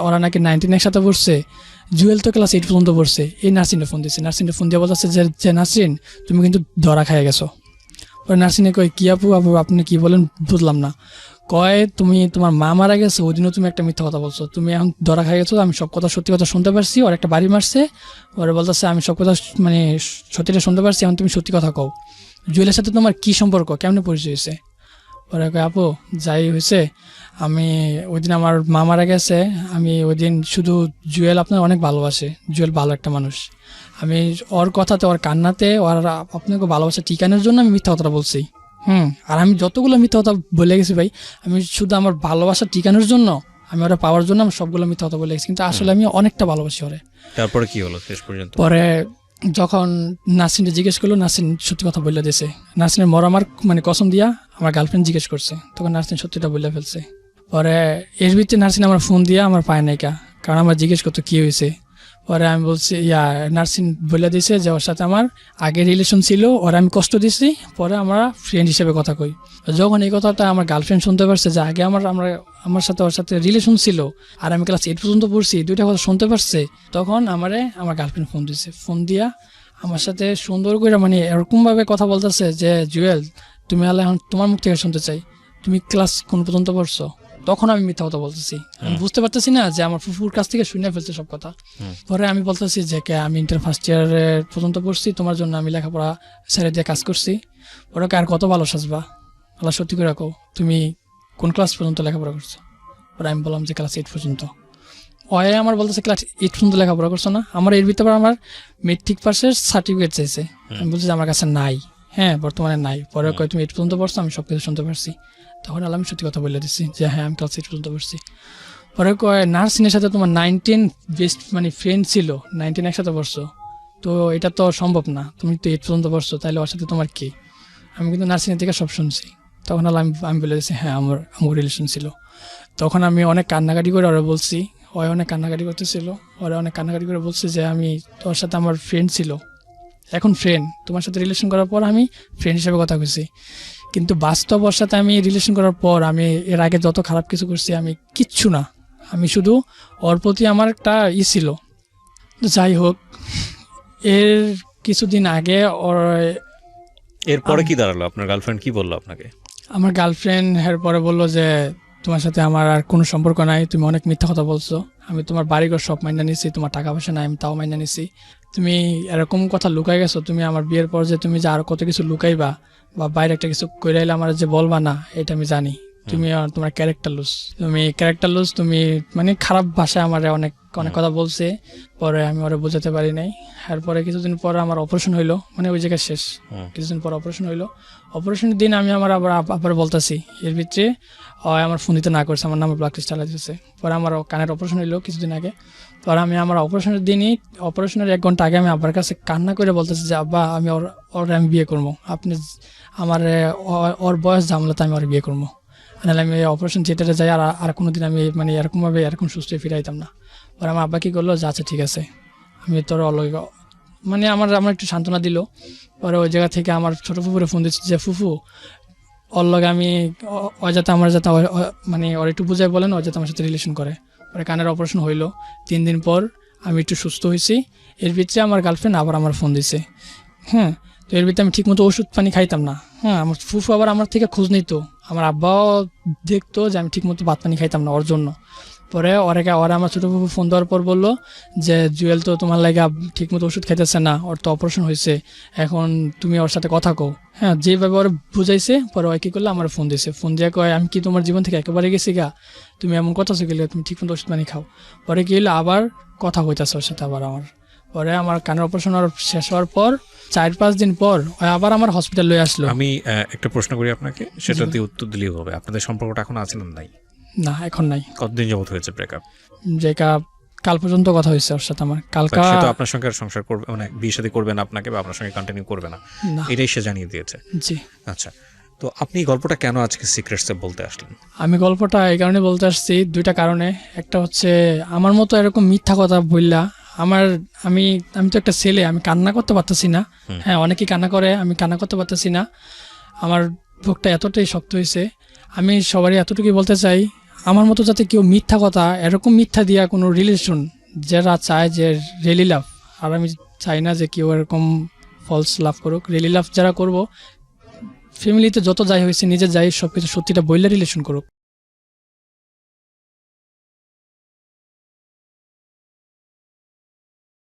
ওরা নাকি 19 একসাথে পড়ছে, জুয়েল তো ক্লাস 8 পর্যন্ত পড়ছে। এই নার্সিংটা ফোন দিচ্ছে, নার্সিংটা ফোন দিয়ে বলতেছে যে নার্সিন তুমি কিন্তু ধরা খাইয়ে গেছো। ওই নার্সিনে কয় কি আপু আপনি কি বলেন বুঝলাম না। কয় তুমি তোমার মা মারা গেছে ওই দিনও তুমি একটা মিথ্যা কথা বলছো, তুমি এখন ধরা খাই গেছো, আমি সব কথা সত্যি কথা শুনতে পারছি। ওর একটা বাড়ি মারছে, ওরা বলতেছে আমি সব কথা মানে সত্যিটা শুনতে পারছি, এখন তুমি সত্যি কথা কও। জুয়েলের সাথে তোমার কি সম্পর্ক, কেমনে পরিচয় হয়েছে? ওরা কয় আপু যাই হয়েছে, আমি ওই দিন আমার মা মারা গেছে, আমি ওই দিন শুধু জুয়েল আপনার অনেক ভালোবাসে, জুয়েল ভালো একটা মানুষ, আমি ওর কথাতে ওর কান্নাতে ওর আপনাকে ভালোবাসা ঠিকানোর জন্য আমি মিথ্যা কথাটা বলছি। আর আমি যতগুলো মিথ্যা কথা বলে গেছি ভাই, আমি শুধু আমার ভালোবাসা ঠিকানোর জন্য, আমি ওরা পাওয়ার জন্য আমি সবগুলো মিথ্যা কথা বলে গেছি, কিন্তু আসলে আমি অনেকটা ভালোবাসি ওরে। তারপরে কি হলো শেষ পর্যন্ত? পরে যখন নাসরিনকে জিজ্ঞেস করলো, নাসরিন সত্যি কথা বলে দিয়েছে। নাসরিনের মরামার মানে কসম দিয়া আমার গার্লফ্রেন্ড জিজ্ঞেস করছে, তখন নাসরিন সত্যিটা বলে ফেলছে। পরে এর ভিত্তিতে নাসরিন আমার ফোন দিয়া আমার পায় নাইকা, কারণ আমার জিজ্ঞেস করতো কি হয়েছে। পরে আমি বলছি নার্সিন বলে দিয়েছে যে ওর সাথে আমার আগে রিলেশন ছিল, ওরা আমি কষ্ট দিছি, পরে আমরা ফ্রেন্ড হিসেবে কথা কই। যখন এই কথাটা আমার গার্লফ্রেন্ড শুনতে পারছে যে আগে আমার সাথে ওর সাথে রিলেশন ছিল আর আমি ক্লাস 8 পর্যন্ত পড়ছি, দুইটা কথা শুনতে পারছে, তখন আমার গার্লফ্রেন্ড ফোন দিছে। ফোন দিয়া আমার সাথে সুন্দর করে মানে এরকমভাবে কথা বলতেছে যে জুয়েল তুমি আল্লাহ এখন তোমার মুখ থেকে শুনতে চাই, তুমি ক্লাস কোন পর্যন্ত পড়ছো। তখন আমি মিথ্যা কথা বলতেছি, আমি বুঝতে পারতেছি না যে আমার ফুফুর কাছ থেকে শুনে ফেলছে সব কথা। পরে আমি বলতেছি যে আমি ইন্টার ফার্স্ট ইয়ার পর্যন্ত পড়ছি, তোমার জন্য আমি লেখাপড়া ছেড়ে দিয়ে কাজ করছি, ওরাকে আর কত ভালো সাজবা, আল্লাহ সত্যি করে রাখো তুমি কোন ক্লাস পর্যন্ত লেখাপড়া করছো। পরে আমি বললাম যে ক্লাস 8 পর্যন্ত। ওয়ে আমার বলতেছে ক্লাস 8 পর্যন্ত লেখাপড়া করছো না, আমার এর ভিতরে আমার মেট্রিক পাসের সার্টিফিকেট চাইছে। আমি বলছি যে আমার কাছে নাই, বর্তমানে নাই। পরে কয় তুমি 8 পর্যন্ত পড়ছো, আমি সব কিছু শুনতে পারছি। তখন আমি সত্যি কথা বলে দিচ্ছি যে আমি ক্লাস 8 পর্যন্ত পড়ছি। পরে কয় নার্সিনের সাথে তোমার 19 বেস্ট মানে ফ্রেন্ড ছিল, 19 একসাথে পড়ছো, তো এটা তো সম্ভব না, তুমি তো 8 পর্যন্ত পড়ছো, তাহলে ওর সাথে তোমার কি? আমি কিন্তু নার্সিনের থেকে সব শুনছি। তখন আমি বলে দিচ্ছি আমার রিলেশন ছিল। তখন আমি অনেক কান্নাকাটি করে ওরা বলছি, অনেক কান্নাকাটি করতেছিল, ওরা অনেক কান্নাকাটি করে বলছে যে আমি তোর সাথে আমার ফ্রেন্ড ছিল, এখন ফ্রেন্ড, তোমার সাথে রিলেশন করার পর আমি ফ্রেন্ড হিসেবে কথা কইছি, কিন্তু বাস্তব ওর সাথে আমি রিলেশন করার পর আমি এর আগে যত খারাপ কিছু করছি আমি কিচ্ছু না, আমি শুধু ওর প্রতি আমার একটা ছিল। যাই হোক, এর কিছুদিন আগে এরপরে কি দাঁড়ালো? আপনার গার্লফ্রেন্ড কি বললো আপনাকে? আমার গার্লফ্রেন্ড এর পরে বললো যে তোমার সাথে আমার আর কোনো সম্পর্ক নাই, তুমি অনেক মিথ্যা কথা বলছো, আমি তোমার বাড়িঘর সব মাইনা নিছি, তোমার টাকা পয়সা নাই আমি তাও মাইনা নিছি, তুমি এরকম কথা লুকাই গেছো, তুমি আমার বিয়ের পর যে তুমি যে আরো কত কিছু লুকাইবা বা বাইরে একটা কিছু করে এলে আমার যে বলবা না, এটা আমি জানি, তুমি তোমার ক্যারেক্টার লুজ, তুমি মানে খারাপ ভাষায় আমার অনেক কথা বলছে। পরে আমি ওরা বোঝাতে পারি নাই। এরপরে কিছুদিন পর আমার অপারেশন হইলো, মানে ওই জায়গায় শেষ। কিছুদিন পর অপারেশন হইলো, অপারেশনের দিন আমি আমার আবার বলতেছি, এর ভিতরে আমার ফোন দিতে না করছে, আমার নামে ব্ল্যাক লিস্ট চালাই দিয়েছে। পরে আমার কানের অপারেশন হইলো কিছুদিন আগে। পরে আমি আমার অপারেশনের দিনই, অপারেশনের 1 ঘন্টা আগে আমি আব্বার কাছে কান্না করে বলতেছি যে আব্বা আমি আমি বিয়ে করবো, আপনি আমার ওর বয়স ঝামেলাতে আমি ওর বিয়ে করবো, নাহলে আমি অপারেশন থিয়েটারে যাই আর কোনোদিন আমি মানে এরকম সুস্থ ফিরাইতাম না। পরে আমার আব্বা কি করলো যে আচ্ছা ঠিক আছে আমি তোর মানে আমার একটু সান্ত্বনা দিল। পরে ওই জায়গা থেকে আমার ছোটো ফুফুরে ফোন দিচ্ছি যে ফুফু ওর লগে আমি যাতে মানে ওর একটু বুঝাই বলেন ও যাতে আমার সাথে রিলেশন করে। পরে কানের অপারেশন হইলো, 3 দিন পর আমি একটু সুস্থ হয়েছি। এর ভিতরে আমার গার্লফ্রেন্ড আবার আমার ফোন দিছে। তো এর ভিতরে আমি ঠিকমতো ওষুধ পানি খাইতাম না। আমার ফুফু আবার আমার থেকে খোঁজ নিত, আমার আব্বাও দেখতো যে আমি ঠিকমতো ভাত পানি খাইতাম না ওর জন্য। পরে ওরা আমার ছোটো ফুফু ফোন দেওয়ার পর বললো যে জুয়েল তো তোমার লাগে ঠিকমতো ওষুধ খাইতেছে না, ওর তো অপারেশন হয়েছে, এখন তুমি ওর সাথে কথা কও। যেভাবে ওরা বুঝাইছে, পরে ওই কী করলো আমার ফোন দিয়েছে, ফোন দিয়ে কয় আমি কি তোমার জীবন থেকে একেবারে গেছি গা, তুমি এমন কথা শিখলে তুমি ঠিকমতো ওষুধ পানি খাও। পরে কি হলো আবার কথা হইতেছে ওর সাথে আবার আমার। পরে আমার কানের অপারেশন শেষ হওয়ার পর 4-5 দিন পর আবার আমার হসপিটাল লয়ে আসলো। আমি একটা প্রশ্ন করি আপনাকে, সেটা দিয়ে উত্তর দিলেই হবে। আপনাদের সম্পর্কটা এখন আছে না নাই? না এখন নাই। কতদিন যাবত হয়েছে ব্রেকআপ? যে কাল পর্যন্ত কথা হয়েছে ওর সাথে আমার, কালকা। সে তো আপনার সঙ্গে আর সংসার করবে, মানে বিয়ে শাদী করবে না আপনাকে, বা আপনার সঙ্গে কন্টিনিউ করবে না, না। এটাই সে জানিয়ে দিয়েছে। জি। আচ্ছা, তো আপনি এই গল্পটা কেন আজকে সিক্রেটসে বলতে আসলেন? আমি গল্পটা এই কারণে বলতে আসছি, দুইটা কারণে। একটা হচ্ছে আমার মতো এরকম মিথ্যা কথা বললা আমি তো একটা ছেলে, আমি কান্না করতে পারতেছি না। হ্যাঁ, অনেকেই কান্না করে, আমি কান্না করতে পারতেছি না। আমার বুকটা এতটাই শক্ত হয়েছে। আমি সবারই এতটুকুই বলতে চাই, আমার মতো যাতে কেউ মিথ্যা কথা, এরকম মিথ্যা দিয়া কোনো রিলেশন যারা চায় যে রিয়েলি লাভ, আর আমি চাই না যে কেউ এরকম ফলস লাভ করুক। রিয়েলি লাভ যারা করবো, ফ্যামিলিতে যত যাই হয়েছে, নিজের যাই সব কিছু সত্যিটা বইলে রিলেশন করুক।